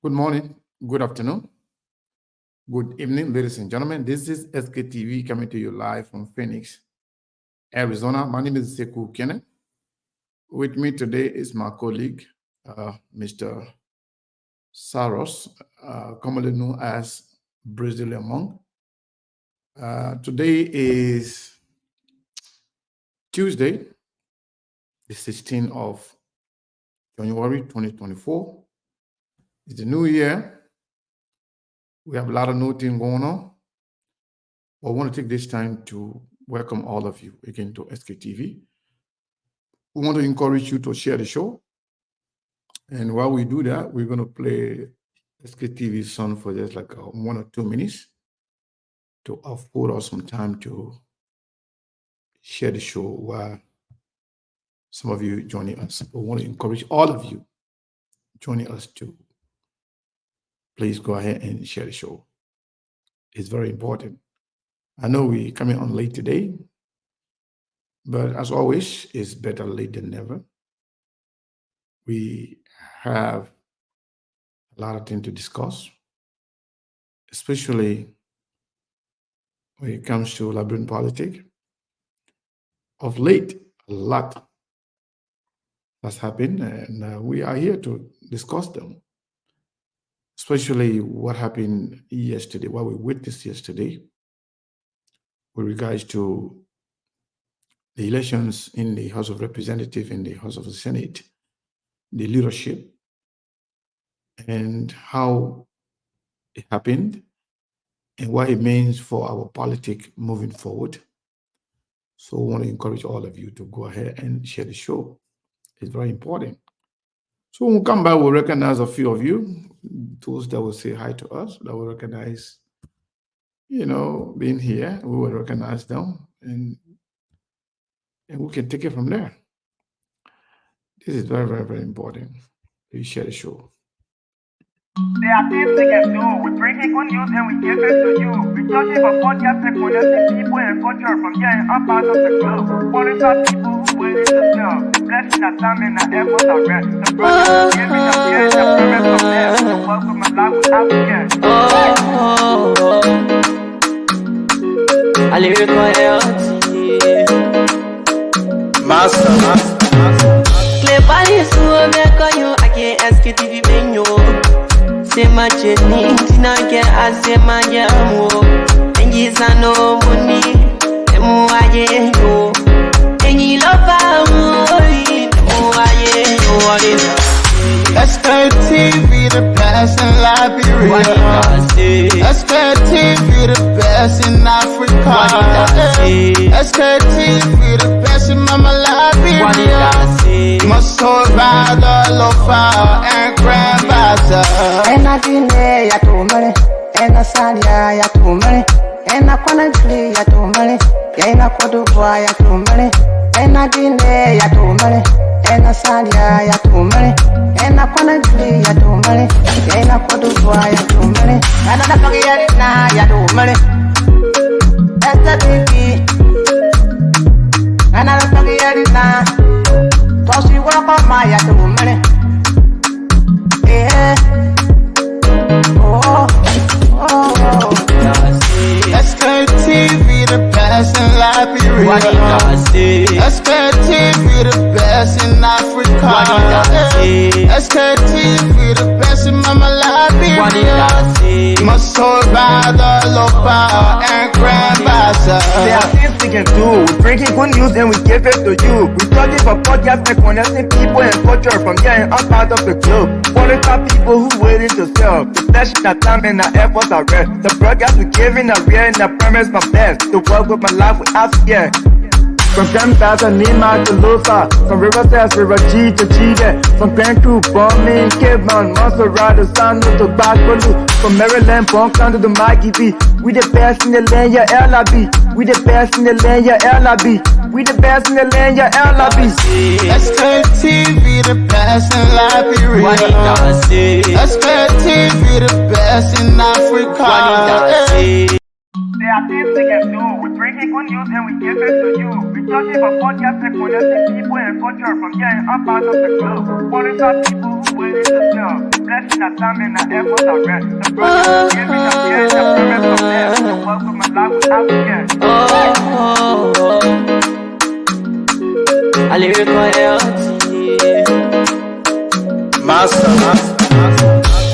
Good morning, good afternoon, good evening, ladies and gentlemen. This is SKTV coming to you live from Phoenix, Arizona. My name is Sekou Kenneth. With me today is my colleague, Mr. Saros, commonly known as Brazilian Monk. Today is Tuesday, the 16th of January 2024. It's a new year. We have a lot of new things going on. I want to take this time to welcome all of you again to SKTV. We want to encourage you to share the show. And while we do that, we're going to play SKTV song for just like 1 or 2 minutes to afford us some time to share the show while some of you joining us. We want to encourage all of you joining us to please go ahead and share the show. It's very important. I know we're coming on late today, but as always, it's better late than never. We have a lot of things to discuss, especially when it comes to Liberian politics. Of late, a lot has happened, and we are here to discuss them, especially what happened yesterday, what we witnessed yesterday with regards to the elections in the House of Representatives and the House of the Senate, the leadership, and how it happened and what it means for our politics moving forward. So I want to encourage all of you to go ahead and share the show. It's very important. So when we come back, we'll recognize a few of you, those that will say hi to us, that will recognize, being here. We will recognize them, and we can take it from there. This is very, very, very important. You share the show. There are things we can do. We bring in good news and we give it to you. We touch it for podcast and connecting people and culture from here and up out of the globe. Qualified people who waiting to sell. Blessing our time and our efforts are rest. The brothers giving us care and the parents from there. So welcome my life with African. I lyrical Master. Clay Paris, who make you again SKTV menu. Say my journey, Tina get as a man, and he's a no money, and Muaye, and he love our Muaye, SKTV the best in Liberia. SKTV the best in Africa. SKTV the best in Mama Liberia. Must hold by the lofa and grandmother. And I didn't ya to money, and I said ya to money, and I couldn't flee ya to money, and I could buy ya to money, and I didn't ya to money, and I said ya to money, and I couldn't flee ya to money, and I could buy ya to money, and I don't get it now ya to money. That's the baby, and I don't get it now. So she walk on my ya to money. Yeah. SKTV the best in Liberia. SKTV the best in Africa. SKTV the best in Mama Liberia. Must hold by the lofa and grandmother. There are things we can do. We bring in good news and we give it to you. We talk it for podcast and connecting people and culture from here and up out of the globe. Qualified people who waiting to sell. The blessing our time and our efforts are rest. The broadcast we giving our real and our promise my best. The work with my life with us, yeah. From 10,000 Nima to Lufa, from River Sass, River G to Chile, from Grand Crew, Bombing, Cape Mount, Montserrat, San to Bacalu, from Maryland, Bonkan to the Mikey B. We the best in the land, yeah, LIB. We the best in the land, yeah, LIB. We the best in the land, yeah, LIB. SKTV the best in Liberia. SKTV the best in Africa. There are things we can do. We bring in good news and we give it to you. We touch it for podcast and connecting people and culture from here and up out of the globe. Qualified people who waiting to sell. blessing that time and the effort of rest. The process gave me the chance, the promise of death. To work with my life without again. A lyrical healthy. Master.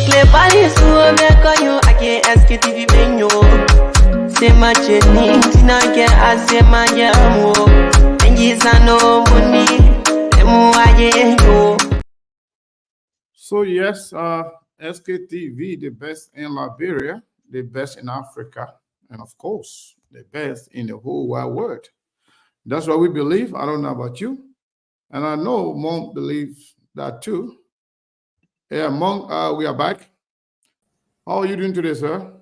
Clay Paris, who make on you, I can't ask it if you been you. Say my journey, Tina can ask my jamo. And yes, I know money. So yes, SKTV, the best in Liberia, the best in Africa, and of course, the best in the whole wide world. That's what we believe. I don't know about you. And I know Monk believes that too. Yeah, Monk, we are back. How are you doing today, sir?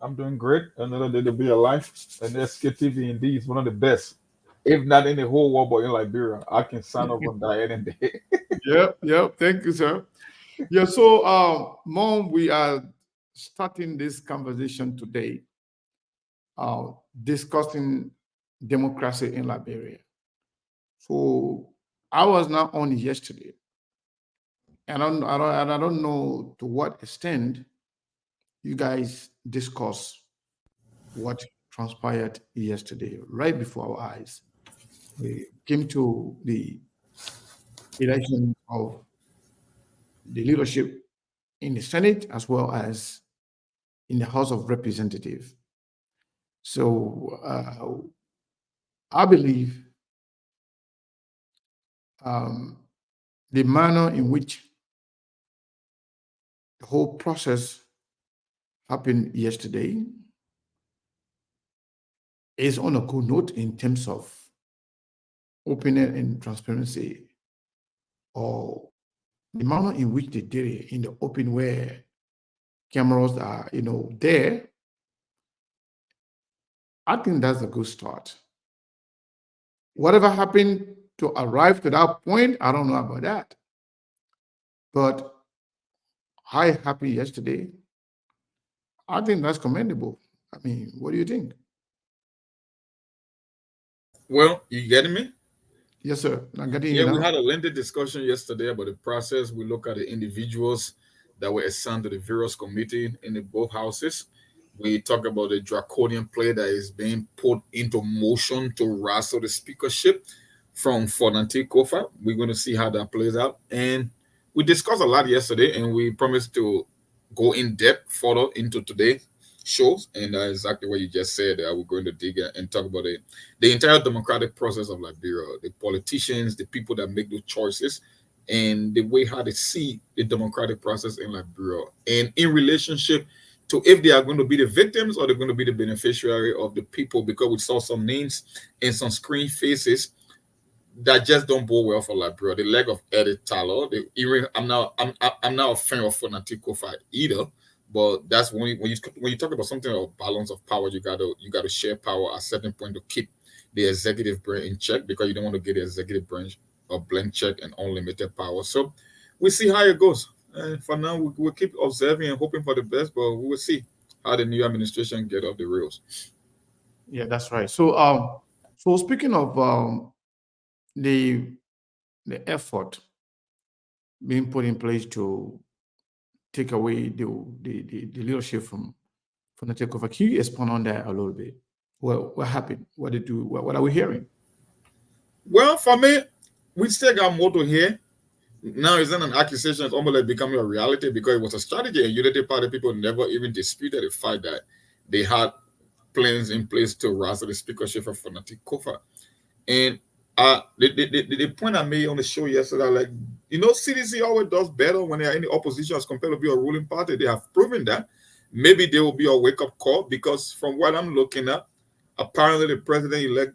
I'm doing great. Another day to be alive. And SKTV indeed is one of the best, if not in the whole world, but in Liberia. I can sign up on that any day. Yep. Thank you, sir. Yeah, so Mom, we are starting this conversation today, discussing democracy in Liberia. So I was not on yesterday, and I don't know to what extent you guys discuss what transpired yesterday, right before our eyes. We came to the election of the leadership in the Senate as well as in the House of Representatives. So I believe the manner in which the whole process happened yesterday is on a good note in terms of openness and transparency, or the manner in which they did it in the open where cameras are, there. I think that's a good start. Whatever happened to arrive to that point, I don't know about that. But I happy yesterday. I think that's commendable. I mean, what do you think? Well, you getting me? Yes, sir. I'm getting you Yeah, we now. had a lengthy discussion yesterday about the process. We look at the individuals that were assigned to the various committee in the both houses. We talk about the draconian play that is being put into motion to wrestle the speakership from Fonante Kofa. We're going to see how that plays out. And we discussed a lot yesterday, and we promised to go in depth further into today's shows. And that's exactly what you just said. We're going to dig and talk about it, the entire democratic process of Liberia, the politicians, the people that make those choices, and the way how they see the democratic process in Liberia, and in relationship to if they are going to be the victims or they're going to be the beneficiary of the people, because we saw some names and some screen faces that just don't bode well for Liberia. The leg of Edith Talor. I'm not a fan of Fonante Kofa either. But that's when you talk about something about balance of power, you gotta share power at a certain point to keep the executive branch in check, because you don't want to get the executive branch a blank check and unlimited power. So we see how it goes. And for now, we'll keep observing and hoping for the best, but we will see how the new administration get off the rails. Yeah, that's right. So speaking of the effort being put in place to take away the leadership from the takeover, can you expand on that a little bit? What happened? What did do? What are we hearing? Well, for me, we still got more to hear. Now it's not an accusation, it's almost like becoming a reality, because it was a strategy, and Unity Party people never even disputed the fact that they had plans in place to wrestle the speakership for Fonante Kofa. And the point I made on the show yesterday, like, CDC always does better when they are in the opposition as compared to be a ruling party. They have proven that. Maybe there will be a wake-up call, because from what I'm looking at, apparently the president-elect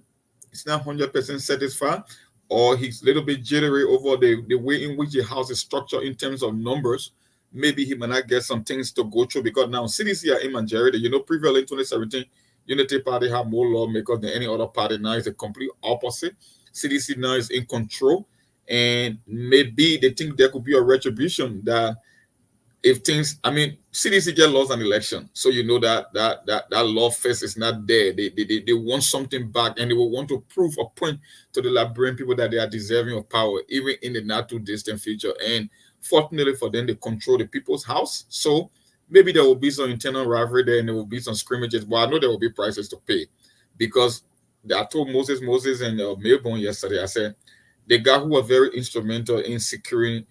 is not 100% satisfied, or he's a little bit jittery over the way in which the house is structured in terms of numbers. Maybe he might not get some things to go through, because now CDC are in majority. Previously in 2017, Unity Party had more lawmakers than any other party. Now it's the complete opposite. CDC now is in control, and maybe they think there could be a retribution that if CDC get lost an election, so that law face is not there. They want something back, and they will want to prove a point to the Liberian people that they are deserving of power, even in the not too distant future. And Fortunately for them, they control the people's house. So maybe there will be some internal rivalry there and there will be some scrimmages, but I know there will be prices to pay because I told Moses and Melbourne yesterday, I said, the guy who was very instrumental in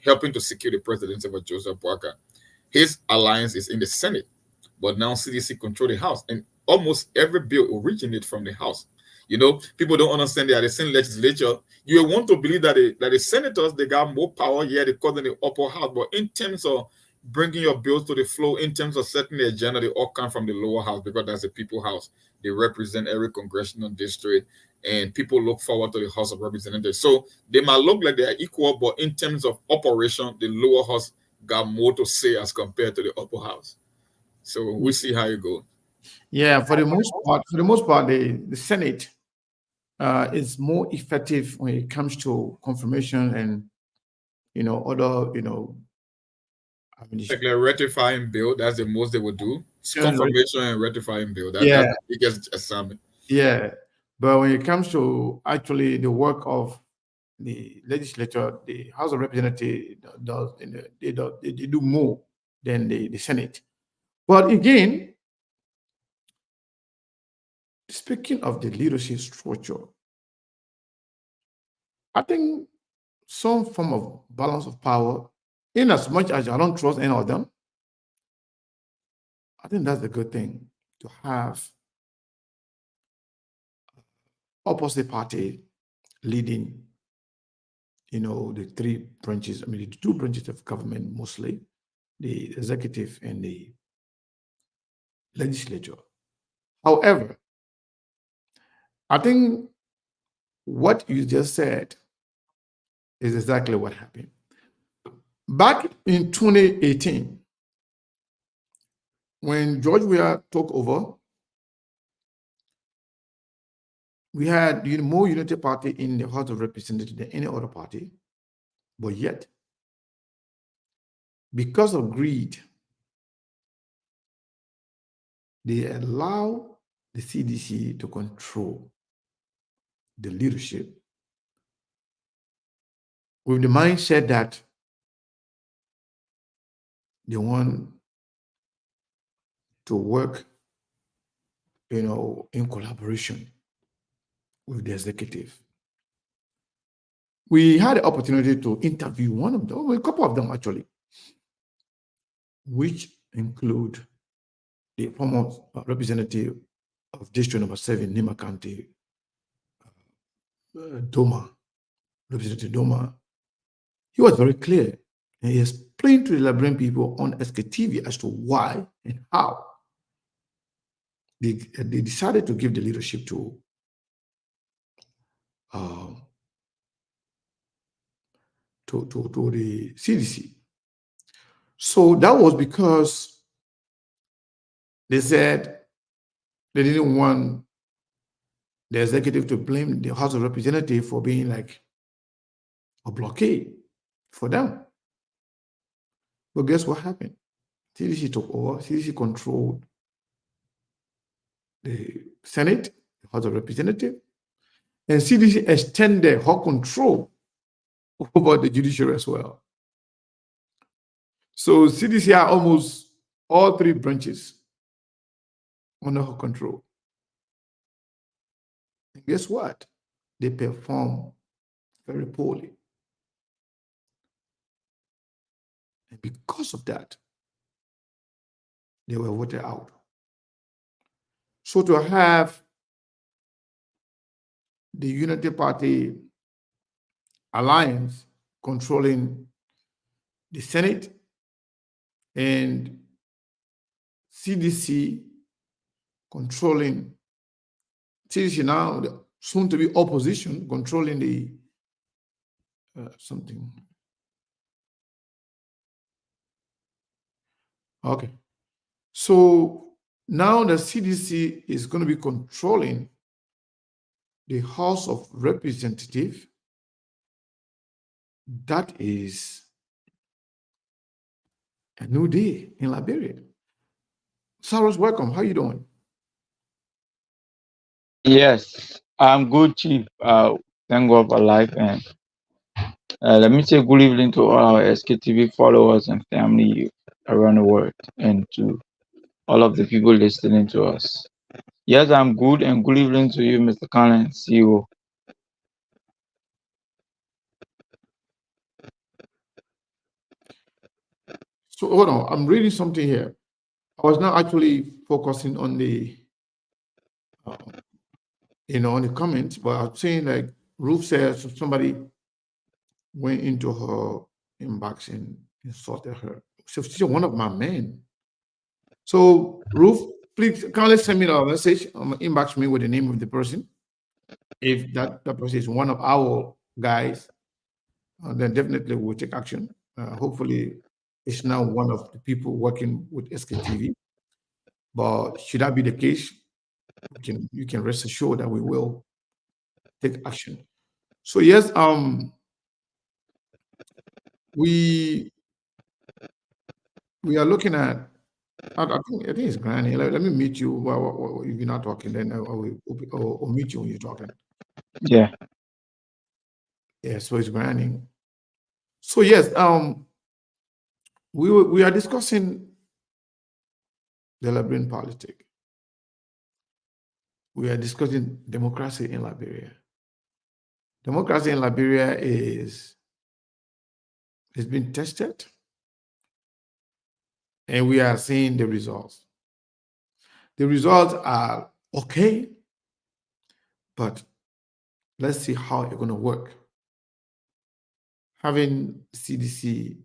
helping to secure the presidency of Joseph Boakai, his alliance is in the Senate, but now CDC control the House, and almost every bill originates from the House. You know, people don't understand that the Senate legislature. You want to believe that the senators they got more power, yeah, because in the upper house, but in terms of bringing your bills to the floor, in terms of setting the agenda, they all come from the lower house because that's the people house. They represent every congressional district, and people look forward to the House of Representatives. So they might look like they are equal, but in terms of operation, the lower house got more to say as compared to the upper house. So we see how it goes. Yeah, for the most part, the Senate is more effective when it comes to confirmation and other like a ratifying bill. That's the most they would do. Confirmation and ratifying bill. That's the biggest assignment. Yeah, but when it comes to actually the work of the legislature, the House of Representatives they do more than the Senate. But again, speaking of the leadership structure, I think some form of balance of power, in as much as I don't trust any of them, I think that's a good thing to have opposite party leading, the three branches, the two branches of government mostly, the executive and the legislature. However, I think what you just said is exactly what happened. Back in 2018, when George Weah took over, we had more Unity Party in the House of Representatives than any other party. But yet, because of greed, they allow the CDC to control the leadership with the mindset that they want to work, in collaboration with the executive. We had the opportunity to interview one of them, a couple of them actually, which include the former representative of District Number 7, Nima County, Doma, Representative Doma. He was very clear, and he explained to the Liberian people on SKTV as to why and how they decided to give the leadership to the CDC. So that was because they said they didn't want the executive to blame the House of Representatives for being like a blockade for them. But guess what happened? CDC took over. CDC controlled the Senate, the House of Representatives, and CDC extended her control over the judiciary as well. So CDC are almost all three branches under her control. And guess what? They perform very poorly. And because of that, they were voted out. So to have the Unity Party alliance controlling the Senate and CDC controlling CDC now, the soon to be opposition controlling the something. Okay. So now the CDC is going to be controlling the House of Representatives. That is a new day in Liberia. Cyrus, welcome. How are you doing? Yes, I'm good, Chief. Thank God for life, and Let me say good evening to all our SKTV followers and family around the world, and to all of the people listening to us. Yes, I'm good, and good evening to you, Mr. Collins, CEO. So hold on, I'm reading something here. I was not actually focusing on the, uh, on the comments, but I'm saying like Ruth says somebody went into her inbox and insulted her. So she's one of my men. So Ruth, please kindly send me a message, inbox me with the name of the person. If that person is one of our guys, then definitely we'll take action. Hopefully, it's now one of the people working with SKTV. But should that be the case, you can rest assured that we will take action. So yes, we we are looking at. I think it's Granny. Let me meet you. Well, if you're not talking, then I will or meet you when you're talking. Yeah. Yeah, so it's Granny. So yes, we are discussing the Liberian politics. We are discussing democracy in Liberia. Democracy in Liberia is been tested, and we are seeing the results. The results are okay, but let's see how it's going to work. Having CDC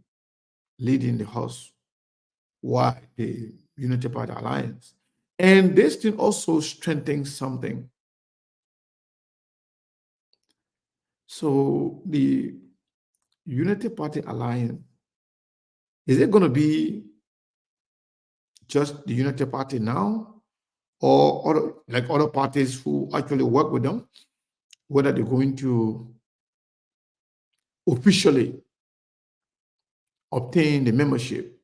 leading the House, why the Unity Party Alliance, and this thing also strengthens something. So the Unity Party Alliance, is it going to be just the Unity Party now, or other parties who actually work with them, whether they're going to officially obtain the membership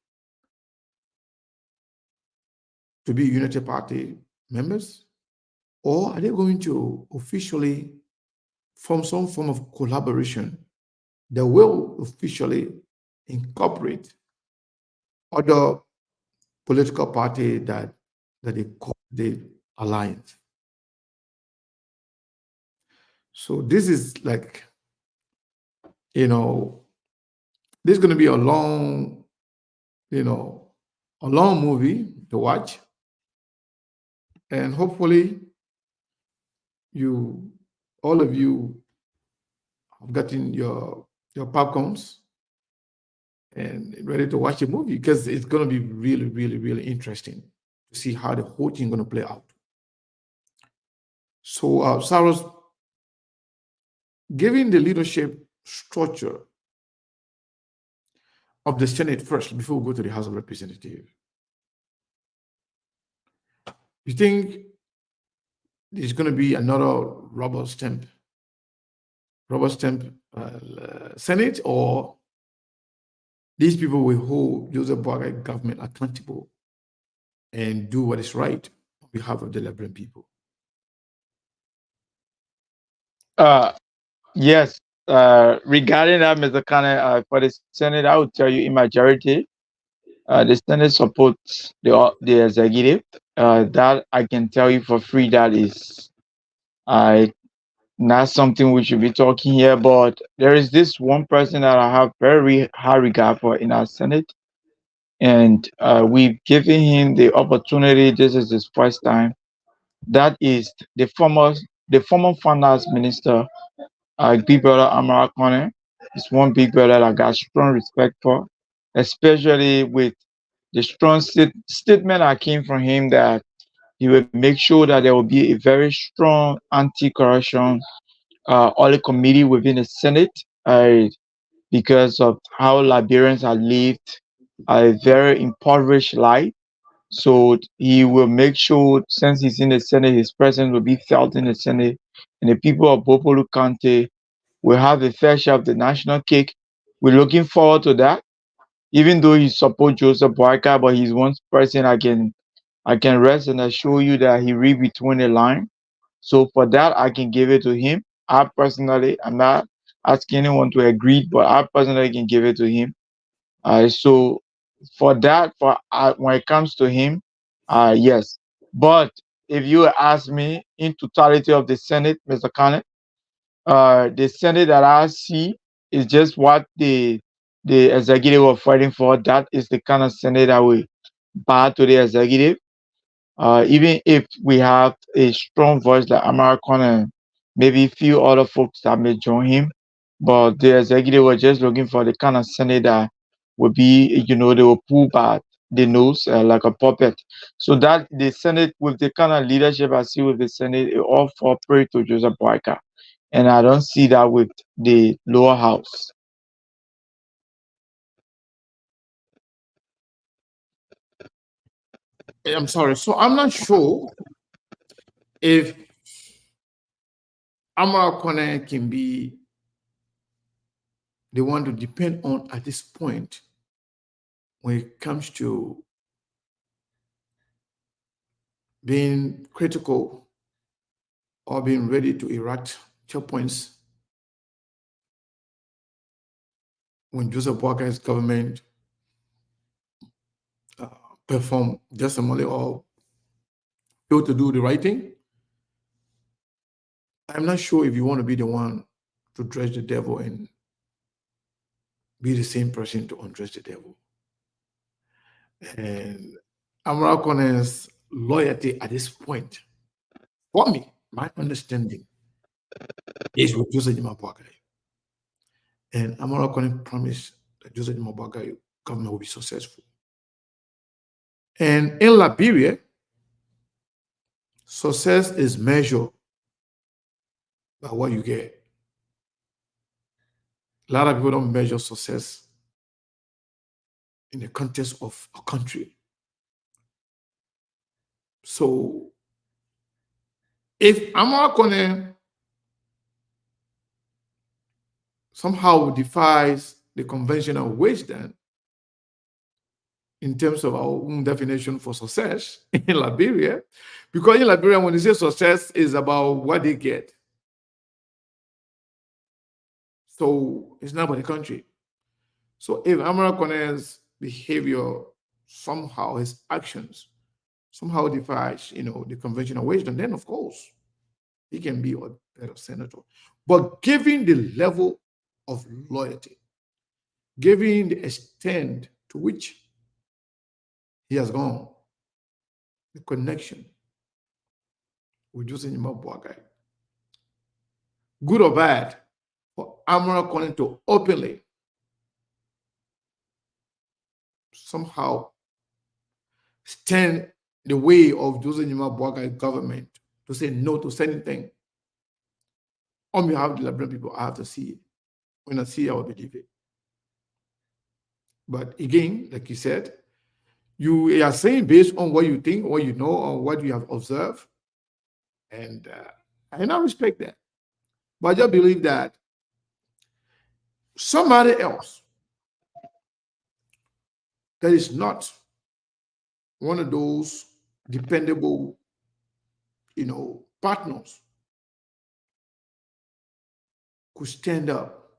to be Unity Party members, or are they going to officially form some form of collaboration that will officially incorporate other political party that they call the alliance. So this is like, this is going to be a long, a long movie to watch, and hopefully you, all of you, have gotten your popcorns and ready to watch the movie, because it's going to be really, really, really interesting to see how the whole thing is going to play out. So, Saros, given the leadership structure of the Senate first, before we go to the House of Representatives, you think there's going to be another rubber stamp Senate, or these people will hold Joseph Boakai government accountable and do what is right on behalf of the Liberian people? Yes. Regarding that, Mr. Kane, for the Senate, I would tell you in majority, the Senate supports the executive. That I can tell you for free. That is not something we should be talking here. But there is this one person that I have very high regard for in our Senate, and we've given him the opportunity. This is his first time. That is the former finance minister, Big Brother Amara Kone. It's one big brother that I got strong respect for, especially with the strong statement that came from him that he will make sure that there will be a very strong anti-corruption audit committee within the Senate, because of how Liberians are lived a very impoverished life. So he will make sure, since he's in the Senate, his presence will be felt in the Senate, and the people of Bopolu County will have a fair share of the national cake. We're looking forward to that. Even though he supports Joseph Boakai, but he's one person I can rest and assure you that he read between the line. So for that, I can give it to him. I personally am not ask anyone to agree, but I personally can give it to him. So for that, for when it comes to him, yes. But if you ask me in totality of the Senate, Mr. Kenneth, the Senate that I see is just what the executive are fighting for. That is the kind of Senate that we bow to the executive. Even if we have a strong voice like American and maybe few other folks that may join him, but the executive was just looking for the kind of Senate that would be, they will pull back the nose like a puppet. So that the Senate, with the kind of leadership I see with the Senate, it all fall prey to Joseph Boyka. And I don't see that with the lower house. I'm sorry. So I'm not sure if Amara Kone can be the one to depend on at this point when it comes to being critical or being ready to erect checkpoints when Joseph Boakar's government perform decimally or fail to do the right thing. I'm not sure if you want to be the one to dress the devil and be the same person to undress the devil. And Amara Kone's loyalty at this point, for me, my understanding is with Joseph Boakar. And Amara Kone promised that Joseph Boakar government will be successful. And in Liberia, success is measured by what you get. A lot of people don't measure success in the context of a country. So if Amara Kone somehow defies the conventional wisdom in terms of our own definition for success in Liberia, because in Liberia, when they say success, is about what they get. So it's not about the country. So if Amara Kone's behavior somehow, his actions somehow defies, the conventional wisdom, then of course he can be a better senator. But given the level of loyalty, given the extent to which he has gone, the connection with Joseph Boakai, good or bad, for Amara Kone to openly somehow stand the way of Joseph Boakai government to say no to anything on behalf of the Liberian people, I have to see it. When I see it, I will believe it. But again, like you said, you are saying based on what you think, what you know, or what you have observed. And I respect that. But I just believe that somebody else that is not one of those dependable, partners could stand up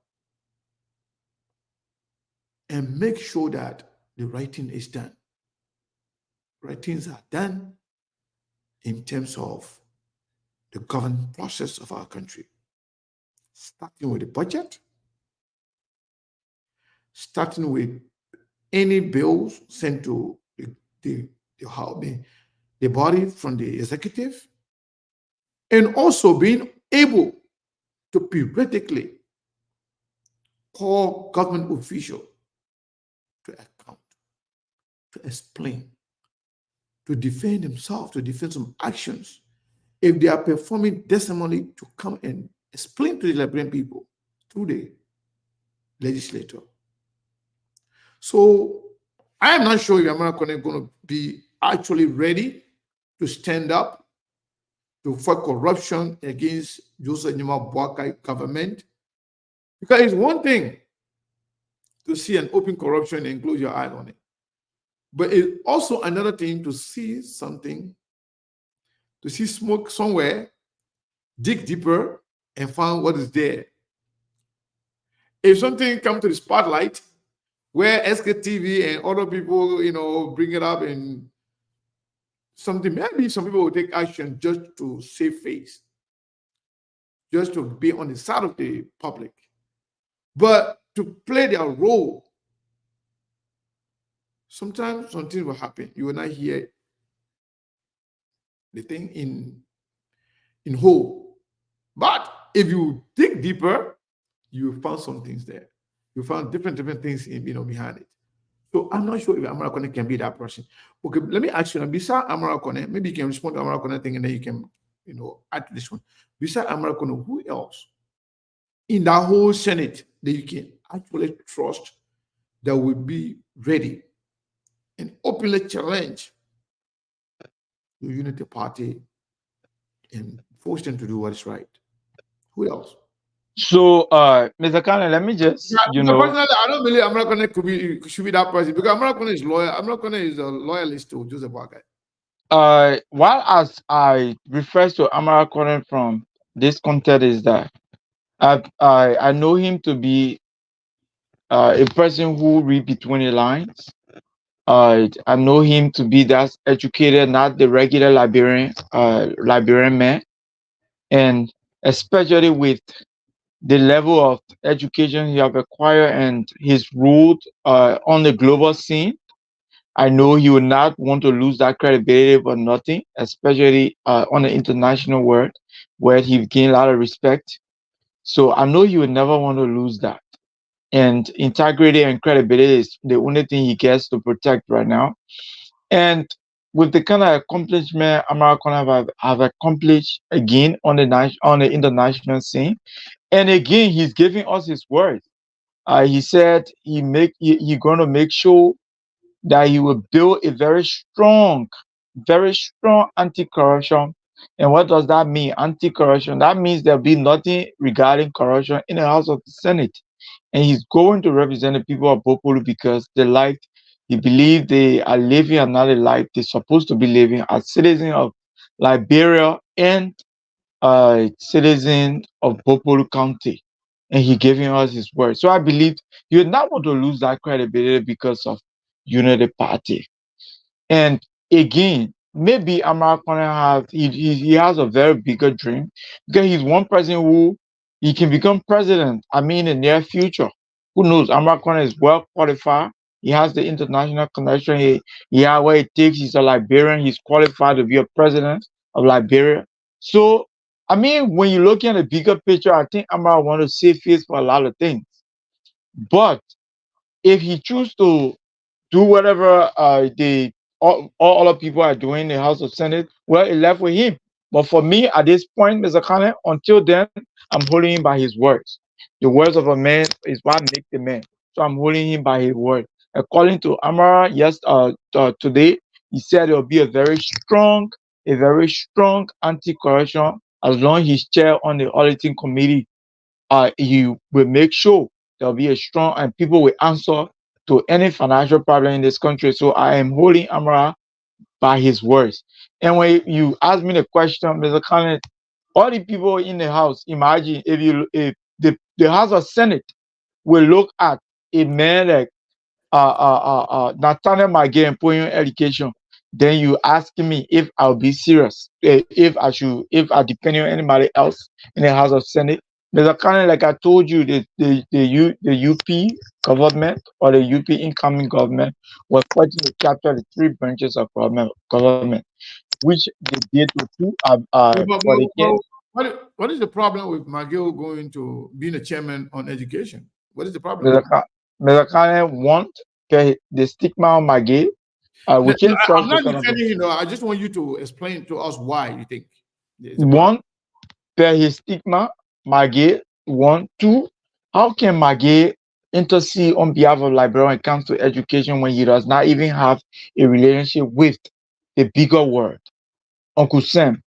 and make sure that the right thing is done. Right things are done in terms of the governance process of our country, starting with the budget, starting with any bills sent to the body from the executive, and also being able to periodically call government officials to account, to explain, to defend themselves, to defend some actions. If they are performing decimally, to come and explain to the Liberian people through the legislator. So I am not sure if America is going to be actually ready to stand up to fight corruption against Joseph Boakai government. Because it's one thing to see an open corruption and close your eye on it. But it's also another thing to see something, to see smoke somewhere, dig deeper, and find what is there. If something come to the spotlight where SKTV and other people, bring it up and something, maybe some people will take action just to save face, just to be on the side of the public. But to play their role, sometimes something will happen. You will not hear the thing in whole. But if you dig deeper, you will find some things there. You found different things behind it. So I'm not sure if Amara Kone can be that person. Okay, let me ask you, beside Amara Kone, maybe you can respond to Amara Kone thing and then you can, add to this one. Beside Amara Kone, who else in that whole Senate that you can actually trust that will be ready and openly challenge the Unity Party and force them to do what is right? Who else? So, Mr. Kane, let me just, Personally, I don't believe Amara Kone should be that person because Amara Kone is loyal. Amara Kone is a loyalist to Joseph Boakai. While as I refer to Amara Kone from this context is that I know him to be a person who read between the lines. I know him to be that educated, not the regular Liberian man, and especially with the level of education he have acquired and his role on the global scene. I know he would not want to lose that credibility for nothing, especially on the international world where he gained a lot of respect. So I know he would never want to lose that. And integrity and credibility is the only thing he gets to protect right now. And with the kind of accomplishment American have accomplished again on the international scene, and again he's giving us his word. He said he going to make sure that he will build a very strong anti-corruption. And what does that mean? Anti-corruption. That means there'll be nothing regarding corruption in the House of the Senate. And he's going to represent the people of Bopolu because he believe they are living another life they're supposed to be living as citizens of Liberia and citizen of Bopolu County. And he giving us his word. So I believe you're not going to lose that credibility because of Unity Party. And again, maybe Amara Kone he has a very bigger dream because he's one person who he can become president. I mean, in the near future, who knows? Amara Kone is well qualified. He has the international connection. He has what it takes. He's a Liberian. He's qualified to be a president of Liberia. So, I mean, when you're looking at the bigger picture, I think Amara want to save face for a lot of things. But if he choose to do whatever all other people are doing in the House of Senate, well, it left with him. But for me, at this point, Mr. Kane, until then, I'm holding him by his words. The words of a man is what makes the man. So I'm holding him by his word. According to Amara, today, he said there will be a very strong anti-corruption as long as he's chair on the auditing committee. He will make sure there'll be a strong and people will answer to any financial problem in this country. So I am holding Amara by his words. And when you ask me the question, Mr. Kane, all the people in the house, imagine if the House of Senate will look at a man like Nathaniel Magay and Poyon Education, then you ask me if I'll be serious, if I depend on anybody else in the House of Senate. Mr. Kane, like I told you, the UP government or the UP incoming government was fighting to capture the three branches of government, which they did with two. What is the problem with McGill going to being a chairman on education? What is the problem? Mr. Kane want the stigma on McGill. I'm not defending you. I just want you to explain to us why you think. One, per his stigma, McGill. One, two, how can McGill intercede on behalf of Liberia when it comes to education when he does not even have a relationship with the bigger world? Uncle Sam,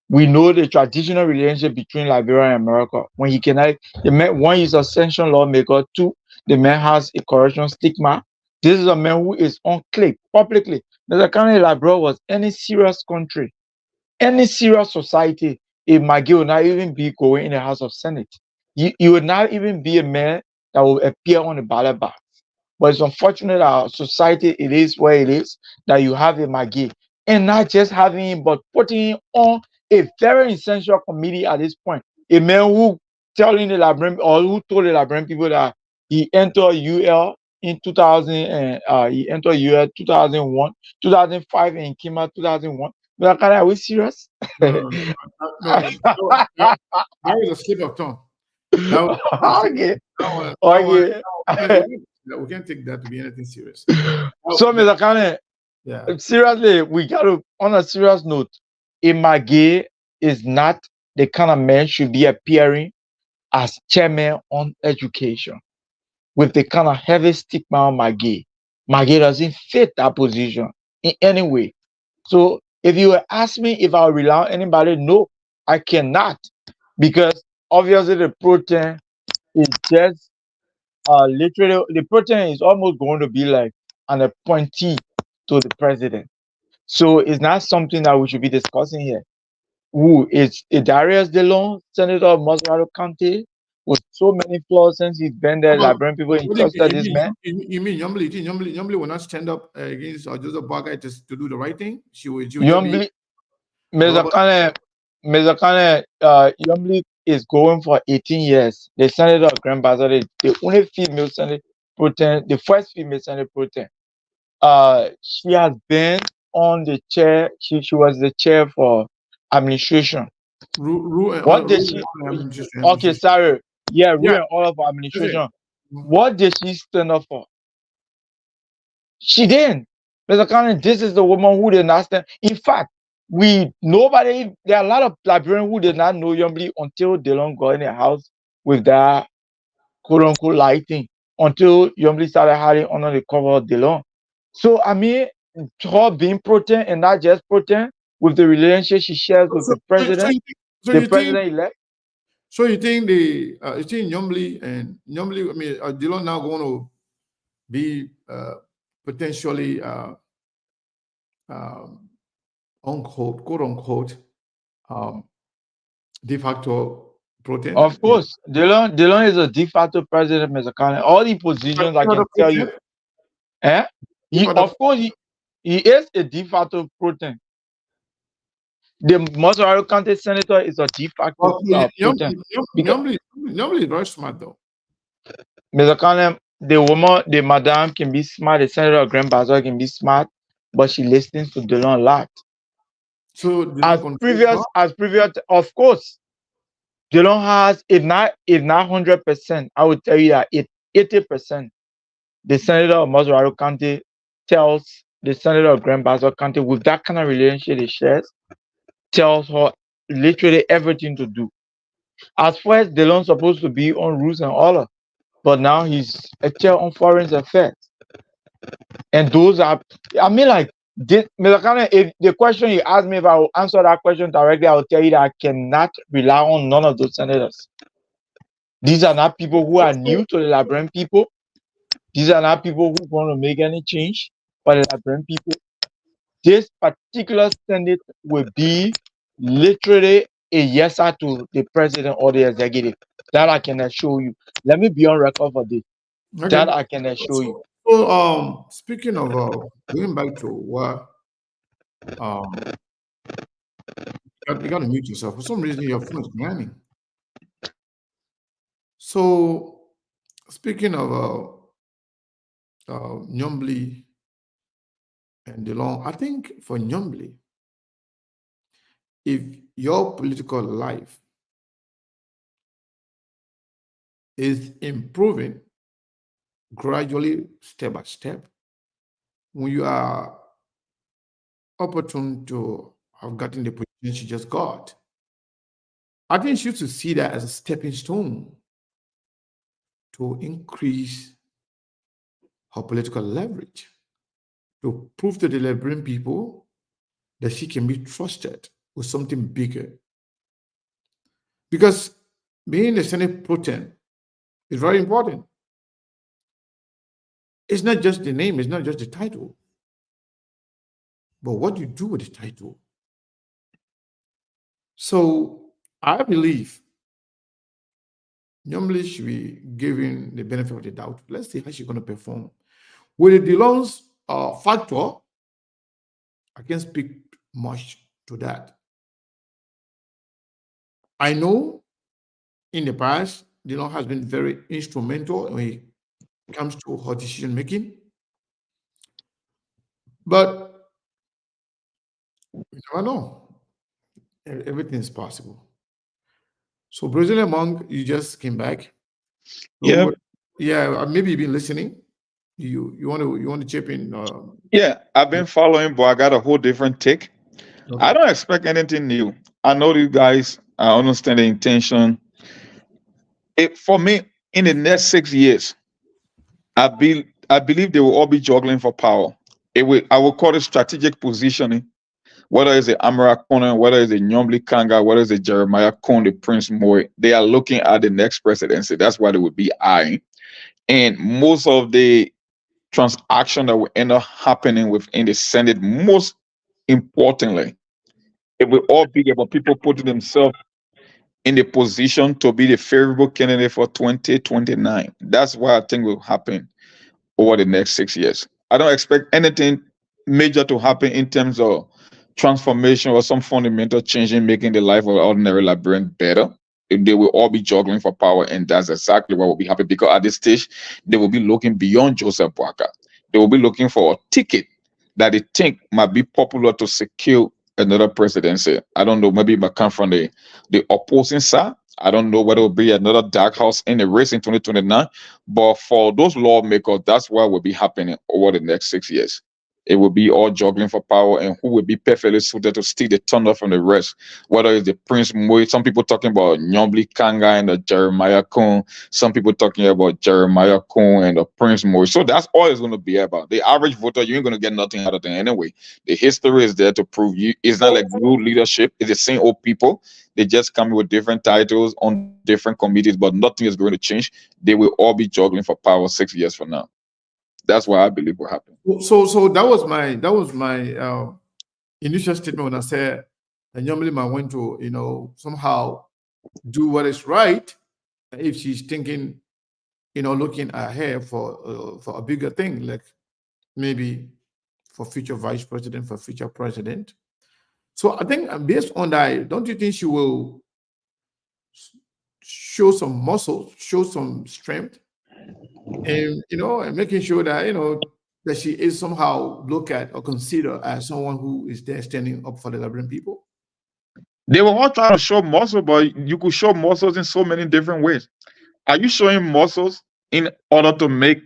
we know the traditional relationship between Liberia and America. When he cannot, one is a sanction lawmaker. Two, the man has a corruption stigma. This is a man who is on clip publicly. The kind of Liberia was any serious country, any serious society, if McGill would not even be going in the House of Senate. You would not even be a man that will appear on the ballot box. But it's unfortunate that our society, it is where it is, that you have a Maggie. And not just having him, but putting him on a very essential committee at this point. A man who telling the Liberian, or who told the Liberian people that he entered UL in 2000, and he entered UL 2001, 2005, and he came out 2001. But are we serious? No, that was a slip of tongue. That was, Okay. that Okay. we can't take that to be anything serious. So, Mr. Kane, Yeah. seriously, we got to, on a serious note, Image is not the kind of man should be appearing as chairman on education with the kind of heavy stigma on Maggie. Maggie doesn't fit that position in any way. So if you were ask me if I rely on anybody, no, I cannot. Because obviously the protein is just literally the protein is almost going to be like an appointee to the president. So it's not something that we should be discussing here. Who is Darius DeLong, Senator of Moscow County, with so many flaws since he's been there. Liberian people What do entrusted this man. you mean Yombly will not stand up against Joseph Bogai to do the right thing? She will just Yombly, be Mr. Kane, Yombly is going for 18 years. The Senator of Grand Bazaar, the only female Senate protein, the first female Senate protein. She has been on the chair. She was the chair for administration. What did she? Okay, sorry. Yeah, ruin all of administration. What did she stand up for? She didn't. Mr. Kane, this is the woman who did not stand. In fact, there are a lot of Liberians who did not know Yombly until DeLong got in the house with that quote unquote lighting, until Yombly started hiding under the cover of DeLong. So, I mean, her being protein and not just protein with the relationship she shares with the president, elect. So you think you think Yombly, I mean, are DeLong now going to be potentially unquote, quote unquote, de facto protein? Of course, DeLong is a de facto president, Mr. Kane. All the positions I can tell you. Of course, he is a de facto protein. The Moscow County senator is a de facto protein. Yombly is very smart though. Mr. Kane, the madam can be smart, the senator of Grand Bazaar can be smart, but she listens to DeLong a lot. So as previous, of course, DeLong has, if not 100%, I would tell you that 80%. The senator of Moscow County tells the senator of Grand Bazaar County, with that kind of relationship he shares, tells her literally everything to do. As first, DeLong supposed to be on rules and order, but now he's a chair on foreign affairs. And those are, I mean, like, Mr. Kane, if the question you asked me, if I will answer that question directly, I will tell you that I cannot rely on none of those senators. These are not people who are new to the Liberian people. These are not people who want to make any change for the Liberian people. This particular Senate will be literally a yeser to the president or the executive. That I can assure you. Let me be on record for this. Okay. That I can assure you. So, speaking of going back to what, you got to mute yourself. For some reason, your phone is jamming. So, speaking of Nyombli and DeLong, I think for Nyombli, if your political life is improving gradually, step by step, when you are opportune to have gotten the position she just got, I think she should see that as a stepping stone to increase her political leverage, to prove to the Liberian people that she can be trusted with something bigger. Because being the Senate pro tem is very important. It's not just the name, it's not just the title, but what you do with the title. So I believe Normally, should be given the benefit of the doubt. Let's see how she's going to perform. With the DeLong's factor, I can't speak much to that. I know in the past, DeLong has been very instrumental when it comes to her decision making. But you never know. Everything is possible. So, Brazilian Monk, you just came back. Yeah. Yeah, maybe you've been listening. You want to chip in? Yeah, I've been following, but I got a whole different take. Okay. I don't expect anything new. I know you guys. I understand the intention. For me, in the next 6 years, I believe they will all be juggling for power. I will call it strategic positioning. Whether it's the Amara Conan, whether it's the Nyombli Kanga, whether it's the Jeremiah Cohn, the Prince Moy, they are looking at the next presidency. That's what they would be eyeing. And most of the transaction that will end up happening within the Senate, most importantly, it will all be about people putting themselves in the position to be the favorable candidate for 2029. That's what I think will happen over the next 6 years. I don't expect anything major to happen in terms of transformation or some fundamental change in making the life of an ordinary Liberian better. They will all be juggling for power, and that's exactly what will be happening, because at this stage, they will be looking beyond Joseph Boakai. They will be looking for a ticket that they think might be popular to secure another presidency. I don't know, maybe it might come from the opposing side. I don't know whether it will be another dark horse in the race in 2029. But for those lawmakers, that's what will be happening over the next 6 years. It will be all juggling for power, and who will be perfectly suited to steal the thunder from the rest. Whether it's the Prince Moy, some people talking about Nyombli Kanga and the Jeremiah Cohn, some people talking about Jeremiah Cohn and the Prince Moy. So that's all it's going to be about. The average voter, you ain't going to get nothing out of them anyway. The history is there to prove you. It's not like new leadership. It's the same old people. They just come with different titles on different committees, but nothing is going to change. They will all be juggling for power 6 years from now. That's what I believe will happen. So that was my initial statement when I said that normally I want to somehow do what is right if she's thinking looking ahead for a bigger thing, like maybe for future vice president, for future president. So I think based on that, don't you think she will show some muscle, show some strength, and and making sure that that she is somehow looked at or considered as someone who is there standing up for the Liberian people? They will all try to show muscle, but you could show muscles in so many different ways. Are you showing muscles in order to make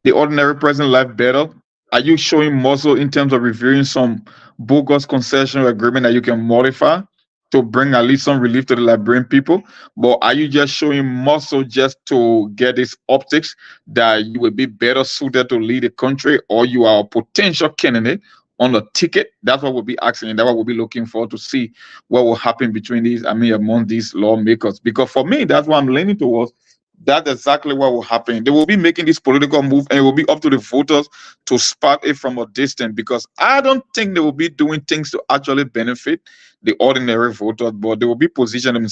the ordinary person's life better? Are you showing muscle in terms of reviewing some bogus concession agreement that you can modify to bring at least some relief to the Liberian people? But are you just showing muscle just to get these optics that you will be better suited to lead the country, or you are a potential candidate on the ticket? That's what we'll be asking, and that's what we'll be looking for, to see what will happen between among these lawmakers. Because for me, that's what I'm leaning towards. That's exactly what will happen. They will be making this political move, and it will be up to the voters to spot it from a distance, because I don't think they will be doing things to actually benefit the ordinary voter, but they will be positioning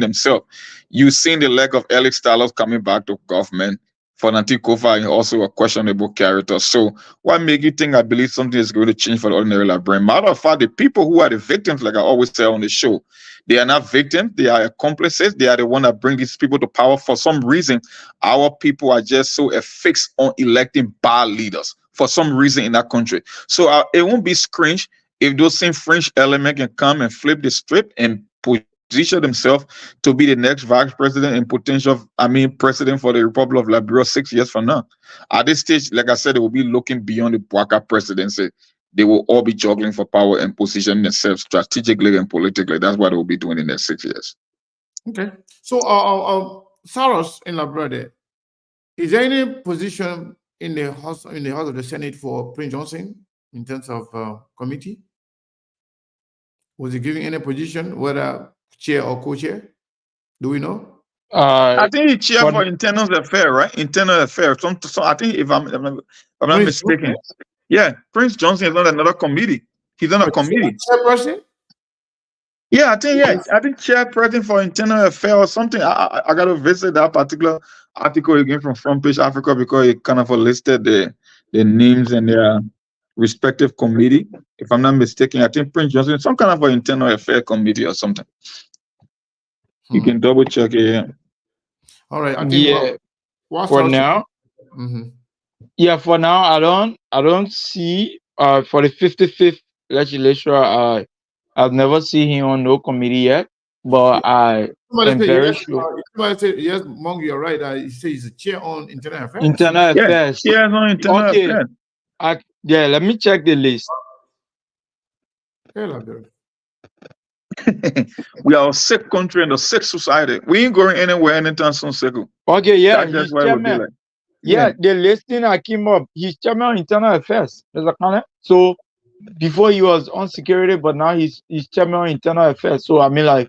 themselves. You've seen the leg of Alex Talos coming back to government. For Nanti Kofa, and also a questionable character. So what make you think I believe something is going to change for the ordinary Liberian? Matter of fact, the people who are the victims, like I always say on the show, they are not victims, they are accomplices. They are the one that bring these people to power. For some reason, our people are just so affixed on electing bad leaders for some reason in that country. So it won't be strange if those same French element can come and flip the script and position themselves to be the next vice president and potential, president for the Republic of Liberia 6 years from now. At this stage, like I said, they will be looking beyond the Boakai presidency. They will all be juggling for power and positioning themselves strategically and politically. That's what they will be doing in the next 6 years. Okay. So, Saros in Liberia, is there any position in the House of the Senate for Prince Johnson in terms of committee? Was he giving any position, whether chair or co-chair? Do we know? I think he chair for internal affairs, right? Internal affairs. So I think if I'm not mistaken, yeah, Prince Johnson is on another committee. He's on a committee. Chairperson? Yeah, I think chairperson for internal affairs or something. I got to visit that particular article again from Front Page Africa because it kind of listed the names and their respective committee. If I'm not mistaken, I think Prince Johnson, some kind of an internal affairs committee or something. You can double check it. Yeah. All right. I think Yeah, for now. Yeah, for now, I don't see for the 55th legislature. I've never seen him on no committee yet, but I am very sure. Somebody said yes, Monk, you're right. He says he's a chair on internal affairs. Internal affairs. Yeah, no internal affairs. Yeah, let me check the list. We are a sick country and a sick society. We ain't going anywhere anytime soon, Sekou. Okay, yeah, that's he's why chairman. like. Yeah, the listing I came up. He's chairman of internal affairs, Mr. Kane. So before he was on security, but now he's chairman of internal affairs. So I mean, like,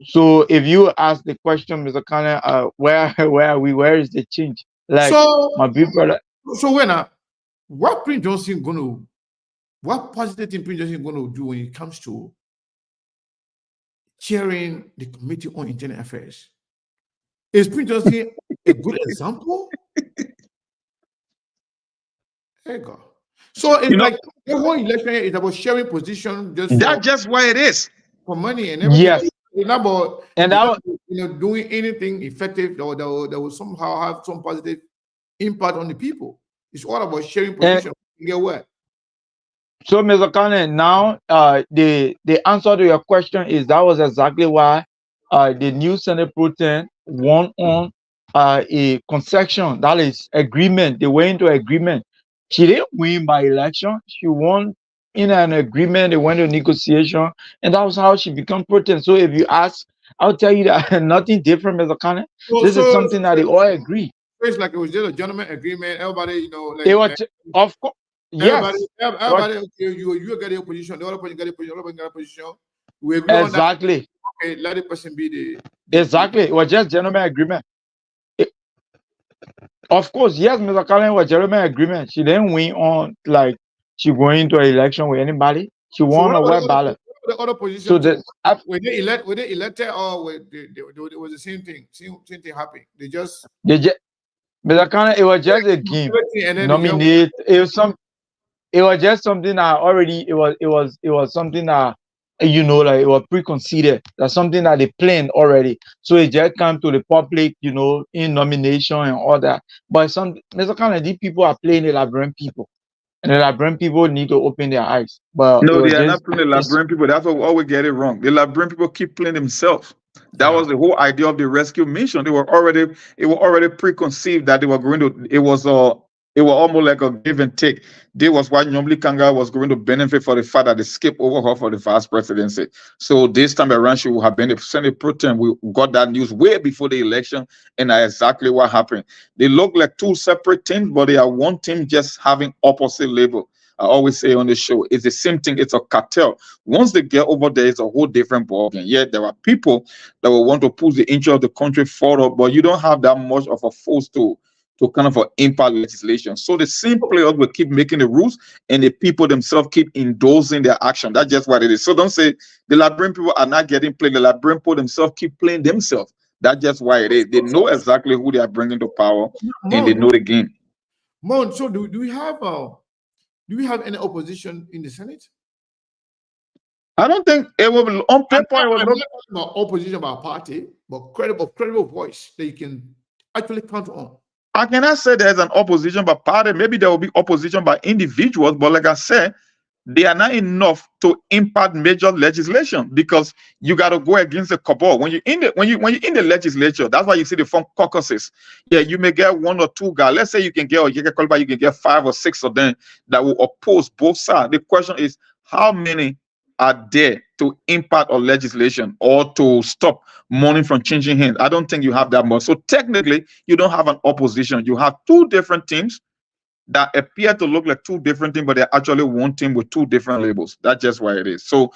so if you ask the question, Mr. Kane, where are we? Where is the change? Like, so, my big brother. So what Prince Johnson what positive thing Prince Johnson gonna do when it comes to chairing the committee on internal affairs? Is Prince Johnson a good example? There you go. So it's like the whole election is about sharing position. That's just why it is for money and everything. Yes. It's not about that doing anything effective or that will somehow have some positive impact on the people. It's all about sharing position. Get what? So, Mr. Kane, now the answer to your question is that was exactly why the new Senate Pro Tem won on a concession, that is agreement. They went into agreement. She didn't win by election. She won in an agreement. They went to negotiation, and that was how she became Pro Tem. So if you ask, I'll tell you that nothing different, Mr. Kane. This is something that they all agree. It's like it was just a gentleman agreement. Everybody, like it was, of course. Yes. Everybody, okay, you get your position, the other person get a position, the other person get a position. We agree exactly. On that. Okay, let the person be the. Exactly. It was just gentleman agreement. Of course, yes, Mr. Kane was gentleman agreement. She didn't win on like she going into an election with anybody. She won a web ballot. The other position. So were they elected or it was the same thing? Same thing happened. Mr. Kane, it was just a game. Nominate. It was just something that already it was something that like it was pre-considered. That's something that they planned already. So it just came to the public, in nomination and all that. But Mr. Kane, these people are playing the Liberian people. And the Liberian people need to open their eyes. But no, they are not playing the Liberian people. That's why we always get it wrong. The Liberian people keep playing themselves. That was the whole idea of the rescue mission. It were already preconceived that they were going to. It was almost like a give and take. This was why Nyomli Kanga was going to benefit for the fact that they skipped over her for the vice presidency. So this time around, she would have been the Senate Pro Tem. We got that news way before the election, and that's exactly what happened. They look like two separate teams, but they are one team just having opposite label. I always say on the show, it's the same thing. It's a cartel. Once they get over there, it's a whole different ballgame. Yet there are people that will want to push the interest of the country forward, but you don't have that much of a force to kind of impact legislation. So the same players will keep making the rules, and the people themselves keep endorsing their action. That's just what it is. So don't say the Liberian people are not getting played. The Liberian people themselves keep playing themselves. That's just why it is. They know exactly who they are bringing to power, and they know the game. Mon, so do we have any opposition in the Senate? I don't think it will be on paper. I'm not talking about opposition by party, but credible voice that you can actually count on. I cannot say there's an opposition by party. Maybe there will be opposition by individuals, but like I said, they are not enough to impact major legislation because you got to go against the cabal. When you're in the legislature, that's why you see the form caucuses. Yeah, you may get one or two guys. Let's say you can get 5 or 6 of them that will oppose both sides. The question is, how many are there to impact on legislation or to stop money from changing hands? I don't think you have that much. So technically, you don't have an opposition. You have two different teams that appear to look like two different teams, but they're actually one team with two different labels. That's just why it is. So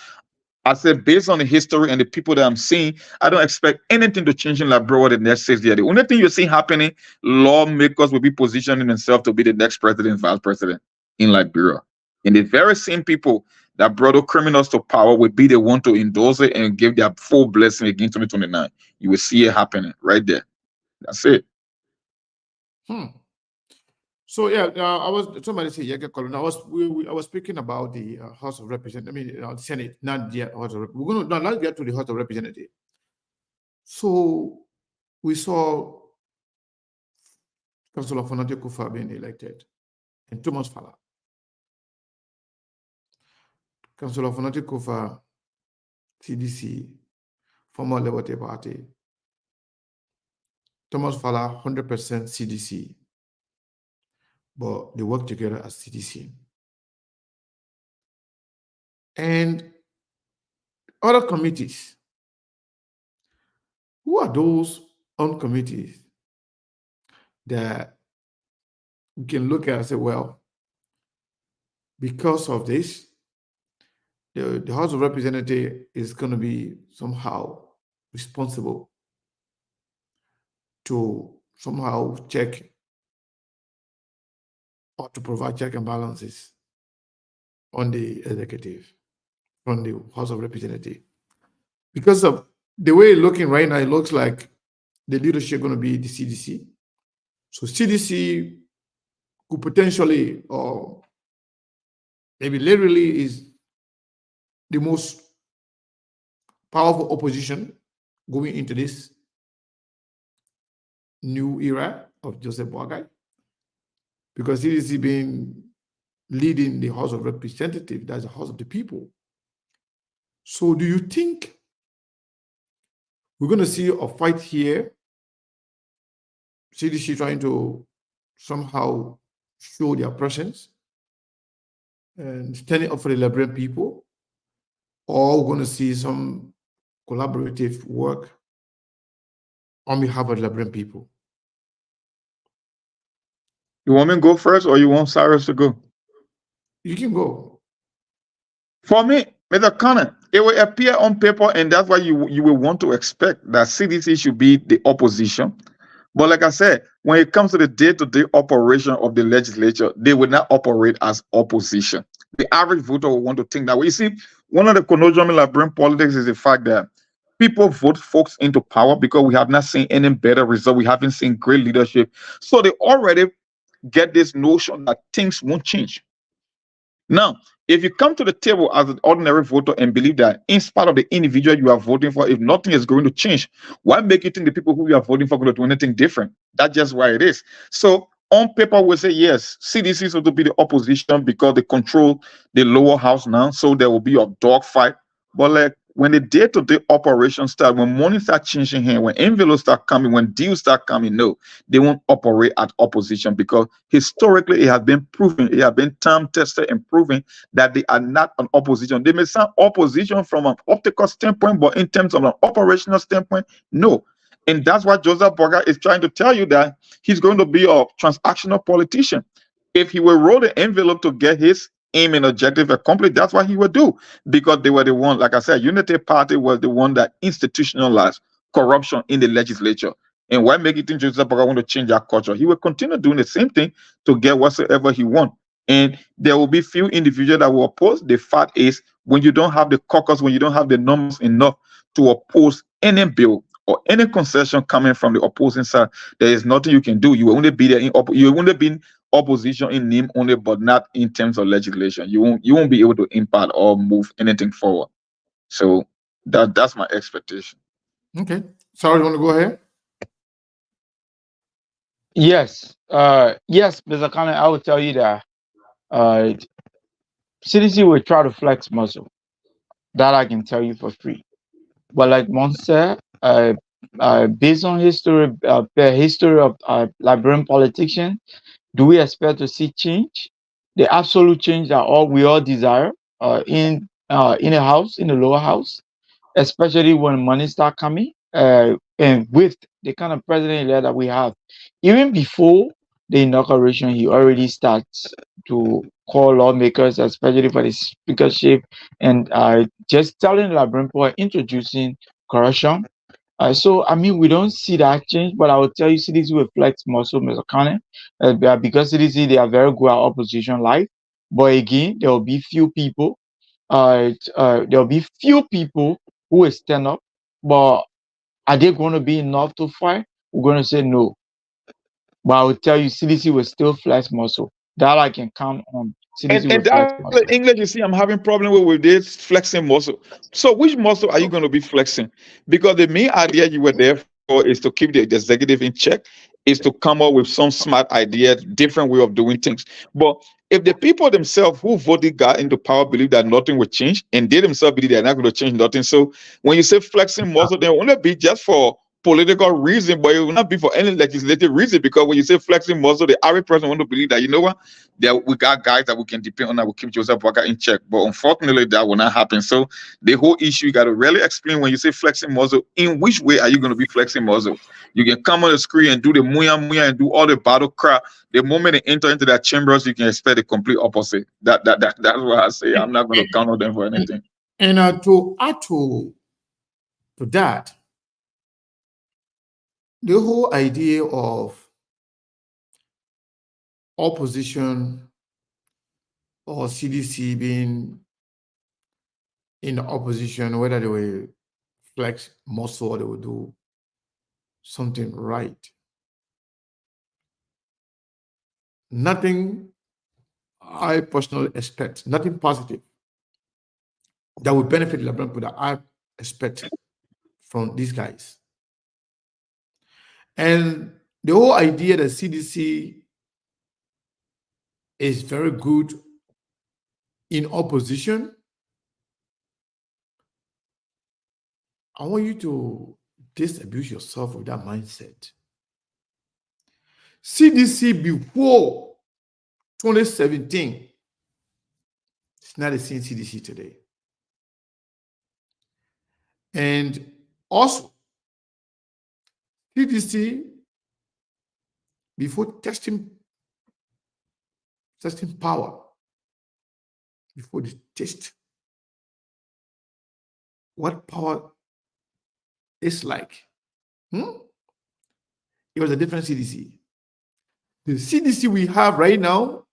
I said, based on the history and the people that I'm seeing, I don't expect anything to change in Liberia the next 6 years. The only thing you see happening, lawmakers will be positioning themselves to be the next president, vice president in Liberia. And the very same people that brought the criminals to power will be the one to endorse it and give their full blessing again 2029. You will see it happening right there. That's it. So yeah, I was somebody say Colin. I was speaking about the House of Representatives. I mean, the Senate, not the House of. We're going to now let's get to the House of Representatives. So we saw Councillor Fonate Kufa being elected, and Thomas Fala. Councillor Fonate Kufa, CDC, former Liberty Party. Thomas Fala, 100% CDC, but they work together as CDC. And other committees, who are those on committees that we can look at and say, well, because of this, the House of Representatives is going to be somehow responsible to somehow check or to provide check and balances on the executive, on the House of Representatives. Because of the way it's looking right now, it looks like the leadership is going to be the CDC. So CDC could potentially, or maybe literally, is the most powerful opposition going into this new era of Joseph Boakai, because CDC being leading the House of Representatives, that's the House of the People. So do you think we're going to see a fight here? CDC trying to somehow show their presence and standing up for the Liberian people, or we're going to see some collaborative work on behalf of the Liberian people? You want me to go first, or you want Cyrus to go? You can go. For me, Mr. Connor, it will appear on paper, and that's why you will want to expect that CDC should be the opposition. But like I said, when it comes to the day-to-day operation of the legislature, they will not operate as opposition. The average voter will want to think that way. You see, one of the conundrum in Liberian politics is the fact that people vote folks into power because we have not seen any better result. We haven't seen great leadership. So they already get this notion that things won't change. Now, if you come to the table as an ordinary voter and believe that in spite of the individual you are voting for, if nothing is going to change, why make you think the people who you are voting for are going to do anything different? That's just why it is. So on paper, we say, yes, CDC is going to be the opposition because they control the lower house now. So there will be a dogfight. But like when the day-to-day operations start, when money start changing here, when envelopes start coming, when deals start coming, no, they won't operate at opposition, because historically it has been proven, it has been time-tested and proven that they are not an opposition. They may sound opposition from an optical standpoint, but in terms of an operational standpoint, no. And that's why Joseph Boakai is trying to tell you that he's going to be a transactional politician. If he will roll the envelope to get his aim and objective accomplished, that's what he would do, because they were the one, like I said, Unity Party was the one that institutionalized corruption in the legislature. And why make it think Joseph Boakai want to change that culture? He will continue doing the same thing to get whatsoever he wants. And there will be few individuals that will oppose. The fact is, when you don't have the caucus, when you don't have the numbers enough to oppose any bill or any concession coming from the opposing side, there is nothing you can do. You will only be there you will only be in opposition in name only, but not in terms of legislation. You won't be able to impact or move anything forward. So that's my expectation. Okay. Sorry, you want to go ahead? Yes. Yes, Mr. Khan, I will tell you that CDC will try to flex muscle. That I can tell you for free. But like Mon said, based on history, the history of Liberian politicians, do we expect to see change? The absolute change that we all desire in the house, in the lower house, especially when money start coming, and with the kind of president that we have. Even before the inauguration, he already starts to call lawmakers, especially for the speakership, and just telling the Liberian people, introducing corruption. So, I mean, we don't see that change, but I will tell you, CDC will flex muscle, Mr. Kane, because CDC, they are very good at opposition life. But again, there will be few people there'll be few people who will stand up, but are they going to be enough to fight? We're going to say no. But I will tell you, CDC will still flex muscle. That I can count on. CDC will And flex that muscle. English, you see, I'm having problem with this flexing muscle. So which muscle are you going to be flexing? Because the main idea you were there for is to keep the executive in check, is to come up with some smart idea, different way of doing things. But if the people themselves who voted got into power believe that nothing will change, and they themselves believe they're not going to change nothing. So when you say flexing muscle, they want to be just for political reason, but it will not be for any legislative reason. Because when you say flexing muscle, the average person want to believe that, you know what, that we got guys that we can depend on that will keep Joseph Walker in check. But unfortunately, that will not happen. So the whole issue, you got to really explain when you say flexing muscle, in which way are you going to be flexing muscle? You can come on the screen and do the muya muya and do all the battle crap. The moment they enter into that chambers, you can expect the complete opposite. That's what I say. I'm not going to count on them for anything. And to add to that, the whole idea of opposition or CDC being in the opposition, whether they will flex muscle or they will do something right. Nothing I personally expect, nothing positive that will benefit Liberia people that I expect from these guys. And the whole idea that CDC is very good in opposition, I want you to disabuse yourself with that mindset. CDC before 2017 is not the same CDC today. And also, CDC before testing power, before they test what power is like, it was a different CDC. The CDC we have right now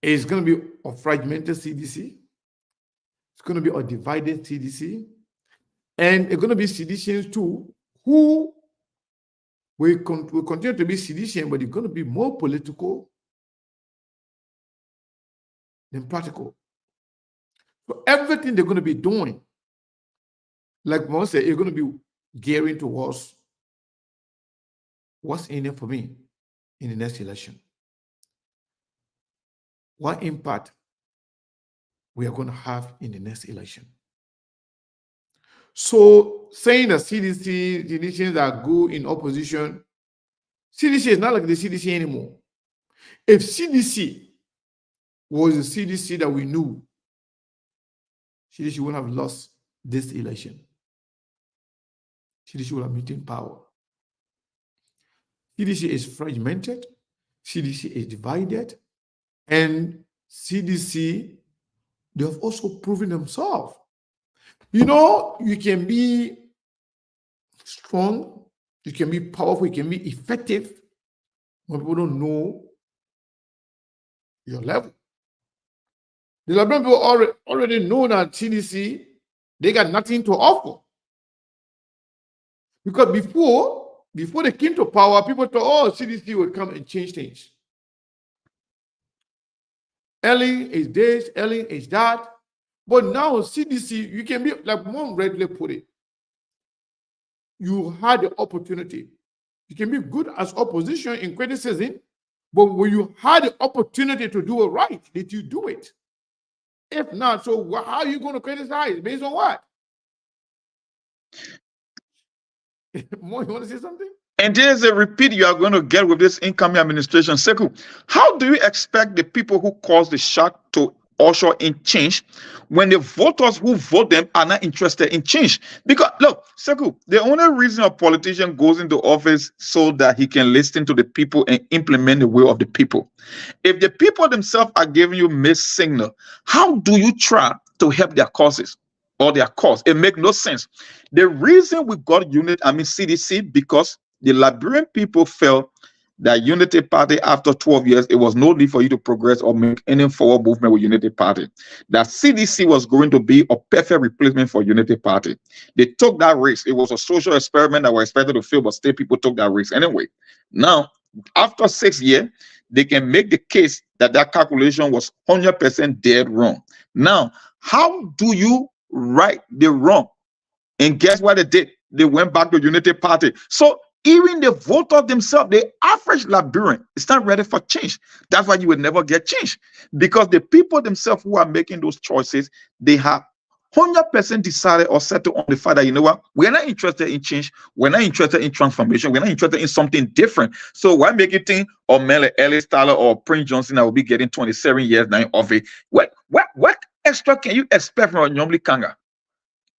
is going to be a fragmented CDC. It's going to be a divided CDC. And it's going to be seditionists too, who will continue to be seditious, but it's going to be more political than practical. So everything they're going to be doing, like Mo said, it's going to be gearing towards what's in it for me in the next election. What impact we are going to have in the next election. So saying that CDC, the nations are good in opposition, CDC is not like the CDC anymore. If CDC was the CDC that we knew, CDC would have lost this election. CDC would have maintained power. CDC is fragmented, CDC is divided, and CDC, they have also proven themselves. You know, you can be strong, you can be powerful, you can be effective when people don't know your level. The Liberian people already know that CDC, they got nothing to offer. Because before they came to power, people thought, oh, CDC would come and change things. Ellen is this, Ellen is that. But now CDC, you can be, like Mom regularly put it, you had the opportunity. You can be good as opposition in criticism, but when you had the opportunity to do it right, did you do it? If not, so how are you going to criticize? Based on what? Mo, you want to say something? And there's a repeat you are going to get with this incoming administration. Sekou, how do you expect the people who caused the shock to usher in change when the voters who vote them are not interested in change? Because look, Sekou, the only reason a politician goes into office so that he can listen to the people and implement the will of the people. If the people themselves are giving you mixed signal, how do you try to help their causes or their cause? It makes no sense. The reason we got CDC, because the Liberian people felt that Unity Party, after 12 years, it was no need for you to progress or make any forward movement with Unity Party. That CDC was going to be a perfect replacement for Unity Party. They took that risk. It was a social experiment that was expected to fail, but still people took that risk anyway. Now, after 6 years, they can make the case that that calculation was 100% dead wrong. Now, how do you right the wrong? And guess what they did? They went back to Unity Party. So even the voters themselves, the average Liberian, is not ready for change. That's why you will never get change. Because the people themselves who are making those choices, they have 100% decided or settled on the fact that, you know what, we're not interested in change, we're not interested in transformation, we're not interested in something different. So why make it think, or Mele Ellis Tyler or Prince Johnson that will be getting 27 years now of it? What extra can you expect from a Nyomli Kanga?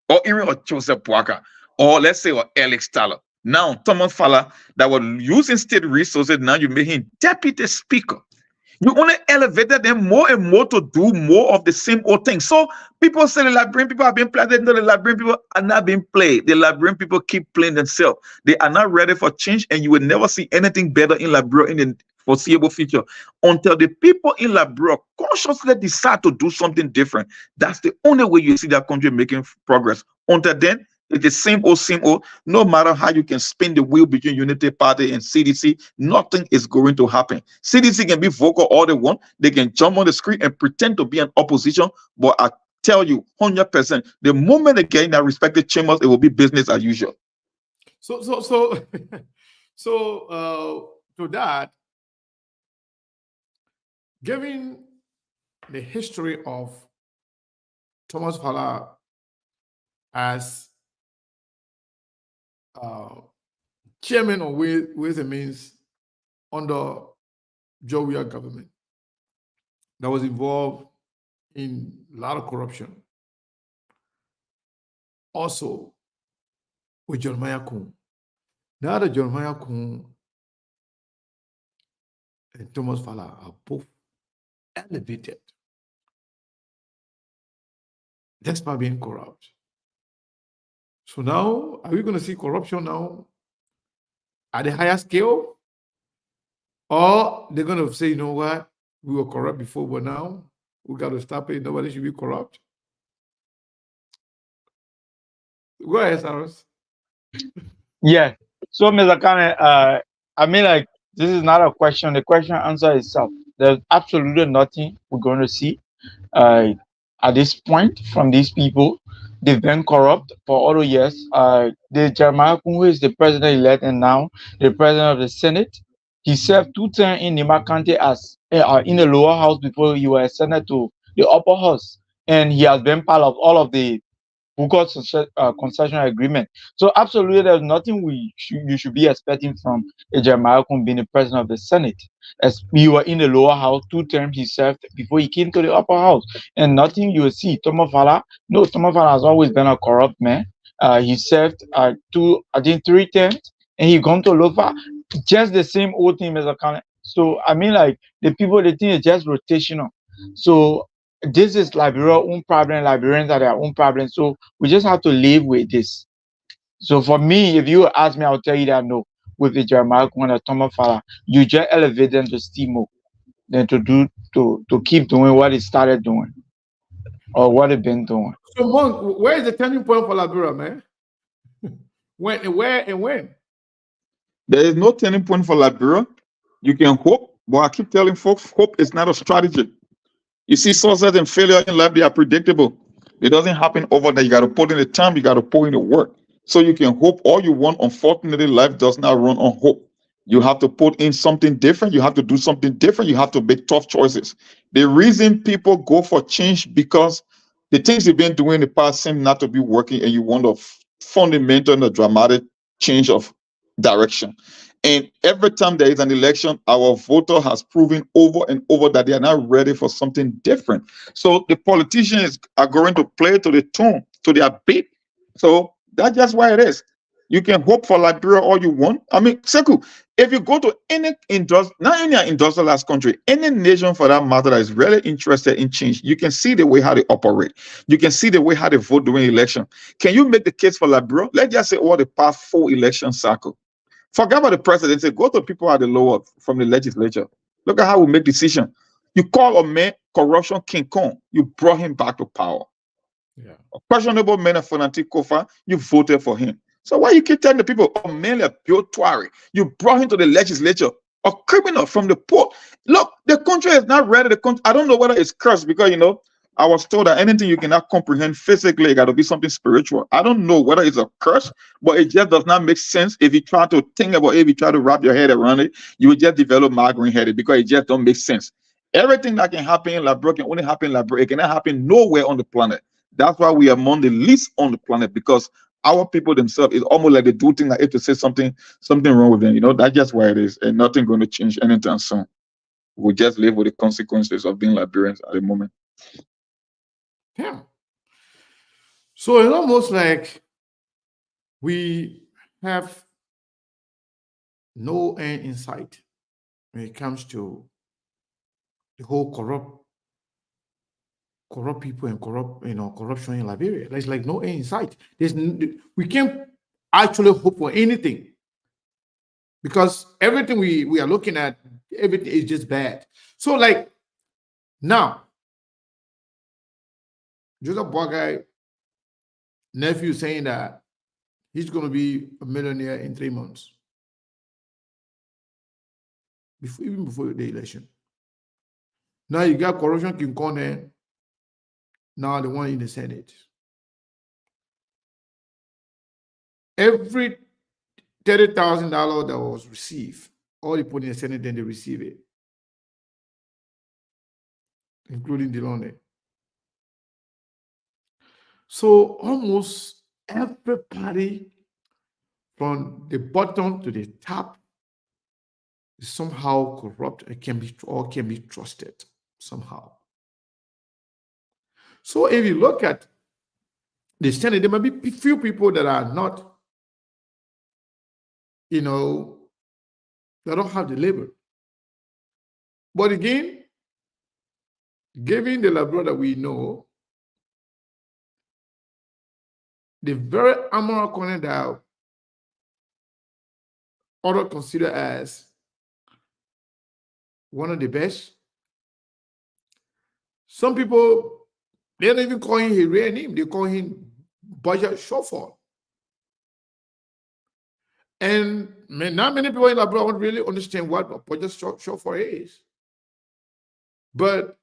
Or even a Joseph Puaka, or let's say or Alex Tyler. Now, Thomas Fala that was using state resources, now you make him deputy speaker. You only elevated them more and more to do more of the same old thing. So people say the Liberian people are being played. No, the Liberian people are not being played. The Liberian people keep playing themselves. They are not ready for change, and you will never see anything better in Liberia in the foreseeable future until the people in Liberia consciously decide to do something different. That's the only way you see that country making progress. Until then, it's the same old. No matter how you can spin the wheel between Unity Party and CDC, nothing is going to happen. CDC can be vocal all they want. They can jump on the screen and pretend to be an opposition. But I tell you, 100%, the moment they get in that respective chambers, it will be business as usual. So, to that, given the history of Thomas Fala as chairman of Ways and Means under Joe Weir government that was involved in a lot of corruption. Also with Jeremiah Kuhn. Now that Jeremiah Kuhn and Thomas Fala are both elevated despite being corrupt. So now, are we going to see corruption now at a higher scale? Or they're going to say, you know what, we were corrupt before, but now we got to stop it. Nobody should be corrupt. Go ahead, Cyrus. Yeah. So, Mr. Kane, I mean, like, this is not a question. The question answer itself. There's absolutely nothing we're going to see at this point from these people. They've been corrupt for all the years. The Jeremiah Kuhn, who is the president-elect and now the president of the Senate, he served 2 terms in Nima County as in the lower house before he was ascended to the upper house. And he has been part of all of the concession agreement. So absolutely, there's nothing you should be expecting from a Jeremiah Kuhn being the president of the Senate. As we were in the lower house, 2 terms he served before he came to the upper house, and nothing you will see. Thomas Fala has always been a corrupt man. He served 3 terms, and he gone to Lofa, just the same old thing as a kind. So I mean, like, the people, they think it's just rotational. So this is Liberia's own problem. Liberians are their own problem. So we just have to live with this. So for me, if you ask me, I'll tell you that no. With the Jeremiah Kuhn and Thomas Fala, you just elevate them to steam than to keep doing what it started doing or what it been doing. So, Monk, where is the turning point for Liberia, man? Where and when? There is no turning point for Liberia. You can hope, but I keep telling folks, hope is not a strategy. You see, success and failure in life, they are predictable. It doesn't happen overnight. You got to put in the time, you got to put in the work. So you can hope all you want. Unfortunately, life does not run on hope. You have to put in something different. You have to do something different. You have to make tough choices. The reason people go for change because the things you've been doing in the past seem not to be working, and you want a fundamental and a dramatic change of direction. And every time there is an election, our voter has proven over and over that they are not ready for something different. So the politicians are going to play to the tune, to their beat. So that's just why it is. You can hope for Liberia all you want. I mean, Sekou, if you go to any industrialized country, any nation for that matter that is really interested in change, you can see the way how they operate. You can see the way how they vote during election. Can you make the case for Liberia? Let's just say over the past 4 election cycles. Forget about the president. Say, go to people at the lower from the legislature. Look at how we make decisions. You call a man corruption King Kong, you brought him back to power. Yeah. A questionable man of fanatic Kofa, you voted for him. So why you keep telling the people, oh man, you brought him to the legislature, a criminal from the port. Look, the country is not ready. I don't know whether it's cursed because I was told that anything you cannot comprehend physically, it got to be something spiritual. I don't know whether it's a curse, but it just does not make sense. If you try to think about it, if you try to wrap your head around it, you will just develop migraine headache because it just don't make sense. Everything that can happen in Liberia can only happen in Liberia. It cannot happen nowhere on the planet. That's why we are among the least on the planet, because our people themselves is almost like they do things like if to say something wrong with them. That's just why it is, and nothing going to change anytime soon. We'll just live with the consequences of being Liberians at the moment. Yeah. So it's almost like we have no end in sight when it comes to the whole corrupt people and corruption in Liberia. There's like no end in sight. We can't actually hope for anything because everything we are looking at, everything is just bad. So like now, Joseph Boakai nephew saying that he's going to be a millionaire in 3 months, even before the election. Now you got corruption King Kong there. Now the one in the Senate. Every $30,000 that was received, all they put in the Senate, then they receive it, including the loan. So almost everybody from the bottom to the top is somehow corrupt and can be trusted somehow. So if you look at the Senate, there might be few people that are not, they don't have the labor. But again, given the Liberia that we know, the very Amara corner that others consider as one of the best, some people, they don't even call him his real name. They call him Budget Shortfall. And not many people in Liberia don't really understand what a budget shortfall is. But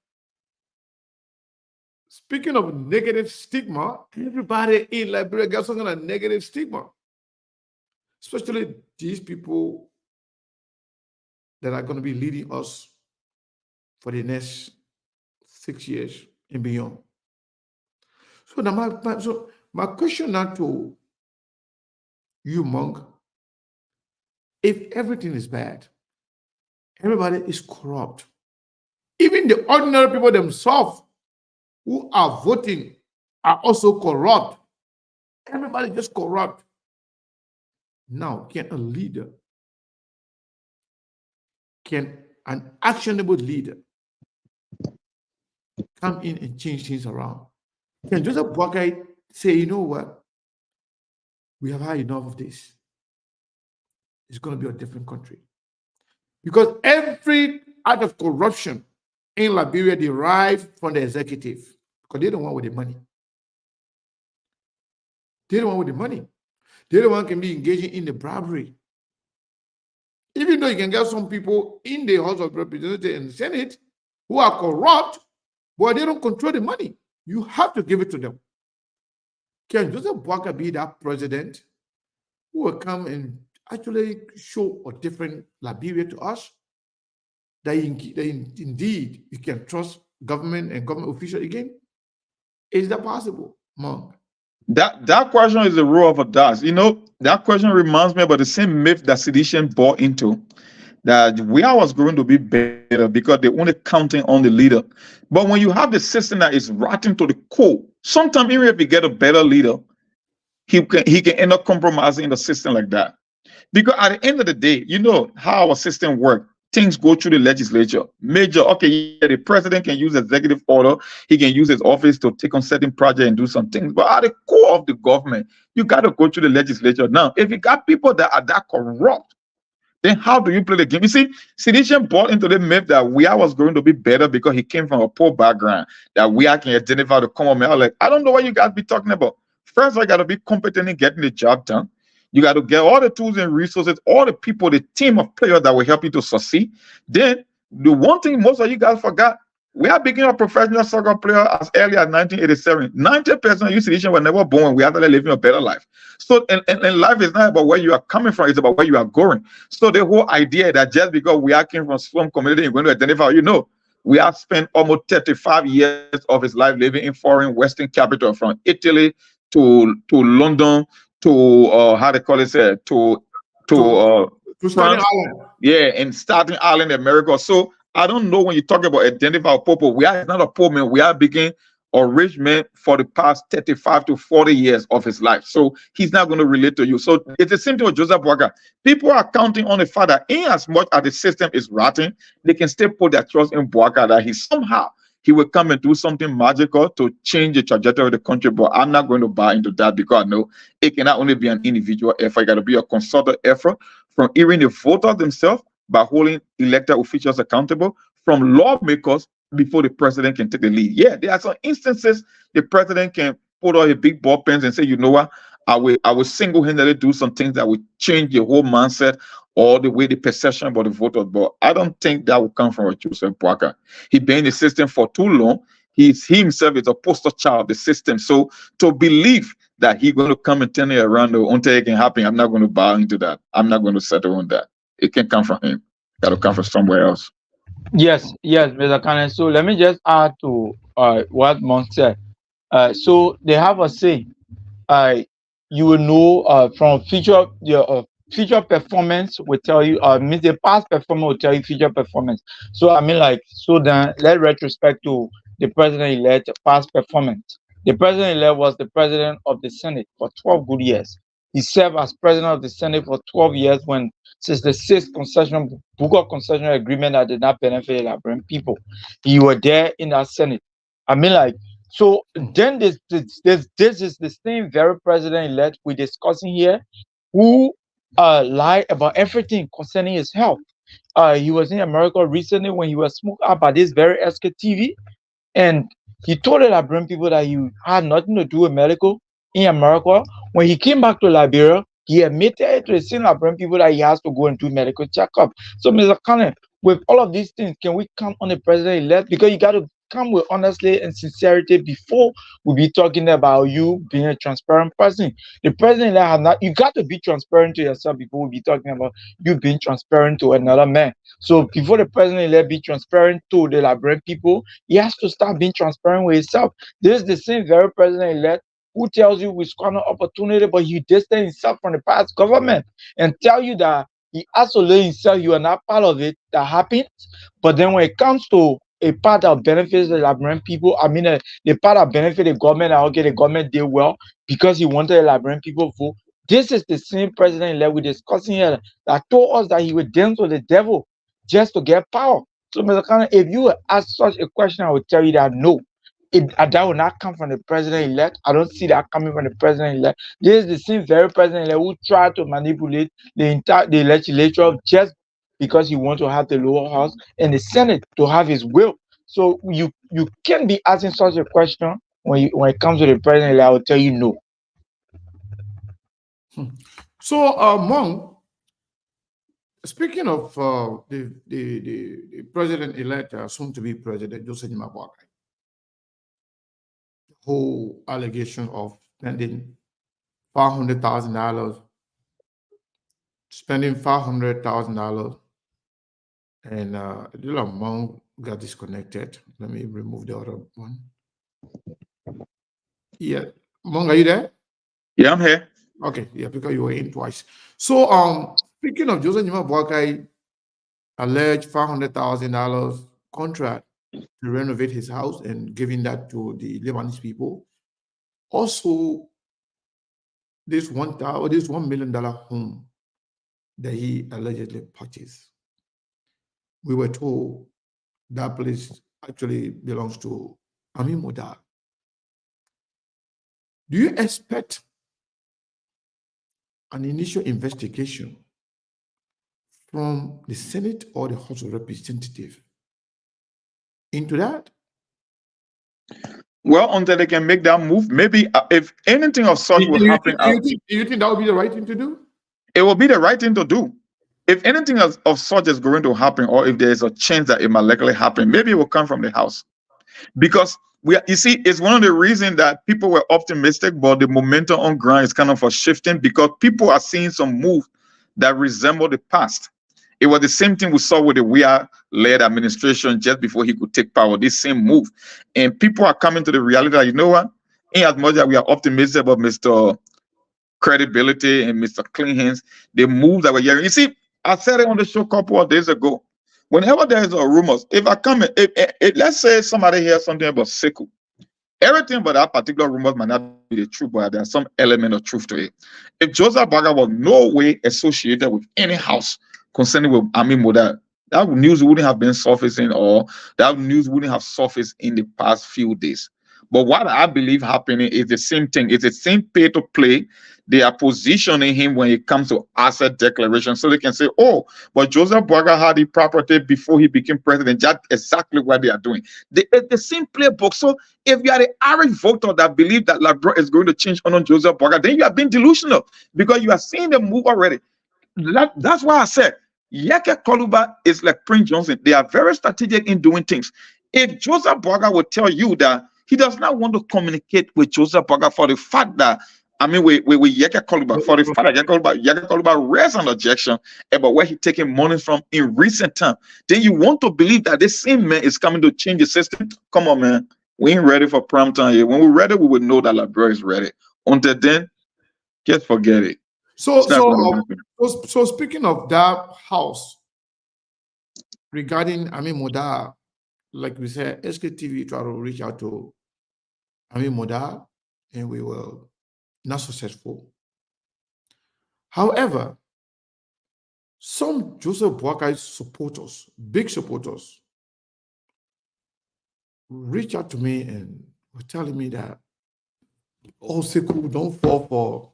speaking of negative stigma, everybody in Liberia got some kind of negative stigma, especially these people that are going to be leading us for the next 6 years and beyond. So now my question now to you, Monk, if everything is bad, everybody is corrupt, even the ordinary people themselves who are voting are also corrupt. Everybody just corrupt. Now, can an actionable leader come in and change things around? Can Joseph Boakai say, you know what? We have had enough of this. It's going to be a different country. Because every act of corruption in Liberia derives from the executive, because they're the one with the money. They're the one with the money. They're the one can be engaging in the bribery. Even though you can get some people in the House of Representatives and Senate who are corrupt, but they don't control the money. You have to give it to them. Can Joseph Boakai be that president who will come and actually show a different Liberia to us? That indeed you can trust government and government officials again? Is that possible, Monk? That question is the roll of a dice. That question reminds me about the same myth that sedition bought into, that we are was going to be better because they're only counting on the leader. But when you have the system that is rotten to the core, sometimes even if you get a better leader, he can end up compromising in the system like that. Because at the end of the day, you know how our system works. Things go through the legislature. The president can use executive order. He can use his office to take on certain projects and do some things. But at the core of the government, you got to go through the legislature. Now, if you got people that are that corrupt, then how do you play the game? You see, Sedition bought into the myth that we was going to be better because he came from a poor background, that we can identify the common man. Like, I don't know what you guys be talking about. First, I got to be competent in getting the job done. You got to get all the tools and resources, all the people, the team of players that will help you to succeed. Then, the one thing most of you guys forgot, we are becoming a professional soccer player as early as 1987. 90% of you Sedition were never born. We actually living a better life. So, and life is not about where you are coming from, it's about where you are going. So the whole idea that just because we are came from slum community, you're going to identify, we have spent almost 35 years of his life living in foreign Western capital, from Italy to London to how they call it, to Staten France, Island. yeah, and Staten Island, America. So I don't know when you talk about identify a poor, we are not a poor man. We are beginning a rich man for the past 35 to 40 years of his life. So he's not going to relate to you. So it's the same thing with Joseph Boakai. People are counting on the fact that in as much as the system is rotten, they can still put their trust in Boakai, that he will come and do something magical to change the trajectory of the country. But I'm not going to buy into that, because I know it cannot only be an individual effort. It got to be a concerted effort from even the voters themselves, by holding elected officials accountable, from lawmakers, before the president can take the lead. Yeah, there are some instances the president can put all his big ball pens and say, you know what, I will single-handedly do some things that will change the whole mindset or the way the perception about the voters. But I don't think that will come from Joseph Boakai. He been in the system for too long. He himself is a poster child of the system. So to believe that he's going to come and turn it around until it can happen, I'm not going to buy into that. I'm not going to settle on that. It can come from him. Got to come from somewhere else. Yes, Mr. Kane. So let me just add to what Monk said. So they have a saying, you will know from future performance will tell you, means the past performance will tell you future performance. So I mean, like, so then let's retrospect to the president-elect past performance. The president-elect was the president of the Senate for 12 good years. He served as president of the Senate for 12 years when, since the sixth concession book of concession agreement that did not benefit the Liberian people. He was there in that Senate. I mean, like, so then this is the same very president-elect we're discussing here, who lied about everything concerning his health. He was in America recently when he was smoked out by this very SK TV, and he told the Liberian people that he had nothing to do with medical in America. When he came back to Liberia, he admitted to the same Liberian people that he has to go and do medical checkup. So, Mr. Kane, with all of these things, can we count on the president-elect? Because you got to come with honesty and sincerity before we be talking about you being a transparent person. The president-elect has not. You got to be transparent to yourself before we be talking about you being transparent to another man. So before the president-elect be transparent to the Liberian people, he has to start being transparent with himself. This is the same very president-elect who tells you we squander opportunity, but he distance himself from the past government and tell you that he isolates himself, you are not part of it, that happens. But then when it comes to a part that benefits the Liberian people, I mean, the part that benefits the government, that okay, the government did well because he wanted the Liberian people to vote. This is the same president-elect we're discussing here that told us that he would dance with the devil just to get power. So, Mr. Khan, if you ask such a question, I would tell you that no, that will not come from the president-elect. I don't see that coming from the president-elect. This is the same very president-elect who tried to manipulate the legislature just because he wants to have the lower house and the Senate to have his will. So you can't be asking such a question when it comes to the president-elect. I will tell you no. So, Monk, speaking of the president-elect, soon to be president, Joseph Boakai, the whole allegation of spending $500,000, and the amount got disconnected. Let me remove the other one. Yeah, Monk, are you there? Yeah, I'm here. Okay, yeah, because you were in twice. So, speaking of Joseph Boakai, alleged $500,000 contract to renovate his house and giving that to the Lebanese people. Also, this $1 million home that he allegedly purchased. We were told that place actually belongs to Amin Modal. Do you expect an initial investigation from the Senate or the House of Representatives into that? Well, until they can make that move, maybe if anything of such will happen, Do you think that would be the right thing to do? it will be the right thing to do. If anything of such is going to happen, or if there is a chance that it might likely happen, maybe it will come from the House. Because you see, it's one of the reasons that people were optimistic, but the momentum on ground is kind of a shifting because people are seeing some move that resemble the past. It was the same thing we saw with the Weah-led administration just before he could take power, this same move. And people are coming to the reality that, you know what, in as much as we are optimistic about Mr. Credibility and Mr. Clean Hands, the moves that we're hearing. You see, I said it on the show a couple of days ago. Whenever there is a rumors, if I come in, let's say somebody hears something about sickle, everything but that particular rumors might not be the truth, but there's some element of truth to it. If Joseph Barker was no way associated with any house concerning with Amin Moda, that news wouldn't have been surfacing, or that news wouldn't have surfaced in the past few days. But what I believe happening is the same thing. It's the same pay to play. They are positioning him when it comes to asset declaration, so they can say, oh, but Joseph Boaga had the property before he became president. That's exactly what they are doing. It's the same playbook. So if you are the average voter that believe that Labro is going to change on Joseph Boaga, then you are being delusional because you are seeing the move already. That's why I said Yeke Koluba is like Prince Johnson. They are very strategic in doing things. If Joseph Boaga will tell you that he does not want to communicate with Joseph Boaga for the fact that, I mean, with Yeke Koluba, for the fact that Yeke Koluba raised an objection about where he's taking money from in recent time, then you want to believe that this same man is coming to change the system. Come on, man. We ain't ready for prime time here. When we're ready, we will know that Labro is ready. Until then, just forget it. So speaking of that house, regarding Amin Moda, like we said, SKTV tried to reach out to Amin Moda, and we were not successful. However, some Joseph Boakai supporters, big supporters, reach out to me and were telling me that, oh, Sekou, don't fall for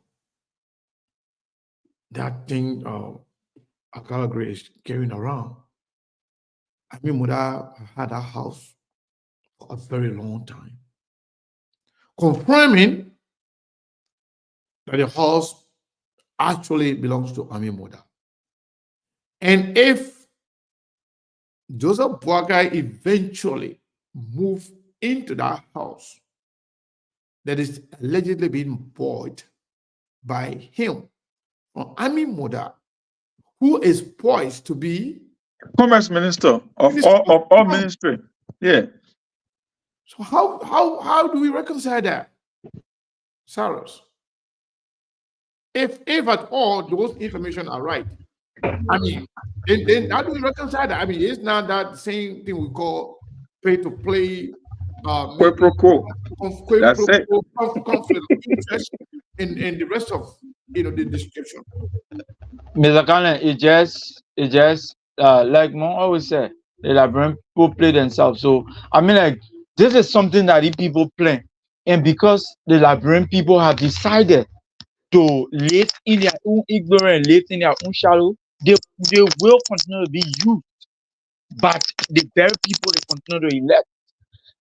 that thing Akala Gray is carrying around. Amin Moda had that house for a very long time, confirming that the house actually belongs to Amin Moda. And if Joseph Boakai eventually moved into that house that is allegedly being bought by him from Amin Moda, who is poised to be Commerce Minister of all ministry. Yeah. So how do we reconcile that, Saros? If at all those information are right, I mean, then how do we reconcile that? I mean, it's not that same thing we call pay to play, Quid pro quo. That's it. Conflict of interest in the rest of the description. Mr. Kane, it just like Mo always say, the Liberian people play themselves. So I mean, like, this is something that the people play, and because the Liberian people have decided to live in their own ignorance, live in their own shadow, they will continue to be used, but the very people they continue to elect.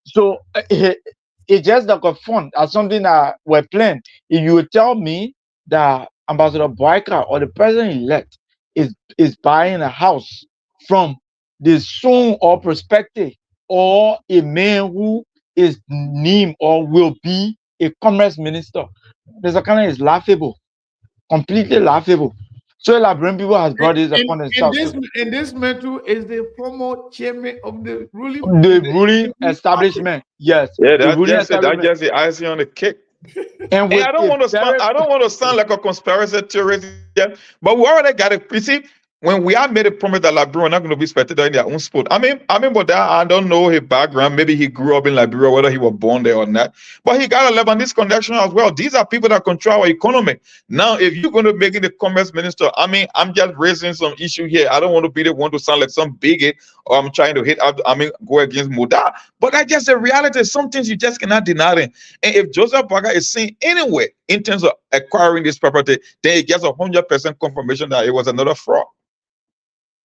So it's just like a fun, as something that we're playing. If you would tell me that Ambassador Boyka or the president-elect is buying a house from the son or perspective, or a man who is named or will be a commerce minister, Mr. Kane, is laughable, completely laughable. So Liberian people has brought this upon themselves. And this man too is the former chairman of the ruling establishment. Yes. Yeah, that's just the icing on the cake. And I don't want to sound like a conspiracy theorist yet, but we already got it. You see, when we have made a promise that Liberia are not going to be spectator in their own sport. I mean, but that I don't know his background. Maybe he grew up in Liberia, whether he was born there or not. But he got a Lebanese connection as well. These are people that control our economy. Now, if you're going to make it the commerce minister, I mean, I'm just raising some issue here. I don't want to be the one to sound like some bigot, or I'm trying to go against Muda. But that's just the reality. Some things you just cannot deny them. And if Joseph Boakai is seen anywhere in terms of acquiring this property, then he gets 100% confirmation that it was another fraud.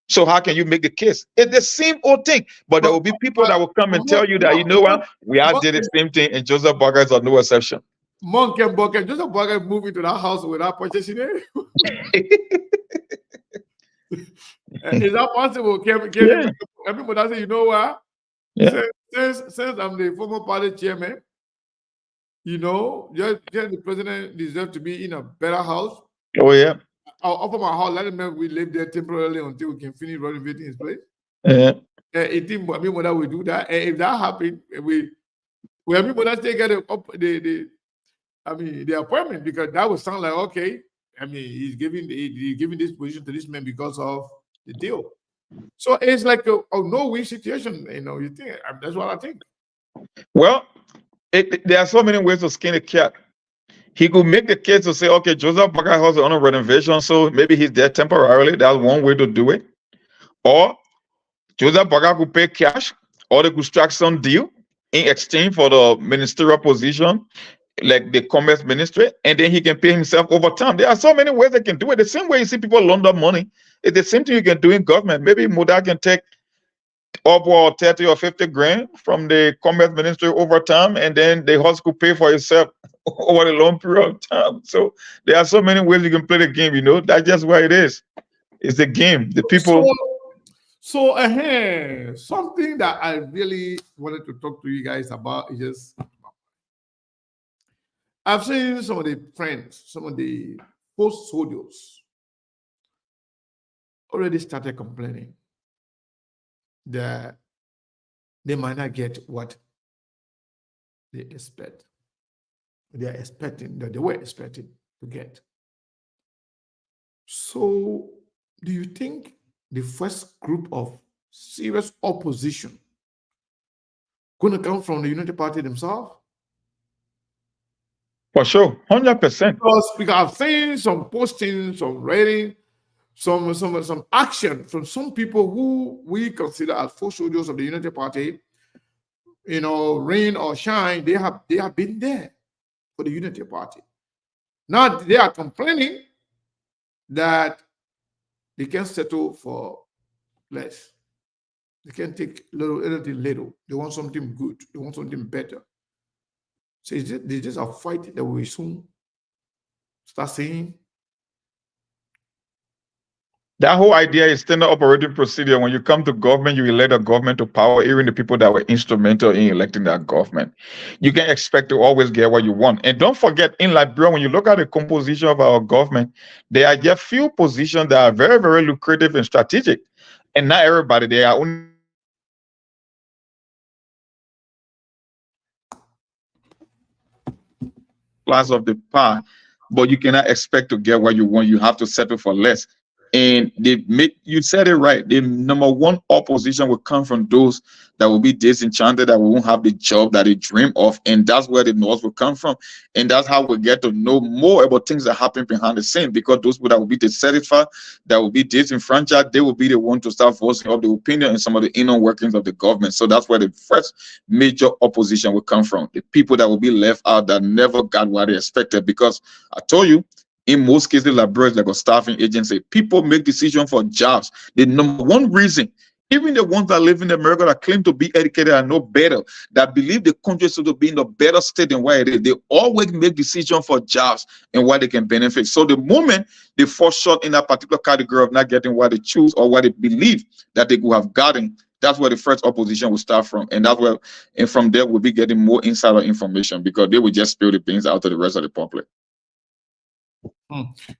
So how can you make the case? It's the same old thing, but there will be people that will come and tell you that, you know what, we all did the same thing, and Joseph Boakai is no exception. Monk and Boakai, Joseph Boakai moved into that house without purchasing it. Is that possible? Yeah. Everybody say, you know what? Yeah. Since I'm the former party chairman, you know, just the president deserves to be in a better house. Oh yeah. I'll offer my house. Let him know we live there temporarily until we can finish renovating his place. Yeah. Mother will do that. And if that happens, we mother still get the appointment, because that would sound like, okay, I mean, he's giving this position to this man because of the deal. So it's like a no-win situation, you know. You think that's what I think. Well, there are so many ways to skin a cat. He could make the case to say, okay, Joseph Boakai has on a renovation, so maybe he's there temporarily. That's one way to do it. Or Joseph Boakai could pay cash, or they could strike some deal in exchange for the ministerial position, like the commerce ministry, and then he can pay himself over time. There are so many ways they can do it. The same way you see people launder money, it's the same thing you can do in government. Maybe Muda can take upward 30 or 50 grand from the commerce ministry over time, and then the house could pay for itself over a long period of time. So there are so many ways you can play the game, you know. That's just what it is. It's a game. The people. So something that I really wanted to talk to you guys about is just, I've seen some of the friends, some of the post soldiers already started complaining that they might not get what they expect. They are expecting, that they were expecting to get. So, do you think the first group of serious opposition going to come from the Unity Party themselves? For sure, 100%. Because I've seen some postings, some writing, some action from some people who we consider as foot soldiers of the Unity Party. You know, rain or shine, they have been there for the Unity Party. Now they are complaining that they can settle for less. They can take anything little. They want something good. They want something better. So it's just a fight that we soon start seeing. That whole idea is standard operating procedure. When you come to government, you elect a government to power, even the people that were instrumental in electing that government. You can expect to always get what you want. And don't forget, in Liberia, when you look at the composition of our government, there are just few positions that are very, very lucrative and strategic. And not everybody, they are only class of the pie, but you cannot expect to get what you want. You have to settle for less. And you said it right. The number one opposition will come from those that will be disenchanted, that won't have the job that they dream of. And that's where the noise will come from. And that's how we get to know more about things that happen behind the scene, because those people that will be dissatisfied, that will be disenfranchised, they will be the one to start voicing up the opinion and some of the inner workings of the government. So that's where the first major opposition will come from. The people that will be left out, that never got what they expected. Because I told you, in most cases, Liberia is like a staffing agency. People make decisions for jobs. The number one reason, even the ones that live in America that claim to be educated and know better, that believe the country is to be in a better state than where it is, they always make decisions for jobs and what they can benefit. So the moment they fall short in that particular category of not getting what they choose or what they believe that they could have gotten, that's where the first opposition will start from. And that's where, and from there, we'll be getting more insider information, because they will just spill the beans out to the rest of the public.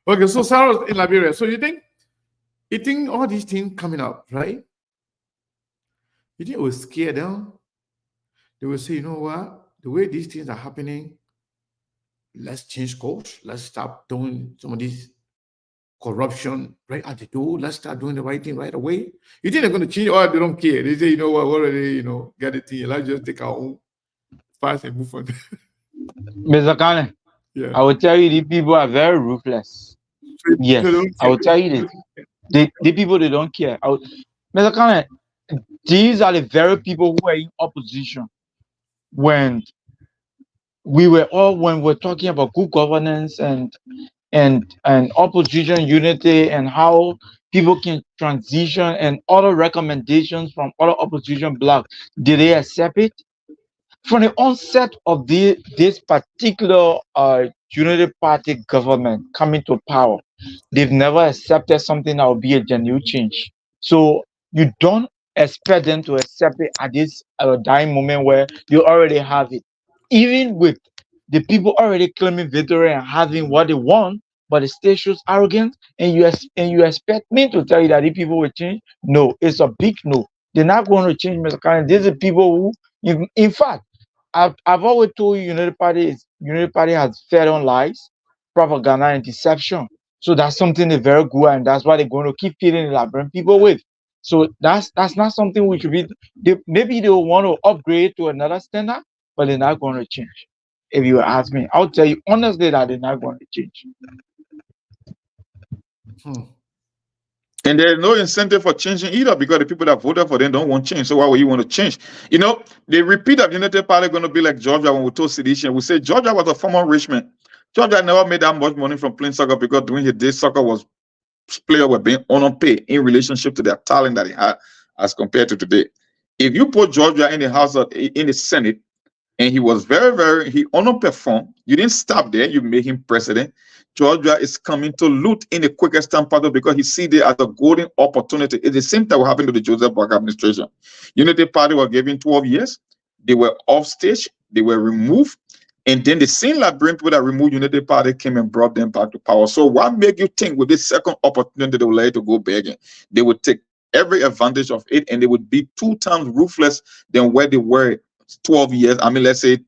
Okay, so Sarah in Liberia. So you think all these things coming up, right? You think it will scare them? They will say, you know what? The way these things are happening, let's change course. Let's stop doing some of this corruption right at the door. Let's start doing the right thing right away. You think they're going to change, or they don't care? They say, you know what? Already, get the thing. Let's just take our own fast and move on. Mr. Kane, Yeah. I will tell you, the people are very ruthless. Yes, I will tell you this. The people, they don't care. Mr. Kane, these are the very people who are in opposition when we're talking about good governance and opposition unity, and how people can transition and other recommendations from other opposition blocks. Did they accept it? From the onset of this particular Unity Party government coming to power, they've never accepted something that will be a genuine change. So you don't expect them to accept it at this dying moment where you already have it. Even with the people already claiming victory and having what they want, but it still shows arrogance, and you expect me to tell you that if people will change? No, it's a big no. They're not going to change, Mr. Karen. These are people who, in fact, I've always told you Unity Party has fed on lies, propaganda, and deception. So that's something they're very good at, and that's why they're going to keep feeding the Liberian people with. So that's not something we should be. Maybe they will want to upgrade to another standard, but they're not going to change. If you ask me, I'll tell you honestly that they're not going to change. And there's no incentive for changing either, because the people that voted for them don't want change. So why would you want to change? You know, the repeat of United Party going to be like Georgia when we told sedition. We said Georgia was a former rich man. Georgia never made that much money from playing soccer, because during his day, soccer was players were being underpaid in relationship to their talent that he had as compared to today. If you put Georgia in the House in the Senate, and he was he underperformed, you didn't stop there, you made him president. Georgia is coming to loot in the quickest time possible, because he sees it as a golden opportunity. It's the same thing what happened to the Joseph Boakai administration. Unity Party were given 12 years. They were off stage. They were removed. And then the same Liberian people that removed Unity Party came and brought them back to power. So what make you think with this second opportunity they will let it to go begging? They would take every advantage of it, and they would be 2 times ruthless than where they were 12 years. I mean, let's say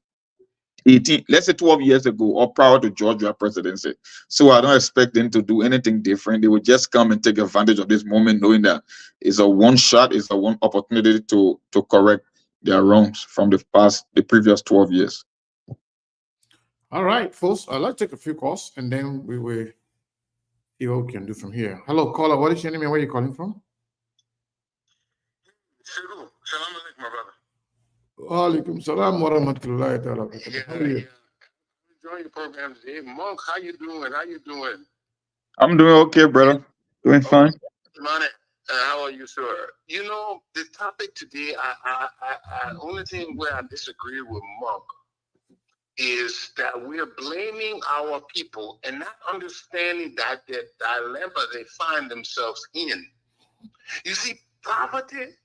12 years ago, or prior to Georgia presidency. So I don't expect them to do anything different. They would just come and take advantage of this moment, knowing that it's a one shot, it's a one opportunity to correct their wrongs from the previous 12 years. All right, folks, I'd like to take a few calls, and then we will see what we can do from here. Hello, caller. What is your name and where are you calling from? Salam alaikum, my brother. Walaikum salam wa rahmatullahi ta'ala. How are you? Enjoying your program today. Monk, how you doing? How you doing? I'm doing okay, brother. Doing fine. Mane, how are you, sir? You know, the topic today, I only thing where I disagree with Monk is that we're blaming our people and not understanding that the dilemma they find themselves in. You see, poverty,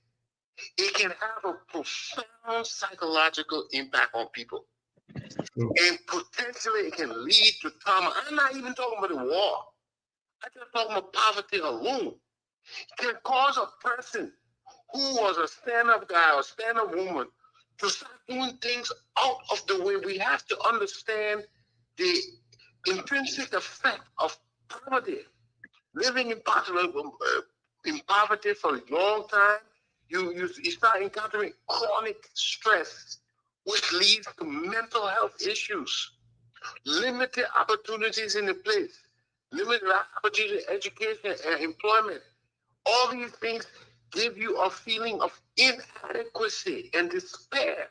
it can have a profound psychological impact on people. And potentially it can lead to trauma. I'm not even talking about the war. I'm just talking about poverty alone. It can cause a person who was a stand-up guy or stand-up woman to start doing things out of the way. We have to understand the intrinsic effect of poverty. Living in poverty for a long time, you start encountering chronic stress, which leads to mental health issues, limited opportunities in the place, limited opportunity to education and employment. All these things give you a feeling of inadequacy and despair.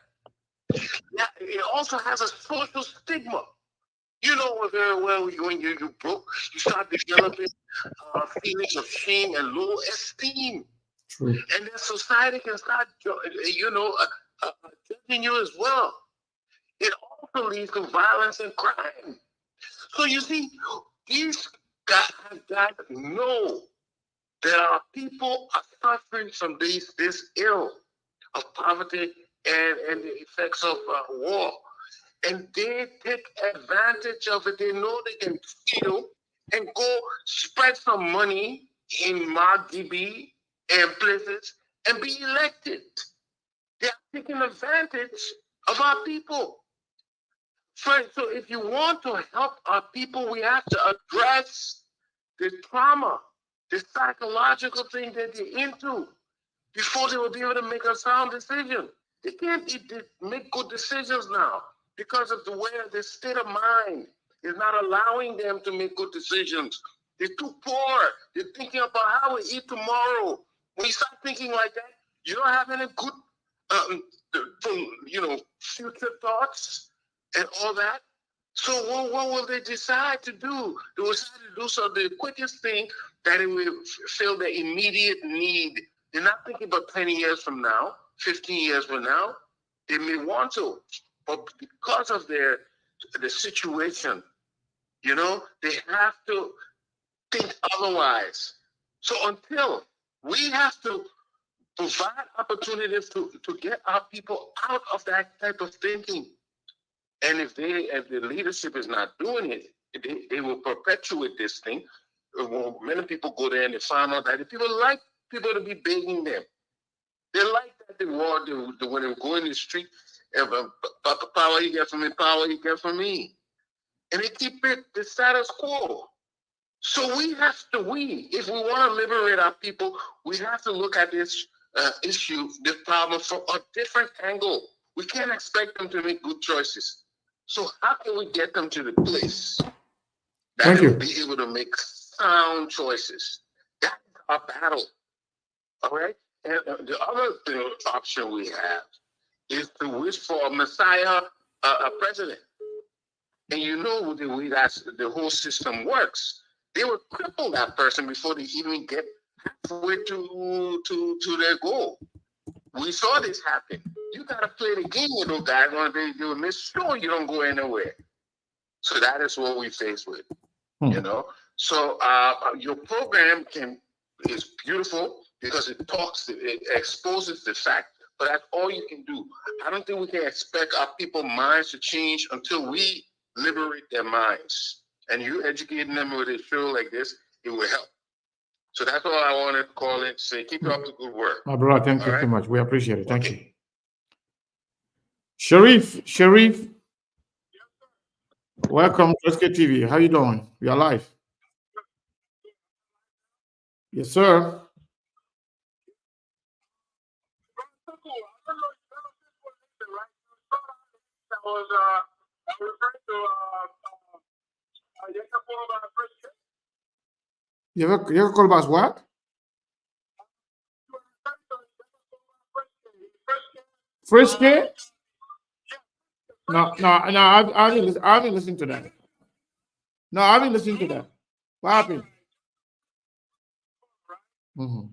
Yeah, it also has a social stigma. You know very well when you're broke, you start developing feelings of shame and low esteem. True. And then society can start, judging you as well. It also leads to violence and crime. So you see, these guys got to know that our people are suffering from this ill of poverty and the effects of war. And they take advantage of it. They know they can steal and go spread some money in MarkDB and places and be elected. They are taking advantage of our people. So if you want to help our people, we have to address the trauma, the psychological thing that they're into before they will be able to make a sound decision. They can't make good decisions now because of the way their state of mind is not allowing them to make good decisions. They're too poor. They're thinking about how we eat tomorrow. When you start thinking like that, you don't have any good, future thoughts and all that. So what will they decide to do? They will decide to do so the quickest thing that it will fill the immediate need. They're not thinking about 20 years from now, 15 years from now. They may want to, but because of the situation, you know, they have to think otherwise. So until we have to provide opportunities to get our people out of that type of thinking. And if the leadership is not doing it, they will perpetuate this thing. Many people go there and they find out that the people like people to be begging them. They like that when they go in the street, power you get from me, power you get from me. And they keep it the status quo. So if we want to liberate our people, we have to look at this issue, this problem from a different angle. We can't expect them to make good choices. So how can we get them to the place that they will be able to make sound choices? That's our battle. All right? And the other option we have is to wish for a Messiah, a president. And you know the way the whole system works. They would cripple that person before they even get halfway to their goal. We saw this happen. You got to play the game with those guys, or they will make sure you don't go anywhere. So that is what we face with, you know. So your program is beautiful because it exposes the fact, but that's all you can do. I don't think we can expect our people's minds to change until we liberate their minds. And you educating them with a show like this, it will help. So that's all I wanted to call it. Say, keep up the good work. My brother, thank you so much. We appreciate it. Thank you. Sharif, welcome to SK TV. How you doing? You're live. Yes, sir. You ever call about what? Frisky? No, I haven't listened to that. No, I haven't listened to that. What happened? Mm-hmm.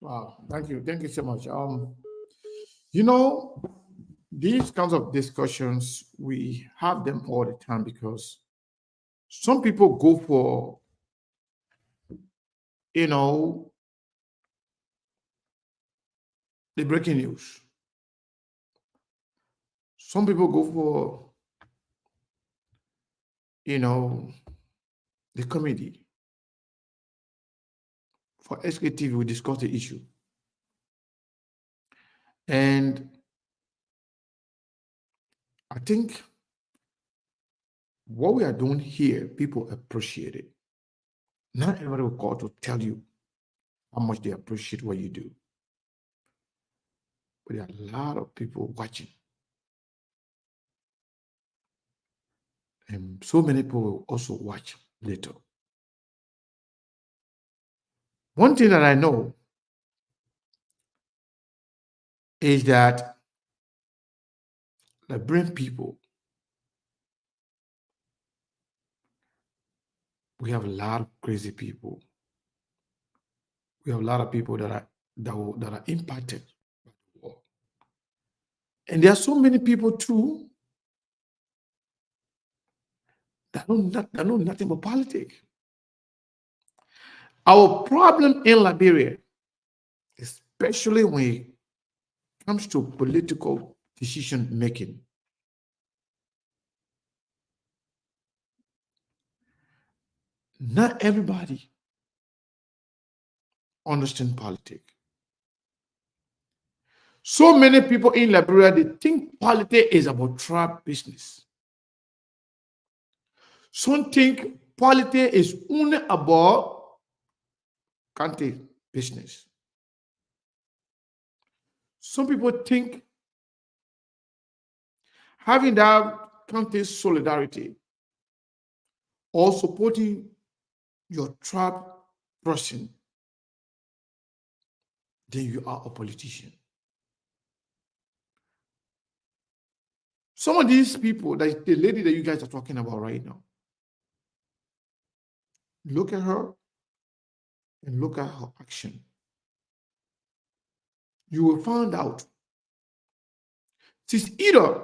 Wow, thank you so much. You know, these kinds of discussions, we have them all the time because some people go for, the breaking news. Some people go for, the comedy. For SKTV, we discuss the issue. And I think what we are doing here, people appreciate it. Not everybody will call to tell you how much they appreciate what you do. But there are a lot of people watching. And so many people will also watch later. One thing that I know is that Liberian people, we have a lot of crazy people. We have a lot of people that are impacted by the war. And there are so many people too that know nothing about politics. Our problem in Liberia, especially when it comes to political decision making, not everybody understands politics. So many people in Liberia, they think politics is about tribe business. Some think politics is only about country business. Some people think having that country solidarity or supporting your tribe person, then you are a politician. Some of these people, like the lady that you guys are talking about right now, look at her and look at her action. You will find out she's either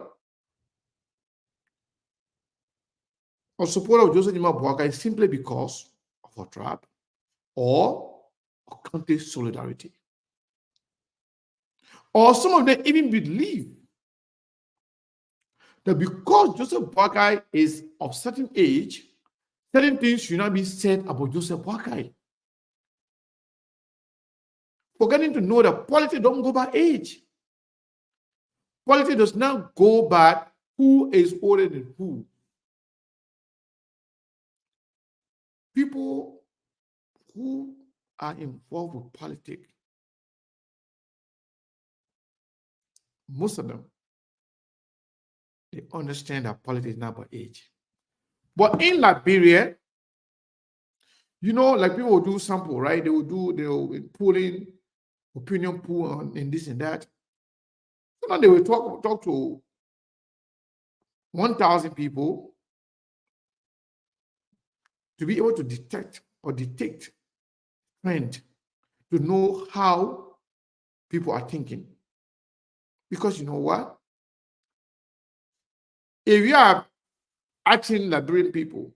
a supporter of Joseph Nima Boakai simply because of her tribe or a country solidarity. Or some of them even believe that because Joseph Boakai is of certain age, certain things should not be said about Joseph Boakai. Forgetting to know that politics don't go by age. Politics does not go by who is older than who. People who are involved with politics, most of them, they understand that politics is not about age. But in Liberia, you know, like people will do sample, right? They will pull in opinion pool on and this and that. So now they will talk to 1,000 people to be able to detect trend, to know how people are thinking. Because you know what? If you are asking Liberian people,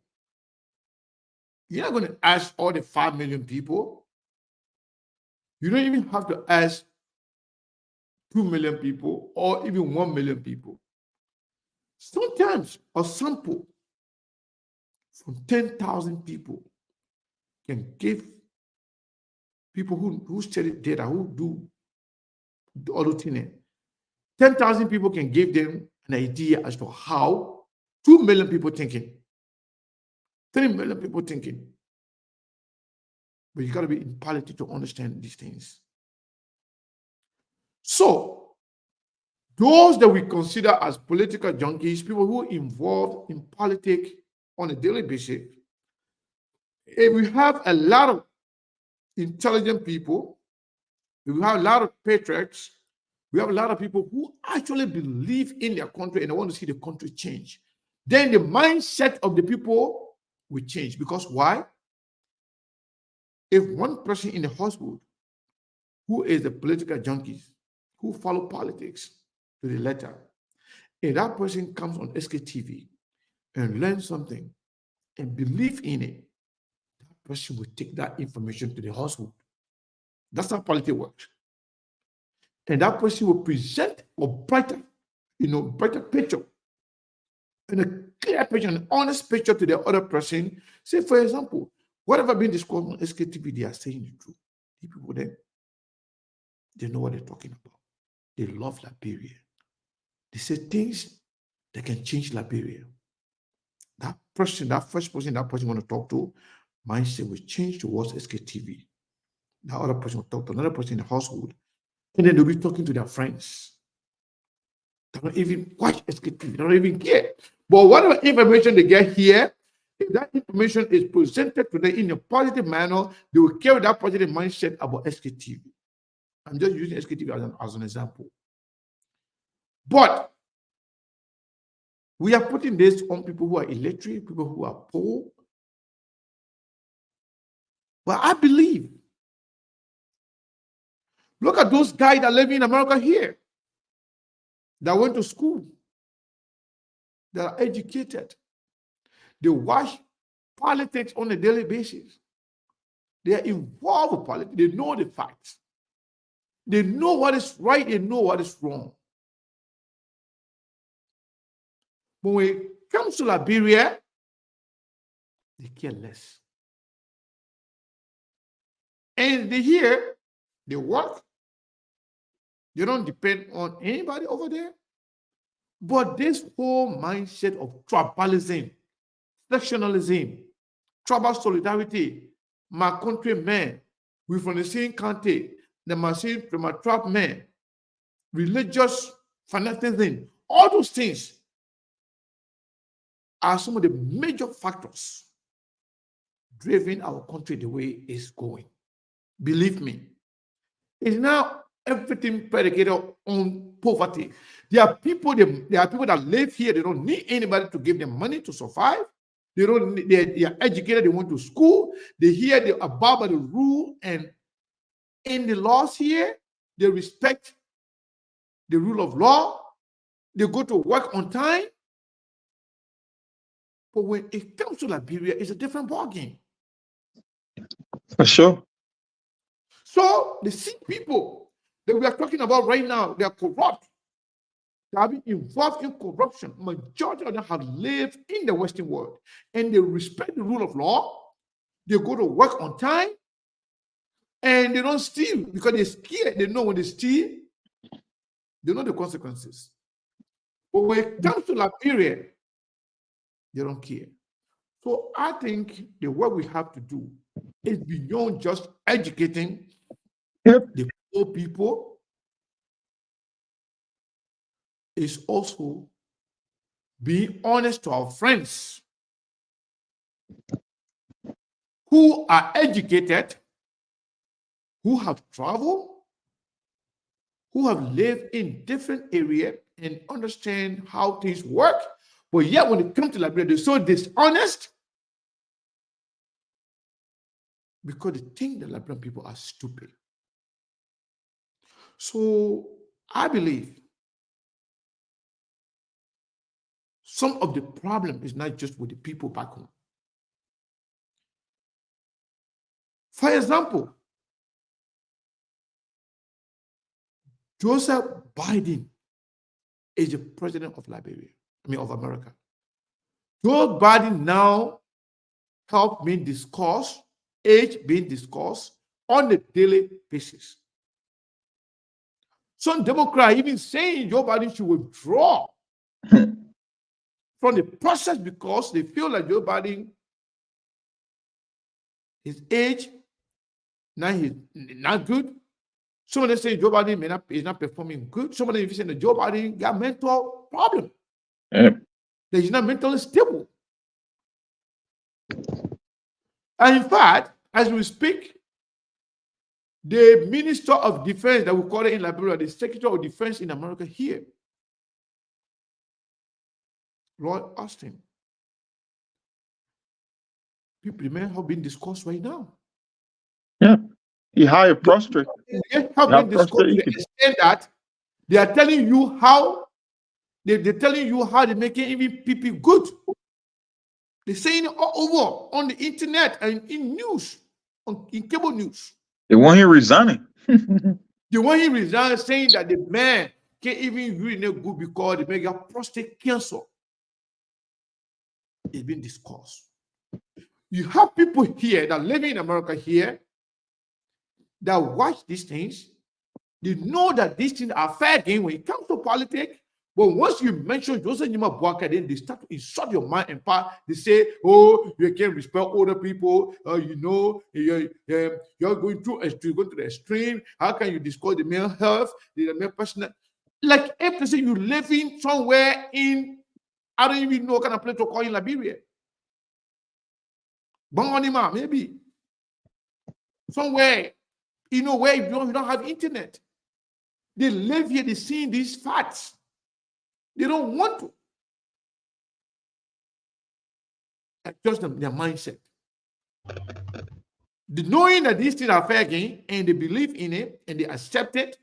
you're not going to ask all the 5 million people. You don't even have to ask 2 million people or even 1 million people. Sometimes a sample from 10,000 people can give people who study data, who do the other thing. 10,000 people can give them an idea as to how 2 million people thinking, 3 million people thinking. But you got to be in politics to understand these things. So, those that we consider as political junkies, people who are involved in politics on a daily basis, if we have a lot of intelligent people, we have a lot of patriots, we have a lot of people who actually believe in their country and they want to see the country change, then the mindset of the people will change. Because why? If one person in the household who is a political junkie, who follow politics to the letter, if that person comes on SKTV and learns something and believe in it, that person will take that information to the household. That's how politics works. And that person will present a brighter picture, and a clear picture, an honest picture to the other person. Say, for example, whatever being discussed on SKTV, they are saying the truth. The people there, they know what they're talking about. They love Liberia. They say things that can change Liberia. That person, that first person that person want to talk to mindset will change towards SKTV. The other person will talk to another person in the household, and then they'll be talking to their friends. They don't even watch SKTV, they don't even care. But whatever information they get here, if that information is presented to them in a positive manner, they will carry that positive mindset about SKTV. I'm just using SKTV as an example. But we are putting this on people who are illiterate, people who are poor. But I believe, look at those guys that live in America here, that went to school, that are educated. They watch politics on a daily basis. They are involved with politics. They know the facts. They know what is right. They know what is wrong. But when it comes to Liberia, they care less. And they hear, they work. They don't depend on anybody over there. But this whole mindset of tribalism, sectionalism, tribal solidarity, my countrymen, we from the same country, the machine from a tribe man, religious fanaticism, all those things are some of the major factors driving our country the way it's going. Believe me, it's now everything predicated on poverty. There are people that live here, they don't need anybody to give them money to survive. They are educated, they went to school, they hear they abide by the rule and in the laws here, they respect the rule of law, they go to work on time. But when it comes to Liberia, it's a different ballgame. For sure. So the sick people that we are talking about right now, they are corrupt. They have been involved in corruption. Majority of them have lived in the Western world, and they respect the rule of law. They go to work on time, and they don't steal because they're scared. They know when they steal, they know the consequences. But when it comes to Liberia, they don't care. So I think the work we have to do is beyond just educating the poor people. It's also being honest to our friends who are educated, who have traveled, who have lived in different areas and understand how things work. But yet when it comes to Liberia, they're so dishonest because they think the Liberian people are stupid. So I believe some of the problem is not just with the people back home. For example, Joseph Biden is the president of Liberia, of America. Joe Biden now help being discussed, age being discussed on a daily basis. Some Democrats even saying Joe Biden should withdraw from the process because they feel like Joe Biden, his age, now he's not good. Some of them say Joe Biden is not performing good. Some of them even say that Joe Biden got mental problem. That he's not mentally stable. And in fact, as we speak, the Minister of Defense, that we call it in Liberia, the Secretary of Defense in America here, Lloyd Austin, people remain have been discussed right now. Yeah, he hired prostrate. They have been discussed to the extent that they are telling you how they're telling you how they're making even people good. They're saying it all over on the internet and in news, in cable news. They want him resigning. They want him resigning, saying that the man can't even really good because they may get prostate cancer. It's been discussed. You have people here that live in America here that watch these things. They know that these things are fair game when it comes to politics, But once you mention Joseph Nima Boakai, then they start to insult your mind and power. They say, oh, you can't respect older people. You know, you're going through the extreme. How can you discuss the mental health, the mental personal? Like if they say you living somewhere in, I don't even know what kind of place to call in Liberia. Bangonima, maybe. Somewhere, you know, where you don't have internet. They live here, they see these facts. They don't want to. Adjust their mindset. The knowing that these things are fair game and they believe in it and they accept it.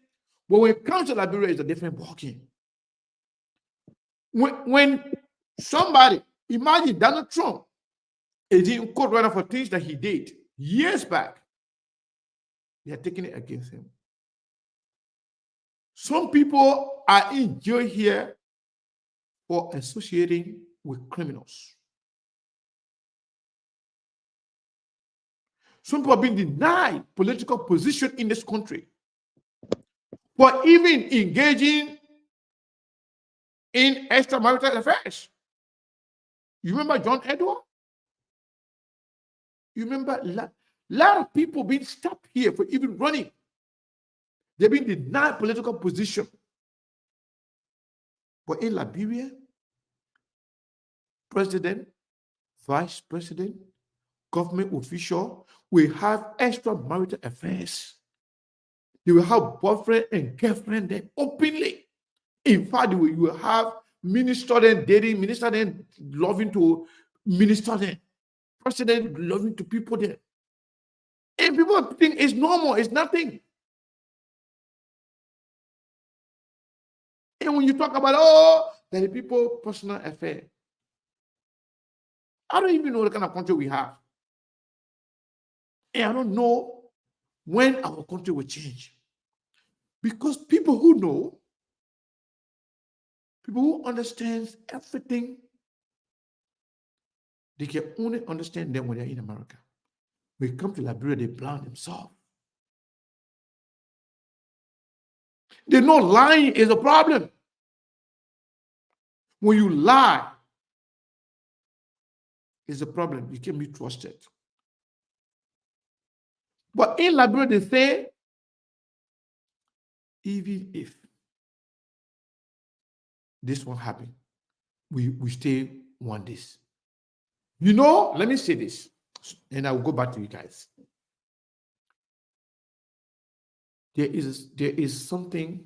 But when it comes to Liberia, it's a different ballgame. When somebody, imagine Donald Trump is in court right now for things that he did years back, they are taking it against him. Some people are in jail here for associating with criminals. Some people have been denied political position in this country for even engaging in extramarital affairs. You remember John Edward? You remember a lot of people being stopped here for even running. They've been denied political position. But in Liberia, president, vice president, government official will have extramarital affairs. They will have boyfriend and girlfriend then openly. In fact, you will have minister then dating, minister then loving to minister then, president loving to people there. And people think it's normal, it's nothing. And when you talk about, oh, that the people personal affair, I don't even know the kind of country we have. And I don't know when our country will change. Because people who know, people who understand everything, they can only understand them when they're in America. When they come to Liberia, they blind themselves. They know lying is a problem. When you lie, it's a problem. You can't be trusted. But in Liberia, they say, even if this won't happen, we stay want this. You know, let me say this, and I will go back to you guys. There is something.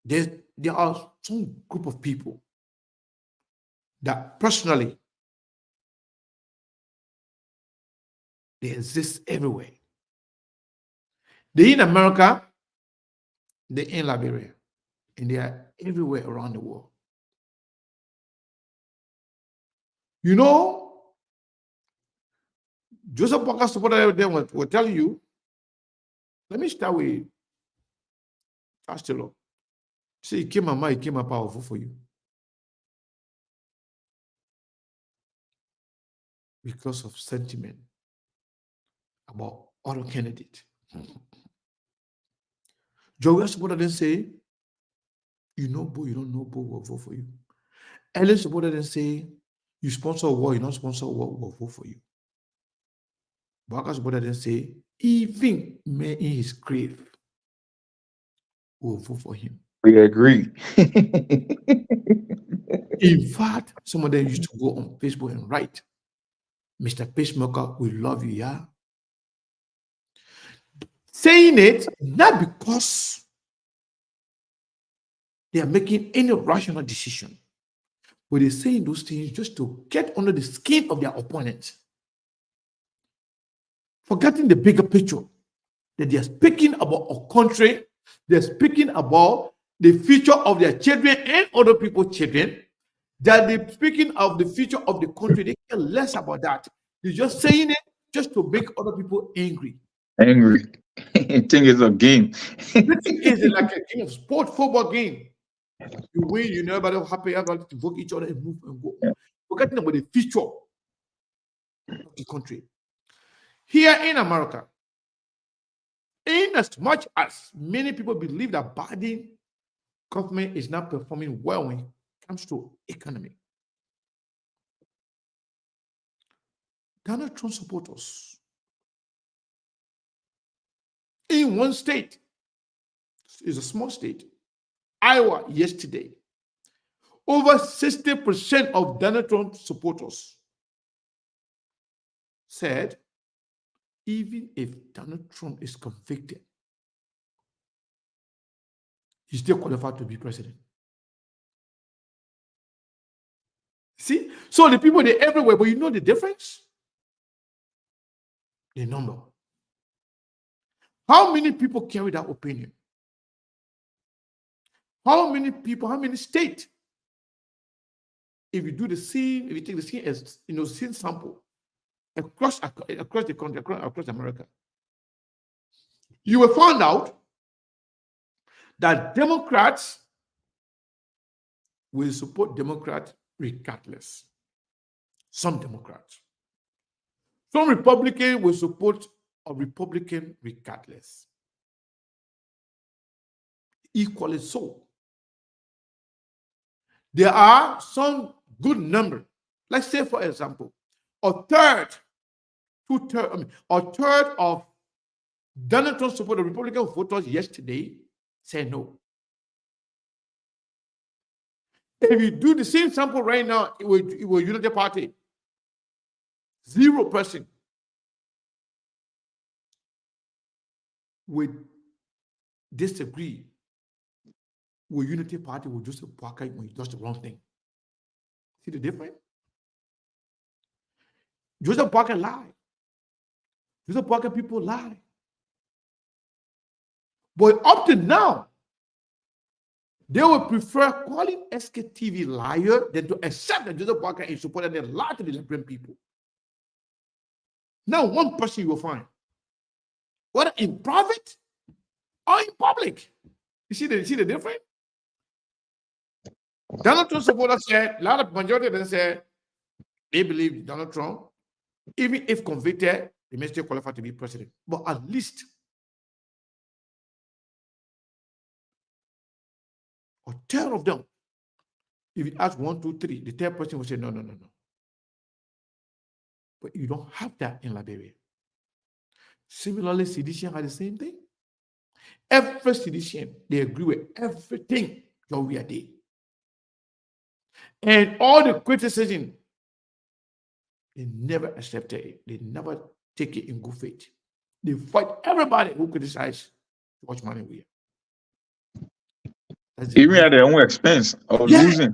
There are some group of people that personally they exist everywhere. They're in America, they're in Liberia, and they are everywhere around the world. You know, Joseph Boakai supporter will tell you, let me start with Chancellor. Say he came out powerful for you. Because of sentiment about other candidates. Joel supporter didn't say, you know, Bo, you don't know Bo will vote for you. Ellen supporter didn't say, you sponsor war, you don't sponsor war, will vote for you. Boakai supporter didn't say, even man in his grave will vote for him. We agree. In fact, some of them used to go on Facebook and write, Mr. Pacemaker, we love you, yeah? Saying it not because they are making any rational decision, but they're saying those things just to get under the skin of their opponents, forgetting the bigger picture, that they are speaking about a country, they're speaking about the future of their children and other people's children, that they're speaking of the future of the country. They care less about that. They're just saying it just to make other people angry. Angry. I think it's a game. Everything is like a game of sport, football game. You win, you know, everybody happy, everybody to vote each other and move and go. Forgetting about the future of the country. Here in America, in as much as many people believe that Biden government is not performing well when it comes to economy. Donald Trump supporters in one state, is a small state, Iowa, yesterday, over 60% of Donald Trump supporters said even if Donald Trump is convicted, he's still qualified to be president. See? So the people, they're everywhere, but you know the difference? The number. How many people carry that opinion? How many people, how many states? If you do the same, if you take the same as same sample across the country, across America, you will find out that Democrats will support Democrats regardless. Some Democrats. Some Republicans will support a Republican regardless. Equally so. There are some good number. Let's say, for example, a third of Donald Trump supported Republican voters yesterday said no. If you do the same sample right now, it will unite the party. 0% would disagree with Unity Party with Joseph Parker when he does the wrong thing. See the difference? Joseph Parker lied. Joseph Parker people lie. But up to now, they would prefer calling SKTV liar than to accept that Joseph Parker is supporting and lie to the Liberian people. Now, one person you will find, whether in private or in public. You see the difference? Donald Trump supporters said, a lot of majority of them said they believe Donald Trump, even if convicted, he may still qualify to be president. But at least a third of them, if you ask 1, 2, 3, the third person will say, no. But you don't have that in Liberia. Similarly, sedition had the same thing. Every sedition, they agree with everything that we are doing. And all the criticism, they never accepted it. They never take it in good faith. They fight everybody who criticizes Watch Money we are. Even at their own expense of losing.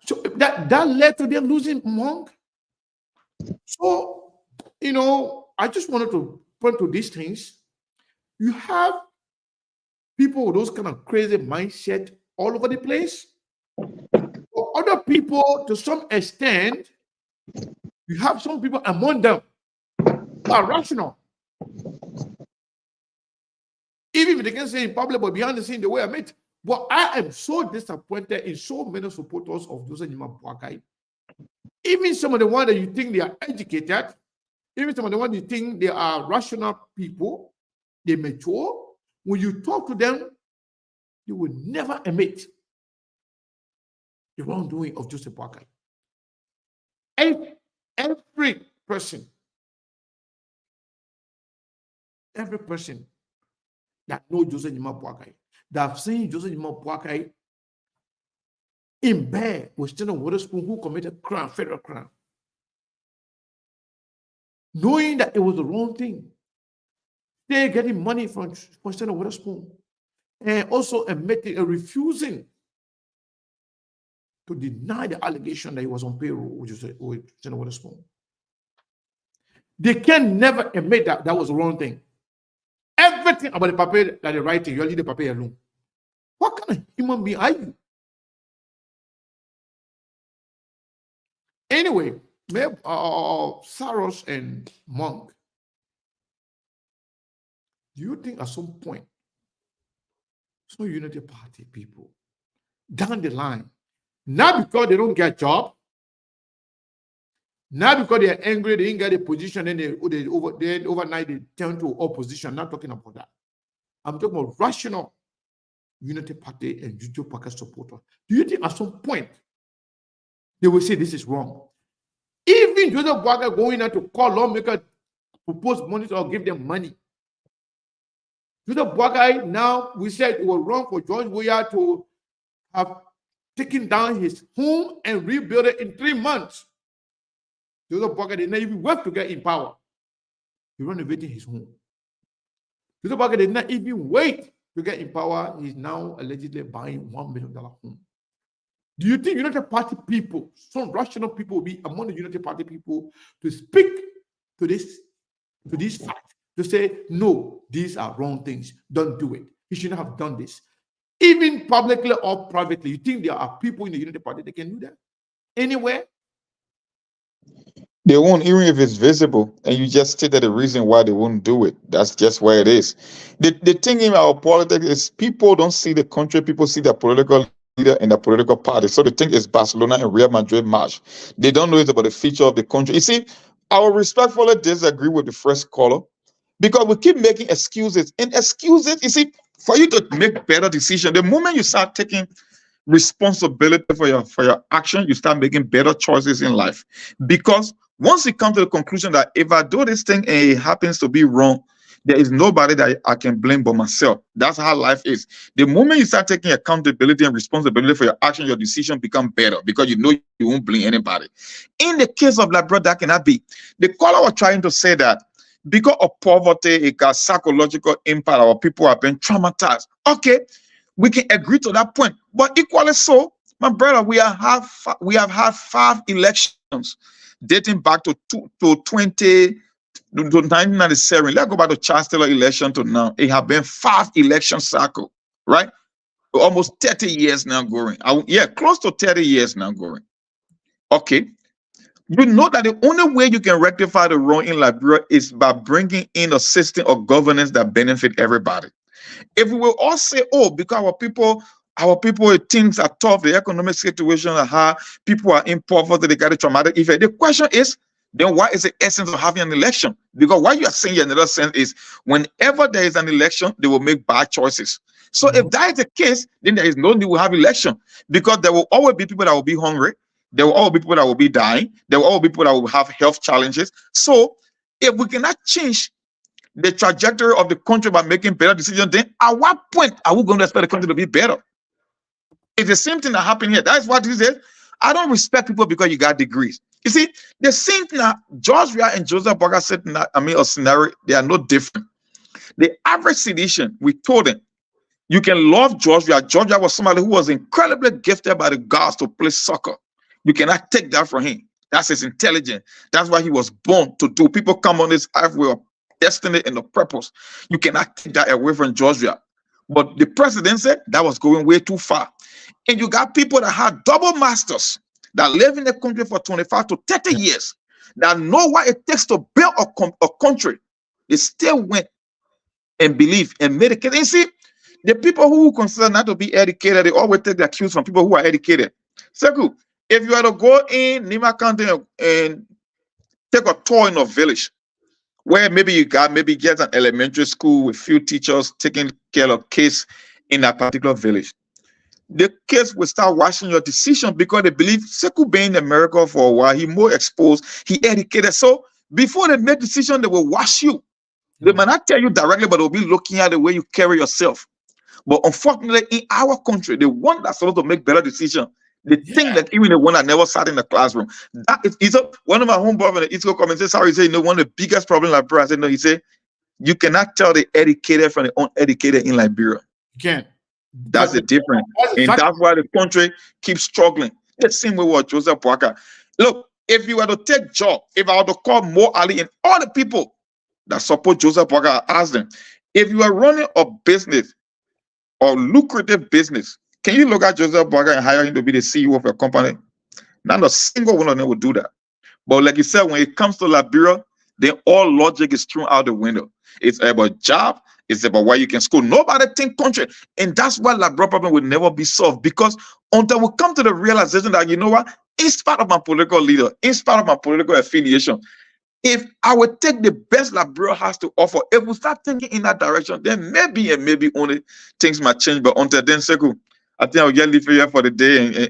So that led to them losing Monk. So, I just wanted to point to these things. You have people with those kind of crazy mindset all over the place. For other people, to some extent, you have some people among them who are rational. Even if they can say in public, but behind the scene, the way I met. But I am so disappointed in so many supporters of Joseph Nima Boakai. Even some of the ones that you think they are educated, even some of the ones you think they are rational people, they mature, when you talk to them, you will never admit the wrongdoing of Joseph Boakai. Every person that knows Joseph Nima Boakai, that have seen Joseph Nima Boakai in bed with Stephen Witherspoon, who committed crime, federal crime, knowing that it was the wrong thing. They're getting money from Stephen Witherspoon, and also admitting and refusing to deny the allegation that he was on payroll with Stephen Witherspoon. They can never admit that that was the wrong thing. Everything about the paper that they're writing, you leave the paper alone. What kind of human being are you? Anyway, Saros and Monk, do you think at some point, some Unity Party people down the line, not because they don't get a job, not because they are angry, they didn't get a position, and then overnight they turn to opposition. I'm not talking about that. I'm talking about rational Unity Party and Juju Parker supporters, do you think at some point they will say this is wrong? Even Joseph Boakai going out to call lawmakers, propose money or give them money. Joseph Boakai, now we said it was wrong for George Weah to have taken down his home and rebuild it in 3 months. Joseph Boakai did not even work to get in power. He renovated his home. Joseph Boakai did not even wait to get in power. He's now allegedly buying $1 million home. Do you think United Party people, some rational people, will be among the United Party people to speak to this fact, to say, no, these are wrong things, don't do it. You shouldn't have done this. Even publicly or privately, you think there are people in the United Party that can do that? Anywhere? They won't, even if it's visible, and you just stated the reason why they won't do it. That's just where it is. The thing in our politics is people don't see the country, people see the political leader and the political party. So they think it's Barcelona and Real Madrid match. They don't know it's about the future of the country. You see, I will respectfully disagree with the first caller because we keep making excuses. And excuses, you see, for you to make better decisions, the moment you start taking responsibility for your action, you start making better choices in life. Because once you come to the conclusion that if I do this thing and it happens to be wrong, there is nobody that I can blame but myself. That's how life is. The moment you start taking accountability and responsibility for your action, your decision become better because you know you won't blame anybody. In the case of Liberia, that cannot be. The caller was trying to say that because of poverty, it got psychological impact. Our people have been traumatized. Okay, we can agree to that point. But equally so, my brother, we have had 5 elections dating back to 1997. Let's go back to Chancellor election to now. It has been 5 election cycles, right? Almost 30 years now going. Close to 30 years now going. Okay. You know that the only way you can rectify the wrong in Liberia is by bringing in a system of governance that benefit everybody. If we will all say, oh, because our people, things are tough, the economic situation are hard, people are in poverty, they got a traumatic effect. The question is, then what is the essence of having an election? Because what you are saying in another sense is, whenever there is an election, they will make bad choices. So if that is the case, then there is no need to have election, because there will always be people that will be hungry. There will always be people that will be dying. There will always be people that will have health challenges. So if we cannot change the trajectory of the country by making better decisions, then at what point are we going to expect the country to be better? It's the same thing that happened here. That's what this is. I don't respect people because you got degrees. You see, the same thing that George Weah and Joseph Boakai said, a scenario, they are no different. The average citizen, we told them, you can love George Weah. George Weah was somebody who was incredibly gifted by the gods to play soccer. You cannot take that from him. That's his intelligence. That's why he was born to do. People come on this earth with a destiny and a purpose. You cannot take that away from George Weah. But the president said that was going way too far. And you got people that had double masters that live in the country for 25 to 30 years, that know what it takes to build a country. They still went and believe and made it. And see, the people who consider not to be educated, they always take their cues from people who are educated. Seku, if you are to go in Nima County and take a tour in a village where maybe you get an elementary school with few teachers taking care of kids in that particular village, the kids will start watching your decision because they believe Seku been in America for a while, he more exposed, he educated. So before they make decision, they will watch you. They might not tell you directly, but they'll be looking at the way you carry yourself. But unfortunately, in our country, the one that's supposed to make better decisions, they think that even the one that never sat in the classroom. That is one of my homeboys in the East Coast comments. Sorry, he said, one of the biggest problems in Liberia. I said, no, he said, you cannot tell the educated from the uneducated in Liberia. You can't. That's the difference. And that's why the country keeps struggling. The same way with Joseph Boakai. Look, if you were to take job, if I were to call Mo Ali and all the people that support Joseph Boakai, I ask them, if you are running a business or lucrative business, can you look at Joseph Boakai and hire him to be the CEO of a company? Not a single one of them would do that. But like you said, when it comes to Liberia, then all logic is thrown out the window. It's about job. It's about where you can school. Nobody think country. And that's why Liberia problem will never be solved. Because until we come to the realization that, you know what, in spite of my political leader, in spite of my political affiliation, If I would take the best Liberia has to offer, if we start thinking in that direction, then maybe and maybe only things might change. But until then, Seku, I think I'll get leave here for the day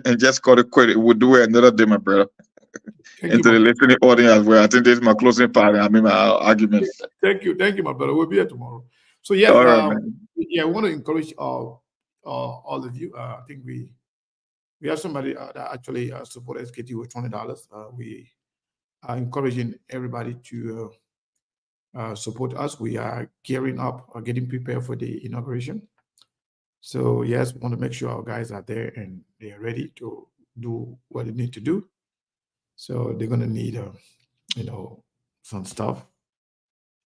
and just call it quit. We'll do it another day, my brother. Thank And you, to my the brother. listening audience as well. I think this is my closing part. I mean, my argument. Thank you, my brother. We'll be here tomorrow. So yes, All right, man. yeah, I want to encourage all of you. I think we have somebody that actually support SKT with $20. We are encouraging everybody to support us. We are gearing up, getting prepared for the inauguration. So yes, we want to make sure our guys are there and they are ready to do what they need to do. So they're gonna need, some stuff.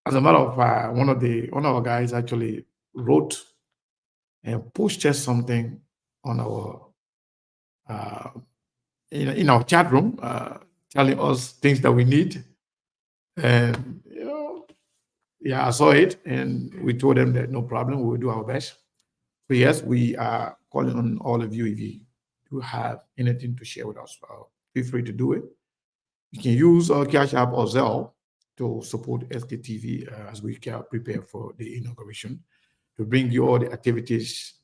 As a matter of fact, one of our guys actually wrote and posted something on our in our chat room, telling us things that we need, and yeah, I saw it, and we told them that no problem, we will do our best. So yes, we are calling on all of you. If you do have anything to share with us, feel free to do it. You can use our Cash App or Zelle to support SKTV as we can prepare for the inauguration, to bring you all the activities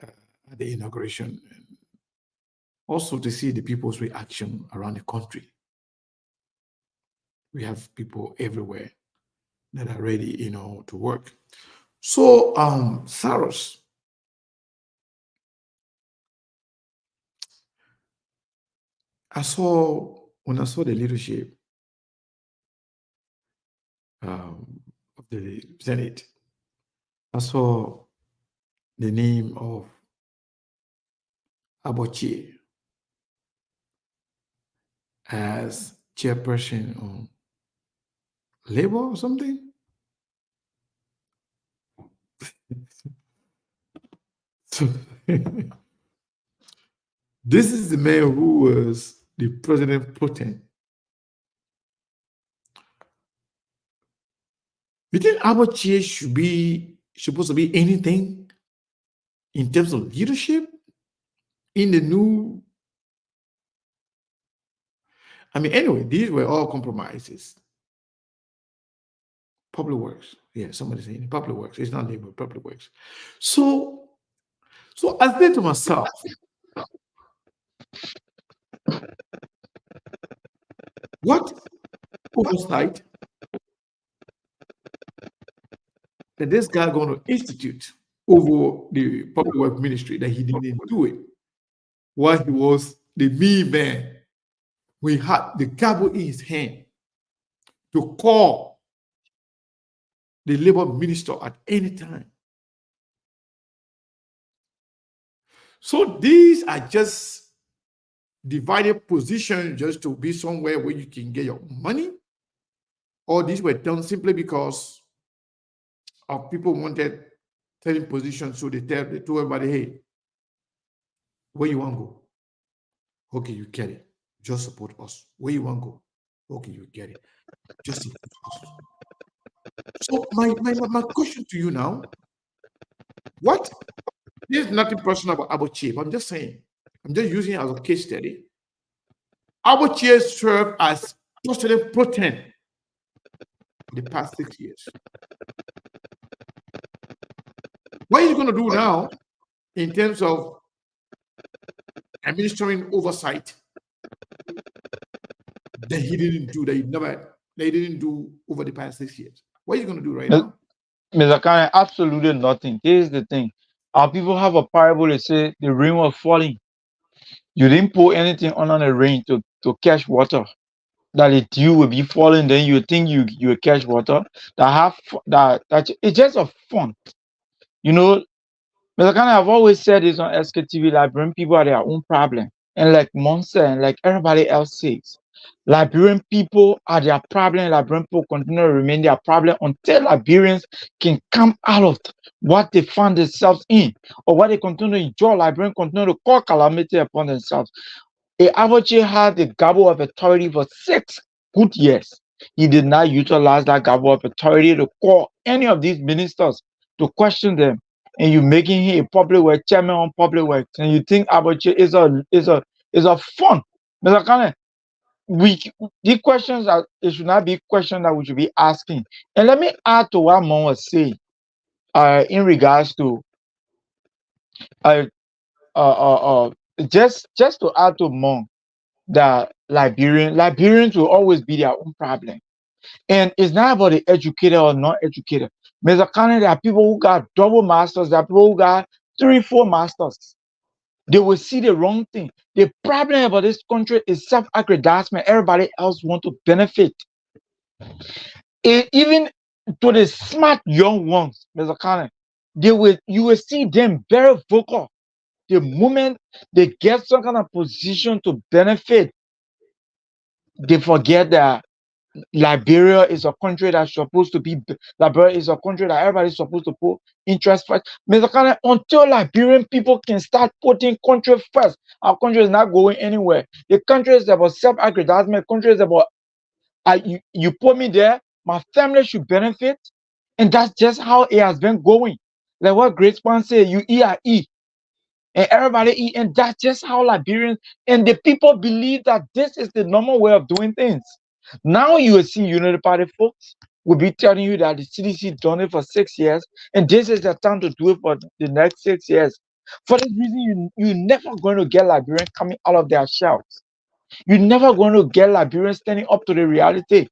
at the inauguration, and also to see the people's reaction around the country. We have people everywhere that are ready, to work. So, Saros, when I saw the leadership of the Senate, I saw the name of Abochie as chairperson on Labor or something. So, this is the man who was the president pro tem. You think Abochie should be supposed to be anything in terms of leadership in the new? I mean, anyway, these were all compromises. Public works. Yeah, somebody saying public works. It's not labor, public works. So I said to myself, what oversight that this guy going to institute over the public work ministry that he didn't do it while he was the me man? We had the gavel in his hand to call the labor minister at any time. So these are just divided positions just to be somewhere where you can get your money, or these were done simply because of people wanted certain positions, so they told everybody, hey, where you want to go? Okay, you get it. Just support us. Where you want to go? Okay, you get it. Just support us. So my question to you now, what? There's nothing personal about Abochie. I'm just saying. I'm just using it as a case study. Abochie served as president pro tem for the past 6 years. What is he going to do now in terms of administering oversight that he didn't do, they didn't do over the past 6 years? What are you going to do right now? Mr. Kane, absolutely nothing. Here's the thing. Our people have a parable that say the rain was falling. You didn't pour anything under the rain to catch water. That the dew will be falling, then you think you will catch water. That it's just a fun. Mr. Kane, I've always said this on SKTV, Liberian people are their own problem. And like Monster and like everybody else says, Liberian people are their problem. Liberian people continue to remain their problem until Liberians can come out of what they find themselves in, or what they continue to enjoy. Liberians continue to call calamity upon themselves. Abochie had the gavel of authority for 6 good years. He did not utilize that gavel of authority to call any of these ministers to question them. And you making him a public work chairman on public works, and you think Abochie is a fun, Mr. Kane. the questions that it should not be questions that we should be asking. And let me add to what Mon was saying in regards to uh, just to add to Mon that Liberians will always be their own problem. And it's not about the educated or not educated. Mr. Kanye, there are people who got double masters, there are people who got 3-4 masters. They will see the wrong thing. The problem about this country is self-aggrandizement. Everybody else want to benefit. Even to the smart young ones, Mr. Kanye, you will see them very vocal. The moment they get some kind of position to benefit, they forget that Liberia is a country that's supposed to be. Liberia is a country that everybody's supposed to put interest first. Mr. Kanye, until Liberian people can start putting country first, our country is not going anywhere. The country is about self-aggrandizement. Country is about you put me there, my family should benefit, and that's just how it has been going. Like what Great Span said, you eat, I eat. And everybody eat, and that's just how Liberians and the people believe that this is the normal way of doing things. Now you will see Unity Party folks will be telling you that the CDC done it for 6 years, and this is the time to do it for the next 6 years. For this reason, you're never going to get Liberians coming out of their shells. You're never going to get Liberians standing up to the reality.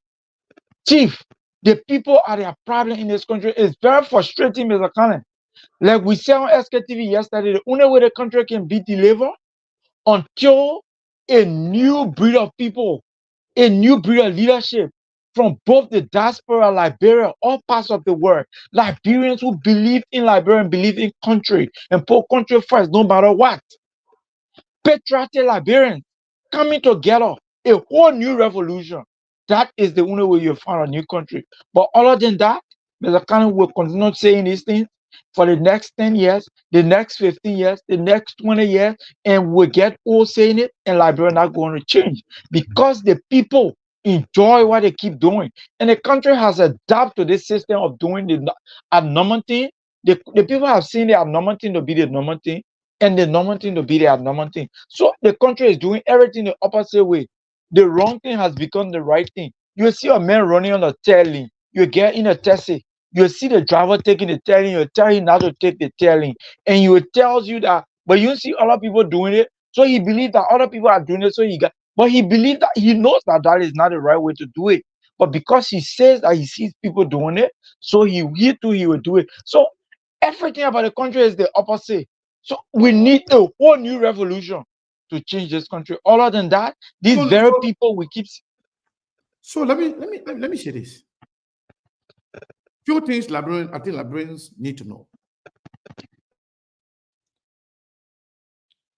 Chief, the people are their problem in this country. It's very frustrating, Mr. Kanye. Like we said on SKTV yesterday, the only way the country can be delivered until a new breed of people, a new breed of leadership from both the diaspora, Liberia, all parts of the world, Liberians who believe in Liberia and believe in country and put country first no matter what. Patriotic Liberians coming together, a whole new revolution. That is the only way you'll find a new country. But other than that, Mr. Kanye will continue saying these things for the next 10 years, the next 15 years, the next 20 years, and we'll get old saying it, and Liberia not going to change because the people enjoy what they keep doing. And the country has adapted to this system of doing the abnormal thing. The people have seen the abnormal thing to be the normal thing, and the normal thing to be the abnormal thing. So the country is doing everything the opposite way. The wrong thing has become the right thing. You see a man running on a tail lane. You get in a taxi. You see the driver taking the tail lane. You tell him not to take the tail lane. And he tells you that, but you see other people doing it. So he believes that other people are doing it. So but he believes that he knows that that is not the right way to do it. But because he says that he sees people doing it, so he will do it. So everything about the country is the opposite. So we need a whole new revolution to change this country. Other than that, these very people we keep. So let me say this. Few things I think Liberians need to know.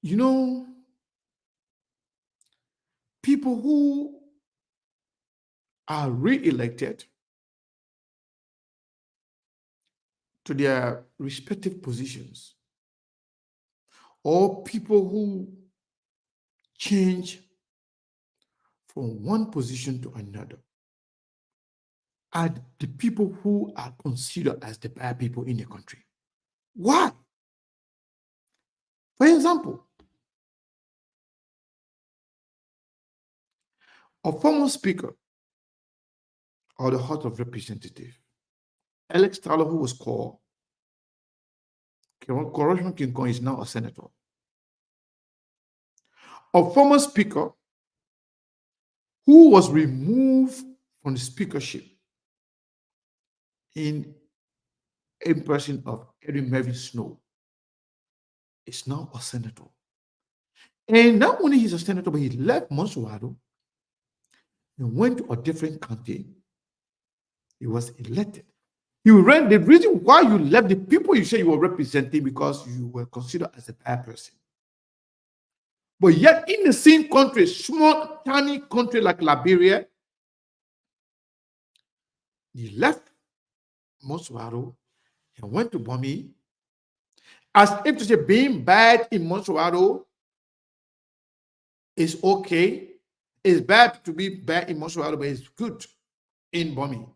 You know, people who are re-elected to their respective positions, or people who change from one position to another, are the people who are considered as the bad people in the country. Why? For example, a former speaker of the House of Representatives, Alex Tyler, who was called Corruption King Kong, is now a senator. A former speaker who was removed from the speakership in person of Edwin Mervyn Snow is now a senator. And not only he's a senator, but he left Monsuado and went to a different county. He was elected. You ran the reason why you left the people you say you were representing because you were considered as a bad person. But yet in the same country, small, tiny country like Liberia, he left Monsuado and went to Bomi, as if to say being bad in Monsuado is okay. It's bad to be bad in Monsuado, but it's good in Bomi.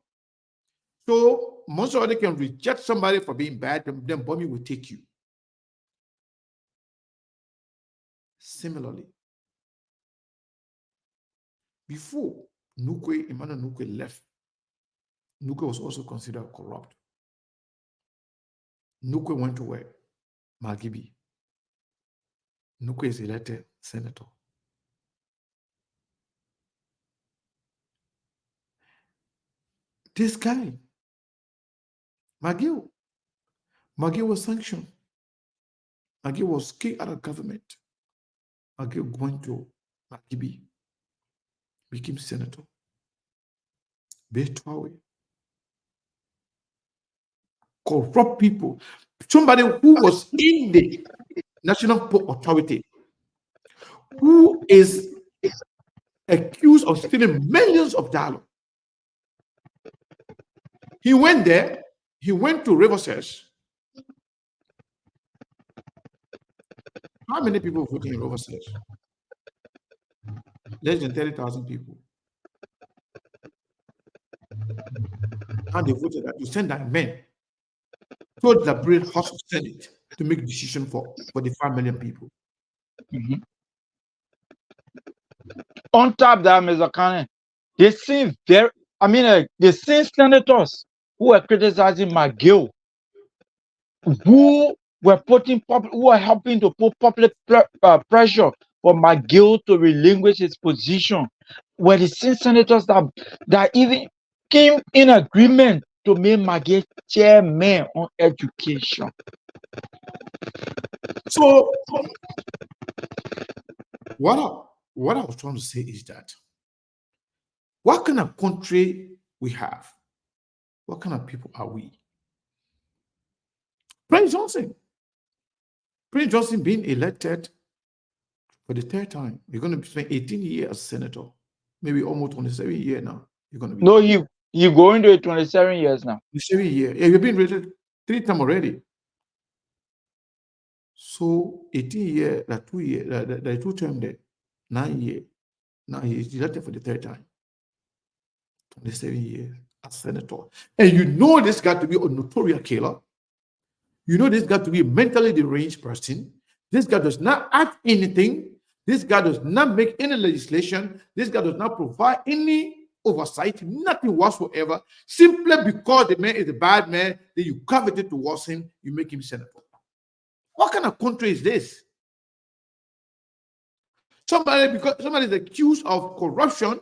So Monsuado can reject somebody for being bad, then Bomi will take you. Similarly, before Emmanuel Nukwe left, Nukwe was also considered corrupt. Nukwe went to where? Margibi. Nukwe is elected senator. This guy, Magill was sanctioned. Magill was kicked out of government. Magill went to Margibi, became senator. Betwawe. Corrupt people. Somebody who was in the National Port Authority, who is accused of stealing millions of dollars. He went there, he went to Riverside. How many people voting in Riverside? Less than 30,000 people. And they voted that to send that men to the Liberia House of Senate to make decision for the 5 million people. On top of that, Mr. Kane, they seem they seem senators who were criticizing McGill, who were helping to put public pressure for McGill to relinquish his position, were the same senators that even came in agreement to make McGill chairman on education. So, what I was trying to say is that what kind of country we have? What kind of people are we? Prince Johnson being elected for the 3rd time. You're going to spend 18 years as senator, maybe almost 27 years now. You're going to be. No, you going to 27 years now. 27 years. Yeah, you've been elected 3 times already. So 18 years, that 2 years, that 2 terms there, 9 years. Now he's elected for the 3rd time. 27 years as senator. And you know this got to be a notorious killer. You know this got to be a mentally deranged person. This guy does not act anything. This guy does not make any legislation. This guy does not provide any oversight, nothing whatsoever. Simply because the man is a bad man, then you coveted towards him, you make him senator. What kind of country is this? Somebody is accused of corruption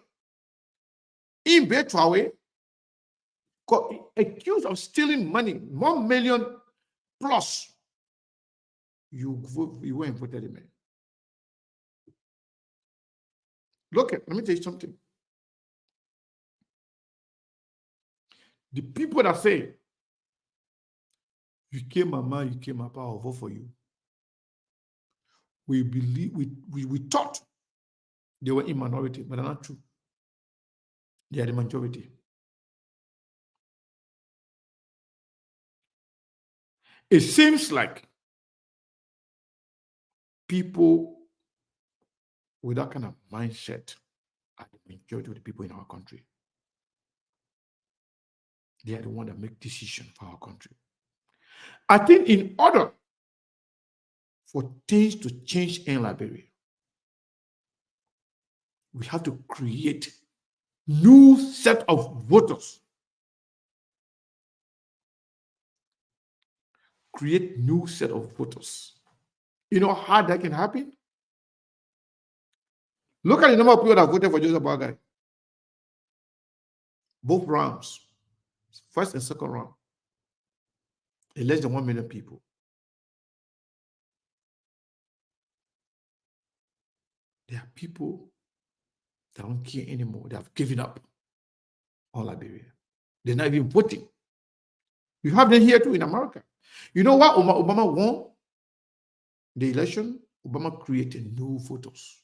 in Betwawe, accused of stealing money, 1 million plus. You went and voted him. Look, let me tell you something. The people that say, you came mama, you came papa, I'll vote for you. We believe, we thought they were in minority, but they're not true. They are the majority. It seems like people with that kind of mindset are the majority of the people in our country. They are the ones that make decisions for our country. I think in order for things to change in Liberia, we have to create new set of voters. Create new set of voters. You know how that can happen? Look at the number of people that voted for Joseph Boagai. Both rounds, first and second round, less than 1 million people. There are people that don't care anymore. They have given up on Liberia. They're not even voting. You have them here too in America. You know what? Obama won the election. Obama created new voters.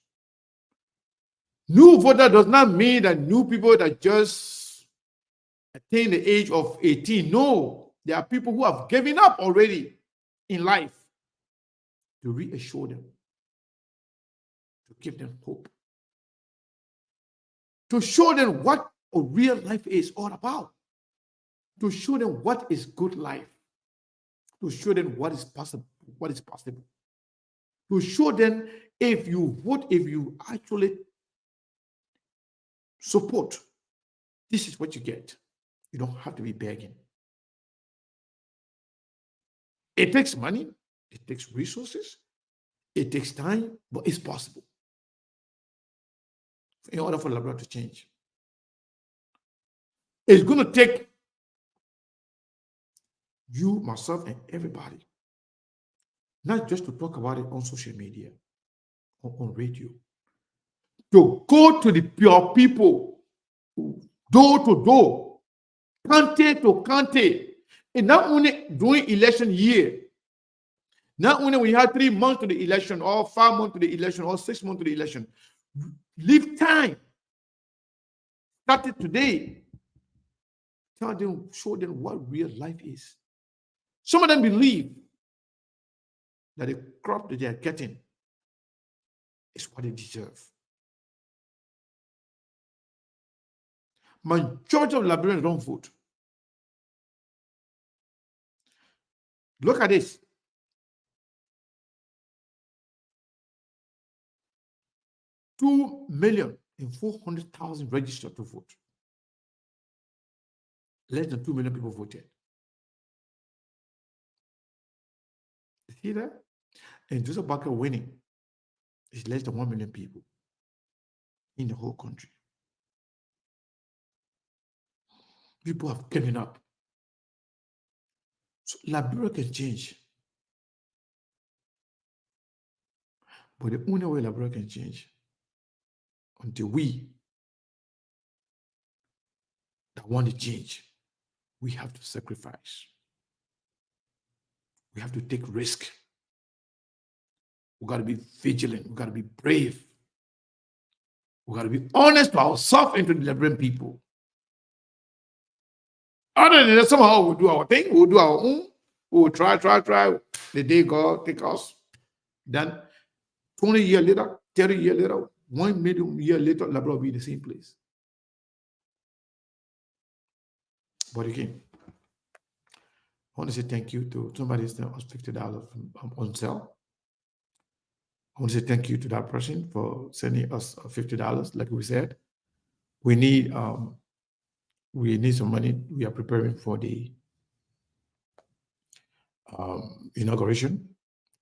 New voter does not mean that new people that just attain the age of 18. No, there are people who have given up already in life. To reassure them, to give them hope, to show them what a real life is all about, to show them what is good life, to show them what is possible, to show them if you vote, if you actually support. This is what you get. You don't have to be begging. It takes money, it takes resources, it takes time, but it's possible in order for Liberia to change. It's going to take you, myself, and everybody, not just to talk about it on social media or on radio, to go to the pure people, door to door, county to county, and not only during election year, not only when you have 3 months to the election, or 5 months to the election, or 6 months to the election. Leave time. Start it today. Tell them, show them what real life is. Some of them believe that the crop that they are getting is what they deserve. Majority of Liberians don't vote. Look at this. 2,400,000 registered to vote. Less than 2 million people voted. You see that? And Joseph Barker winning is less than 1 million people in the whole country. People have given up. So Liberia can change. But the only way Liberia can change, until we that want to change, we have to sacrifice. We have to take risk. We got to be vigilant. We got to be brave. We got to be honest to ourselves and to the Liberian people. Other than that, somehow we'll do our thing. We'll do our own. We'll try. The day God take us. Then 20 years later, 30 years later, 1 million years later, Liberia will be in the same place. But again, I want to say thank you to somebody sent us $50 on sale. I want to say thank you to that person for sending us $50. Like we said, we need some money. We are preparing for the inauguration.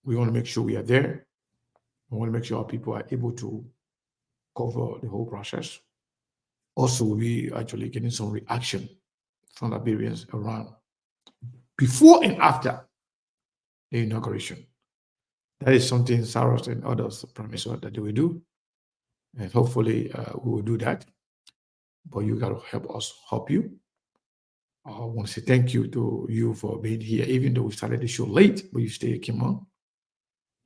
We want to make sure we are there. We want to make sure our people are able to cover the whole process. Also, we'll be actually getting some reaction from Liberians around before and after the inauguration. That is something Saros and others promise us that they will do. And hopefully we will do that. But you got to help us help you. I want to say thank you to you for being here, even though we started the show late, but you still came on.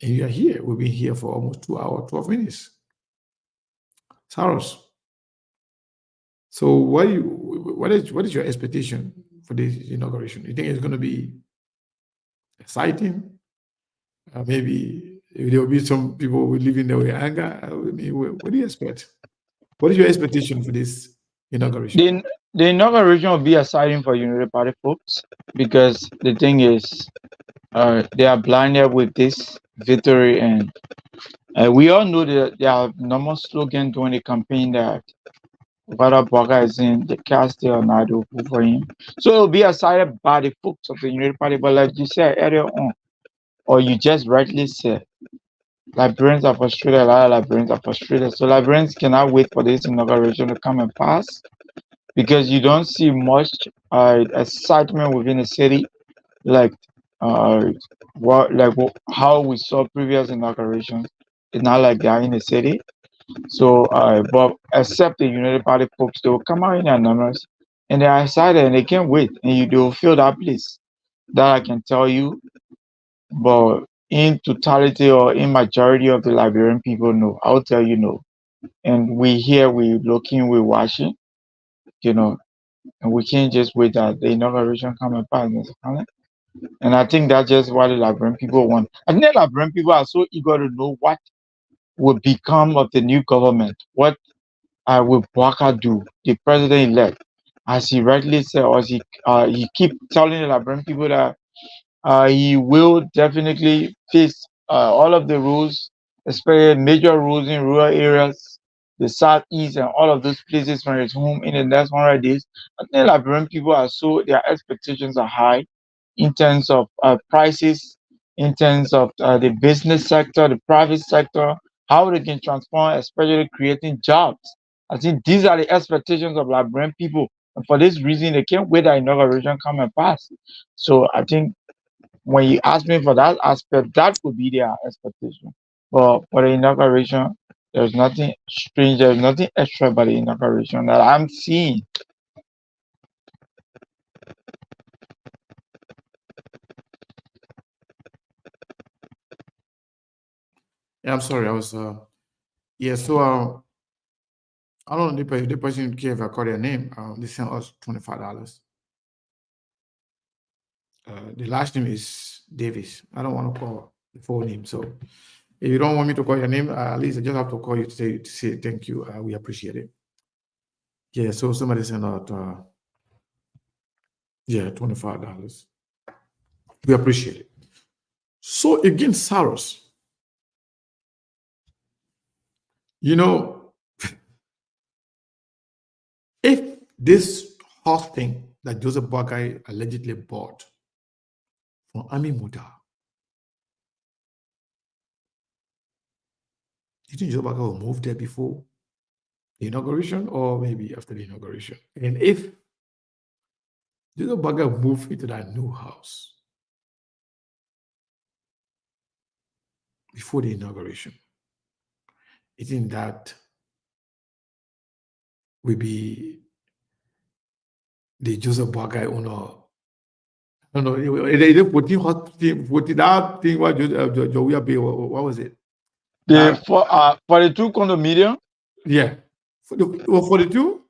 And you are here. We've been here for almost 2 hours, 12 minutes. Saros. So what is your expectation for this inauguration? You think it's going to be exciting? Maybe there will be some people who live in there with anger. I mean, what do you expect? What is your expectation for this inauguration? The inauguration will be exciting for United Party folks because the thing is, they are blinded with this victory, and we all know that their normal slogan during the campaign that whether Boga is in the cast or not will vote for him. So it'll be excited by the folks of the United Party. But like you said earlier on, or you just rightly said, Liberians are frustrated, a lot of Liberians are frustrated. So Liberians cannot wait for this inauguration to come and pass because you don't see much excitement within the city like how we saw previous inaugurations. It's not like that in the city. So but except the United Party folks, they will come out in their numbers and they are excited and they can't wait, and they will fill that place. That I can tell you. But in totality or in majority of the Liberian people, no. I'll tell you no. And we here, we looking, we watching, and we can't just wait that the inauguration come and pass. And I think that's just what the Liberian people want. I think the Liberian people are so eager to know what will become of the new government. What will Baka do, the president-elect? As he rightly said, or as he keep telling the Liberian people that he will definitely face all of the rules, especially major rules in rural areas, the southeast and all of those places from his home in the next 100 days. I think Liberian people are so their expectations are high in terms of prices, in terms of the business sector, the private sector, how they can transform, especially creating jobs. I think these are the expectations of Liberian people. And for this reason, they can't wait that inauguration come and pass. So I think when you ask me for that aspect, that would be their expectation. But for the inauguration, there's nothing strange, there's nothing extra about the inauguration that I'm seeing. Yeah, I'm sorry. I was yeah. So I don't know the person care if I call their name. They sent us $25. The last name is Davis. I don't want to call the full name. So if you don't want me to call your name, at least I just have to call you to say thank you. We appreciate it. Yeah. So somebody sent out yeah, $25. We appreciate it. So again, Saros, you know, if this horse thing that Joseph Boakai allegedly bought from Ami Muda, do you think Joseph Boakai will move there before the inauguration or maybe after the inauguration? And if Joseph Boakai move into that new house before the inauguration, you think that will be the Joseph Boakai owner? No, they put that thing what Joey Bay, what was it? For the two condominium, Yeah. For the two?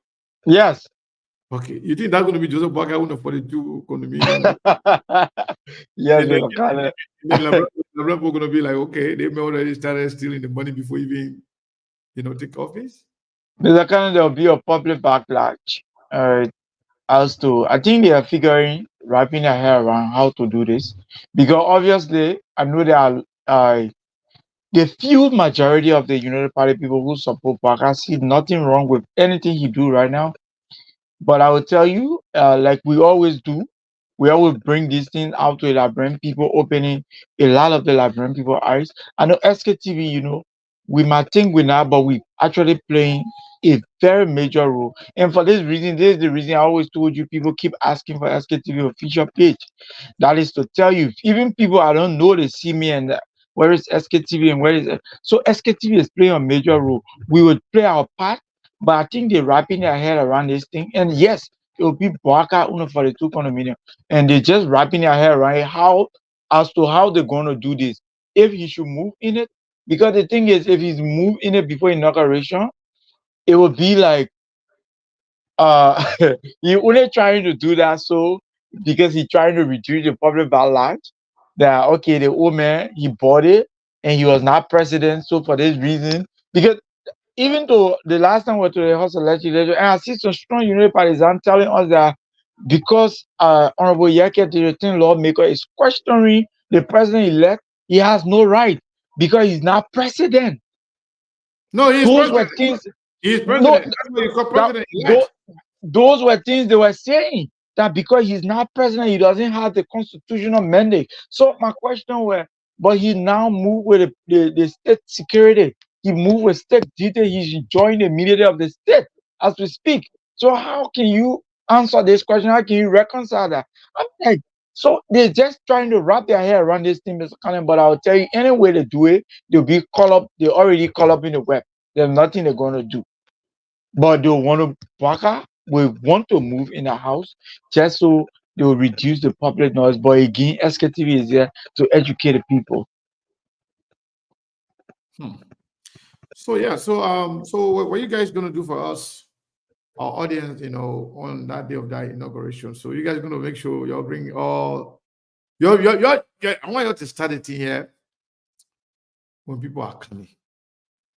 yes. Okay. You think that's going to be Joseph Boakai owner for the two condominium? Yes, And then, Mr. Kane. LeBron going to be like, okay, they may already started stealing the money before even, take office. Mr. Kane, there will be a public backlash. As to, I think they are figuring, wrapping their head around how to do this, because obviously, I know there are the few majority of the United Party people who support Parker see nothing wrong with anything he do right now. But I will tell you, like we always do, we always bring these things out to the Liberian people, opening a lot of the Liberian people eyes. I know SKTV, we might think we're not, but we actually playing a very major role. And for this reason, this is the reason I always told you people keep asking for SKTV official page. That is to tell you, even people I don't know, they see me and where is SKTV and where is it? So SKTV is playing a major role. We would play our part, but I think they're wrapping their head around this thing. And yes, it will be Boaka Uno for the two condominium. And they're just wrapping their head around it, how as to how they're gonna do this. If he should move in it, because the thing is, if he's moved in it before inauguration, it will be like he only trying to do that so because he's trying to reduce the public backlash that okay, the old man he bought it and he was not president, so for this reason, because even though the last time we were to the House of Legislature, and I see some strong unit partisans telling us that because Honorable Yeke, the returning lawmaker, is questioning the president-elect, he has no right because he's not president. No, he's Those were president. things. He's president. No, That's why you call that, president-elect. those were things they were saying that because he's not president, he doesn't have the constitutional mandate. So my question was, but he now moved with the state security. He moved with state detail. He's joined the military of the state as we speak. So how can you answer this question? How can you reconcile that? I'm like, so they're just trying to wrap their head around this thing, Mr. Cannon. But I'll tell you, any way they do it, they'll be caught up. They already caught up in the web. There's nothing they're going to do. But they want to Waka will want to move in a house just so they will reduce the public noise. But again, SKTV is there to educate the people. So yeah, so what are you guys gonna do for us, our audience, on that day of that inauguration? So you guys gonna make sure y'all bring all your I want you to start it here when people are coming.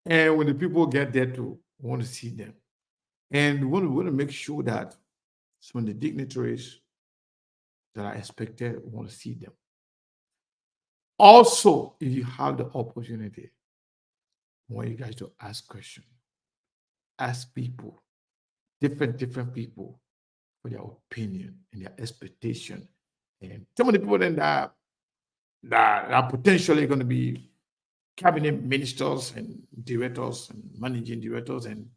And when the people get there to want to see them. And we want to make sure that some of the dignitaries that are expected want to see them. Also, if you have the opportunity, I want you guys to ask questions. ask people, different people, for their opinion and their expectation. And some of the people then that are potentially going to be cabinet ministers and directors and managing directors and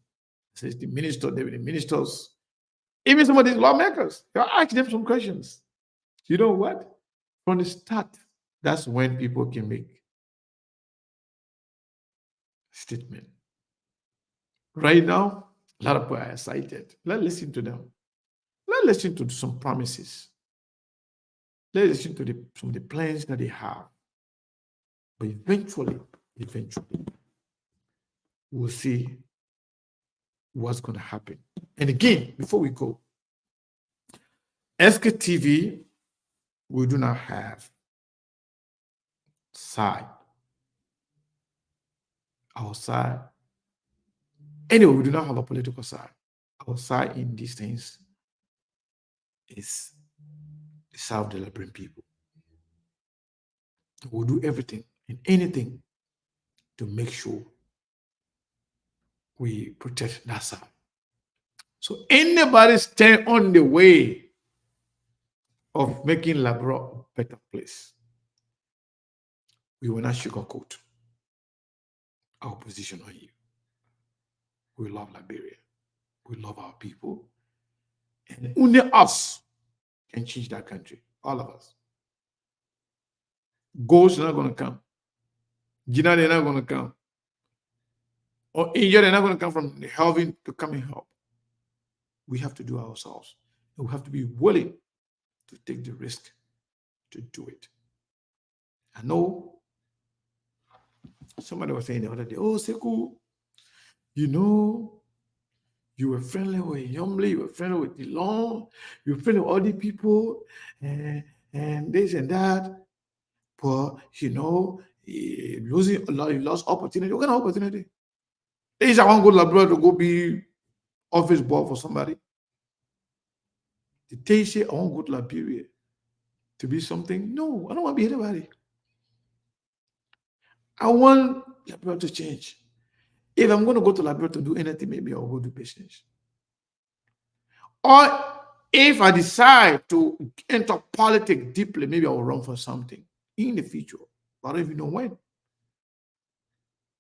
assistant ministers, deputy ministers, even some of these lawmakers, you ask them some questions. You know what? From the start, that's when people can make statement. Right now, a lot of people are excited. Let's listen to them. Let's listen to some promises. Let's listen to some of the plans that they have. But eventually, we'll see what's going to happen. And again, before we go, SKTV, we do not have side. Our side. Anyway, we do not have a political side. Our side in these things is the South the Liberian people. We'll do everything and anything to make sure we protect that side. So anybody stand on the way of making Liberia a better place, we will not sugarcoat our position on you. We love Liberia. We love our people. And only us can change that country. All of us. Ghosts are not going to come. Gina, they're not going to come. Or India, they're not going to come from heaven to come and help. We have to do it ourselves. And we have to be willing to take the risk to do it. I know somebody was saying the other day, oh, Sekou, you know, you were friendly with Yomli, you were friendly with Dilon, you were friendly with all the people, and this and that. But, you know, you lost opportunity. What kind of opportunity? Is I want to go to Liberia to go be office boy for somebody. Did they say I want to go to Liberia to be something? No, I don't want to be anybody. I want Liberia to change. If I'm going to go to Liberia to do anything, maybe I'll go do business. Or if I decide to enter politics deeply, maybe I will run for something in the future. I don't even know when.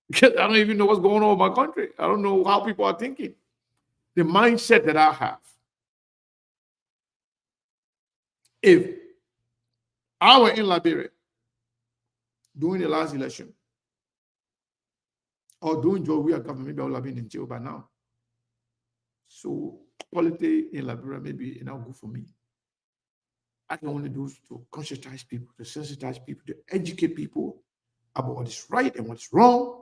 Because I don't even know what's going on in my country. I don't know how people are thinking. The mindset that I have. If I were in Liberia during the last election, or doing job we are government, maybe I would have been in jail by now. So politics in Liberia maybe not good for me. I can only do to conscientize people, to sensitize people, to educate people about what is right and what's wrong,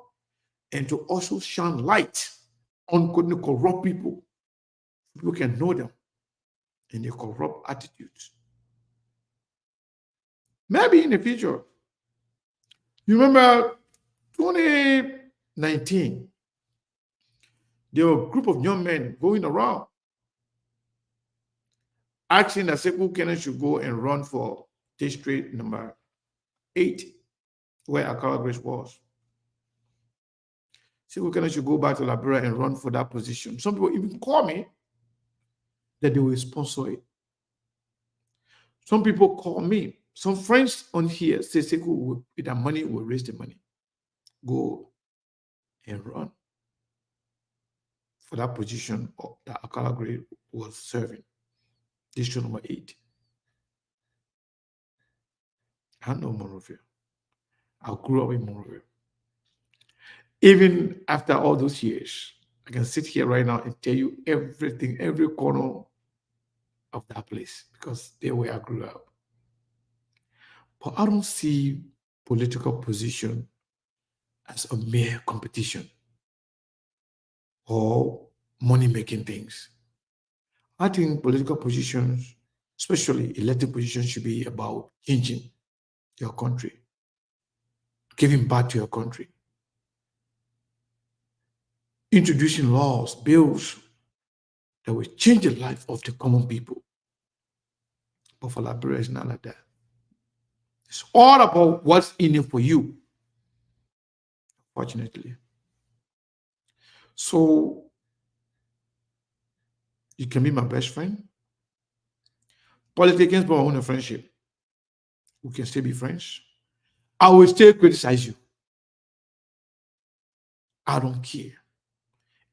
and to also shine light on corrupt people. People can know them and their corrupt attitudes. Maybe in the future. You remember 2019, there were a group of young men going around asking that Sekou Kenneth should go and run for district number 8, where Akara Grace was. Sekou Kenneth should go back to Liberia and run for that position. Some people even call me that they will sponsor it. Some people call me. Some friends on here say Sekou, with that money, will raise the money. Go and run for that position that Akara Grace was serving. District number 8. I know Monrovia. I grew up in Monrovia. Even after all those years, I can sit here right now and tell you everything, every corner of that place, because they where I grew up. But I don't see political position as a mere competition or money-making things. I think political positions, especially elected positions, should be about changing your country, giving back to your country, introducing laws, bills that will change the life of the common people. But for Liberia, it's not like that. It's all about what's in it for you, fortunately. So You can be my best friend. Politicians, but on a friendship. We can still be friends. I will still criticize you. I don't care.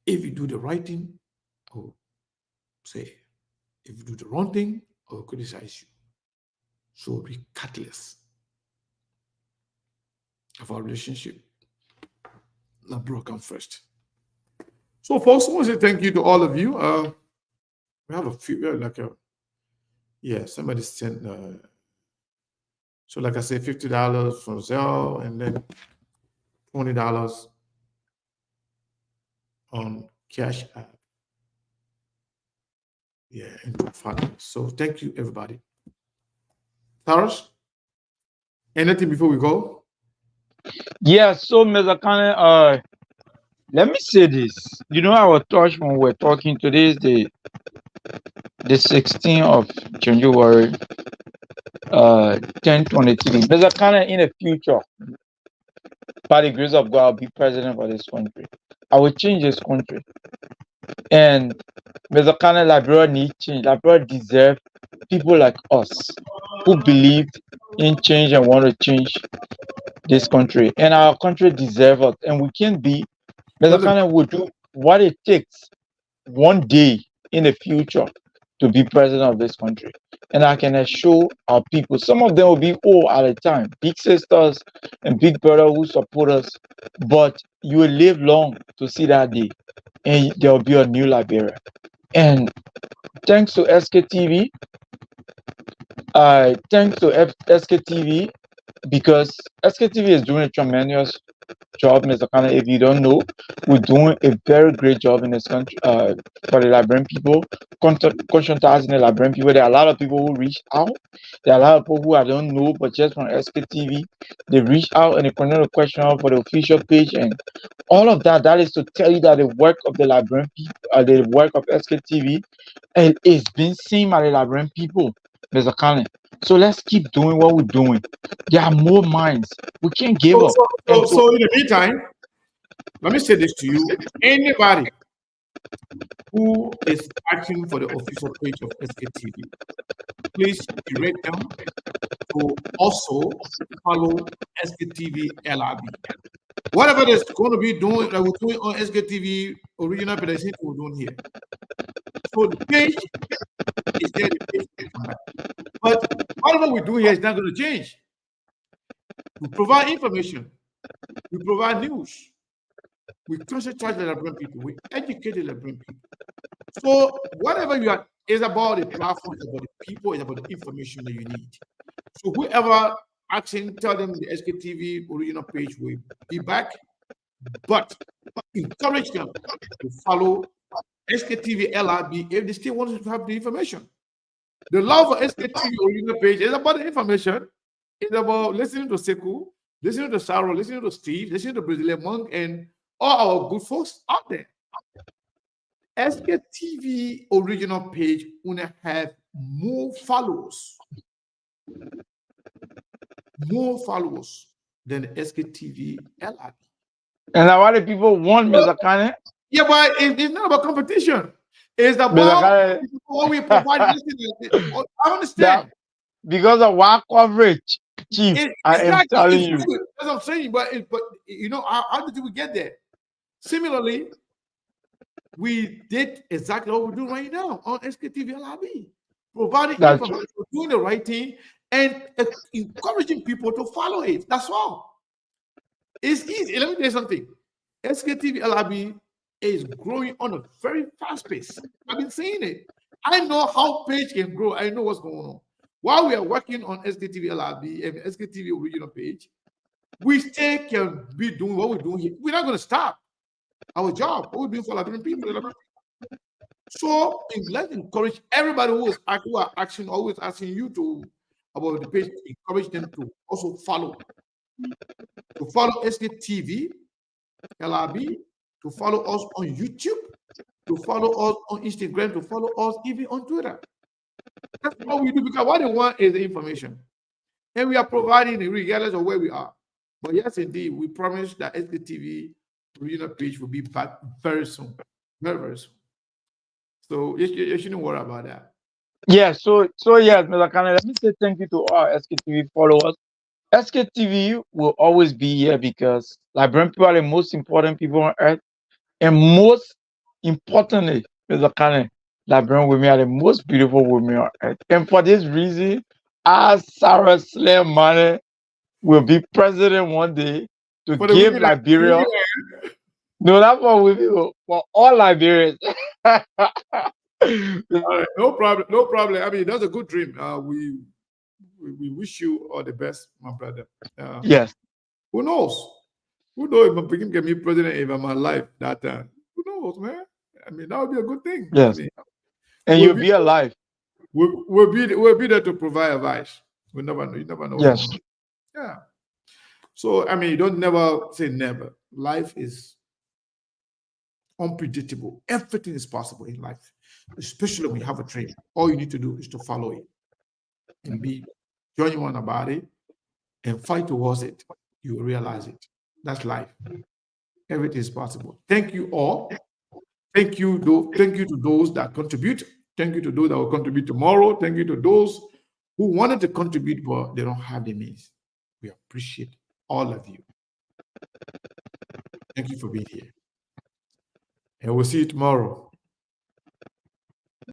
If you do the right thing, I will say. If you do the wrong thing, I will criticize you. So regardless of our relationship, let bro come first. So folks, I want to say thank you to all of you. We have a few, somebody sent, so like I said, $50 from Zelle and then $20 on Cash App. Yeah, into funding. So thank you, everybody. Taras, anything before we go? Yeah, so Mr. Kane, let me say this. You know, our touch when we're talking today is the 16th of January, 1023. Mr. Kane, in the future, by the grace of God, I'll be president of this country. I will change this country. And Mr. Kane, Liberia need change. Liberia deserve people like us who believe in change and want to change this country. And our country deserves us. And we can be, Mr. Kane will do what it takes one day in the future to be president of this country. And I can assure our people, some of them will be old at a time, big sisters and big brother who support us, but you will live long to see that day. And there will be a new Liberia. And thanks to SKTV, SKTV, because SKTV is doing a tremendous job, Mr. Kane. If you don't know, we're doing a very great job in this country for the Liberian people, conscientizing the Liberian people. There are a lot of people who reach out. There are a lot of people who I don't know, but just from SKTV, they reach out and they connect a question out for the official page, and all of that. That is to tell you that the work of the Liberian people, the work of SKTV, and it's been seen by the Liberian people, Mr. Kane. So let's keep doing what we're doing. There are more minds. We can't give up. So in the meantime, let me say this to you. Anybody who is acting for the official page of SKTV, please direct them to also follow SKTV LRB. Whatever that's going to be doing, like we're doing on SKTV original presentation, we're doing here. So the page is there, the page can come back. But whatever we do here is not going to change. We provide information, we provide news, we conscientize the Liberian people, we educate the Liberian people. So whatever you are is about the platform, it's about the people, it's about the information that you need. So whoever asking, tell them the SKTV original page will be back, but encourage them to follow SKTV LRB if they still want to have the information. The love for SKTV original page is about the information. It's about listening to Sekou, listening to Sarah, listening to Steve, listening to Brazilian Monk, and all our good folks out there. SKTV original page will have more followers than the SKTV LRB. And now what do people want, Mr. Kane? Yeah, but it's not about competition. It's about what we provide. I understand. Because of our coverage, Chief, I am telling you. That's what I'm saying. But you know, how did we get there? Similarly, we did exactly what we're doing right now on SKTV LRB, providing information, doing the right thing, and encouraging people to follow it. That's all. It's easy. Let me tell you something. SKTV LRB is growing on a very fast pace. I've been saying it. I know how page can grow. I know what's going on. While we are working on SKTV LRB and SKTV original page, we still can be doing what we're doing here. We're not going to stop our job. What we're doing for Liberian people. So let's encourage everybody who are asking, always asking you to about the page, encourage them to also follow. To follow SKTV LRB, to follow us on YouTube, to follow us on Instagram, to follow us even on Twitter. That's what we do, because what they want is the information. And we are providing it regardless of where we are. But yes, indeed, we promise that SKTV original page will be back very soon. Very, very soon. So you shouldn't worry about that. Yeah, so yes, Mr. Kane, let me say thank you to our SKTV followers. SKTV will always be here because Liberian people are the most important people on earth. And most importantly, Mr. Kane, Liberian women are the most beautiful women on earth. And for this reason, as Sarah Slemane will be president one day to For the give women that Liberia. No, not for women, for all Liberians. no problem, no problem. I mean, that's a good dream. We wish you all the best, my brother. Yes. Who knows? Who knows if my Pekin can be president if I'm alive that time? Who knows, man? I mean, that would be a good thing. Yes. I mean, and you'll be alive. We'll be there to provide advice. We never know. You never know. Yes. Yeah. So I mean, you don't never say never. Life is unpredictable. Everything is possible in life, especially when you have a dream. All you need to do is to follow it and be genuine about it and fight towards it. You will realize it. That's life. Everything is possible. Thank you all. Thank you to those that contribute. Thank you to those that will contribute tomorrow. Thank you to those who wanted to contribute, but they don't have the means. We appreciate all of you. Thank you for being here. And we'll see you tomorrow.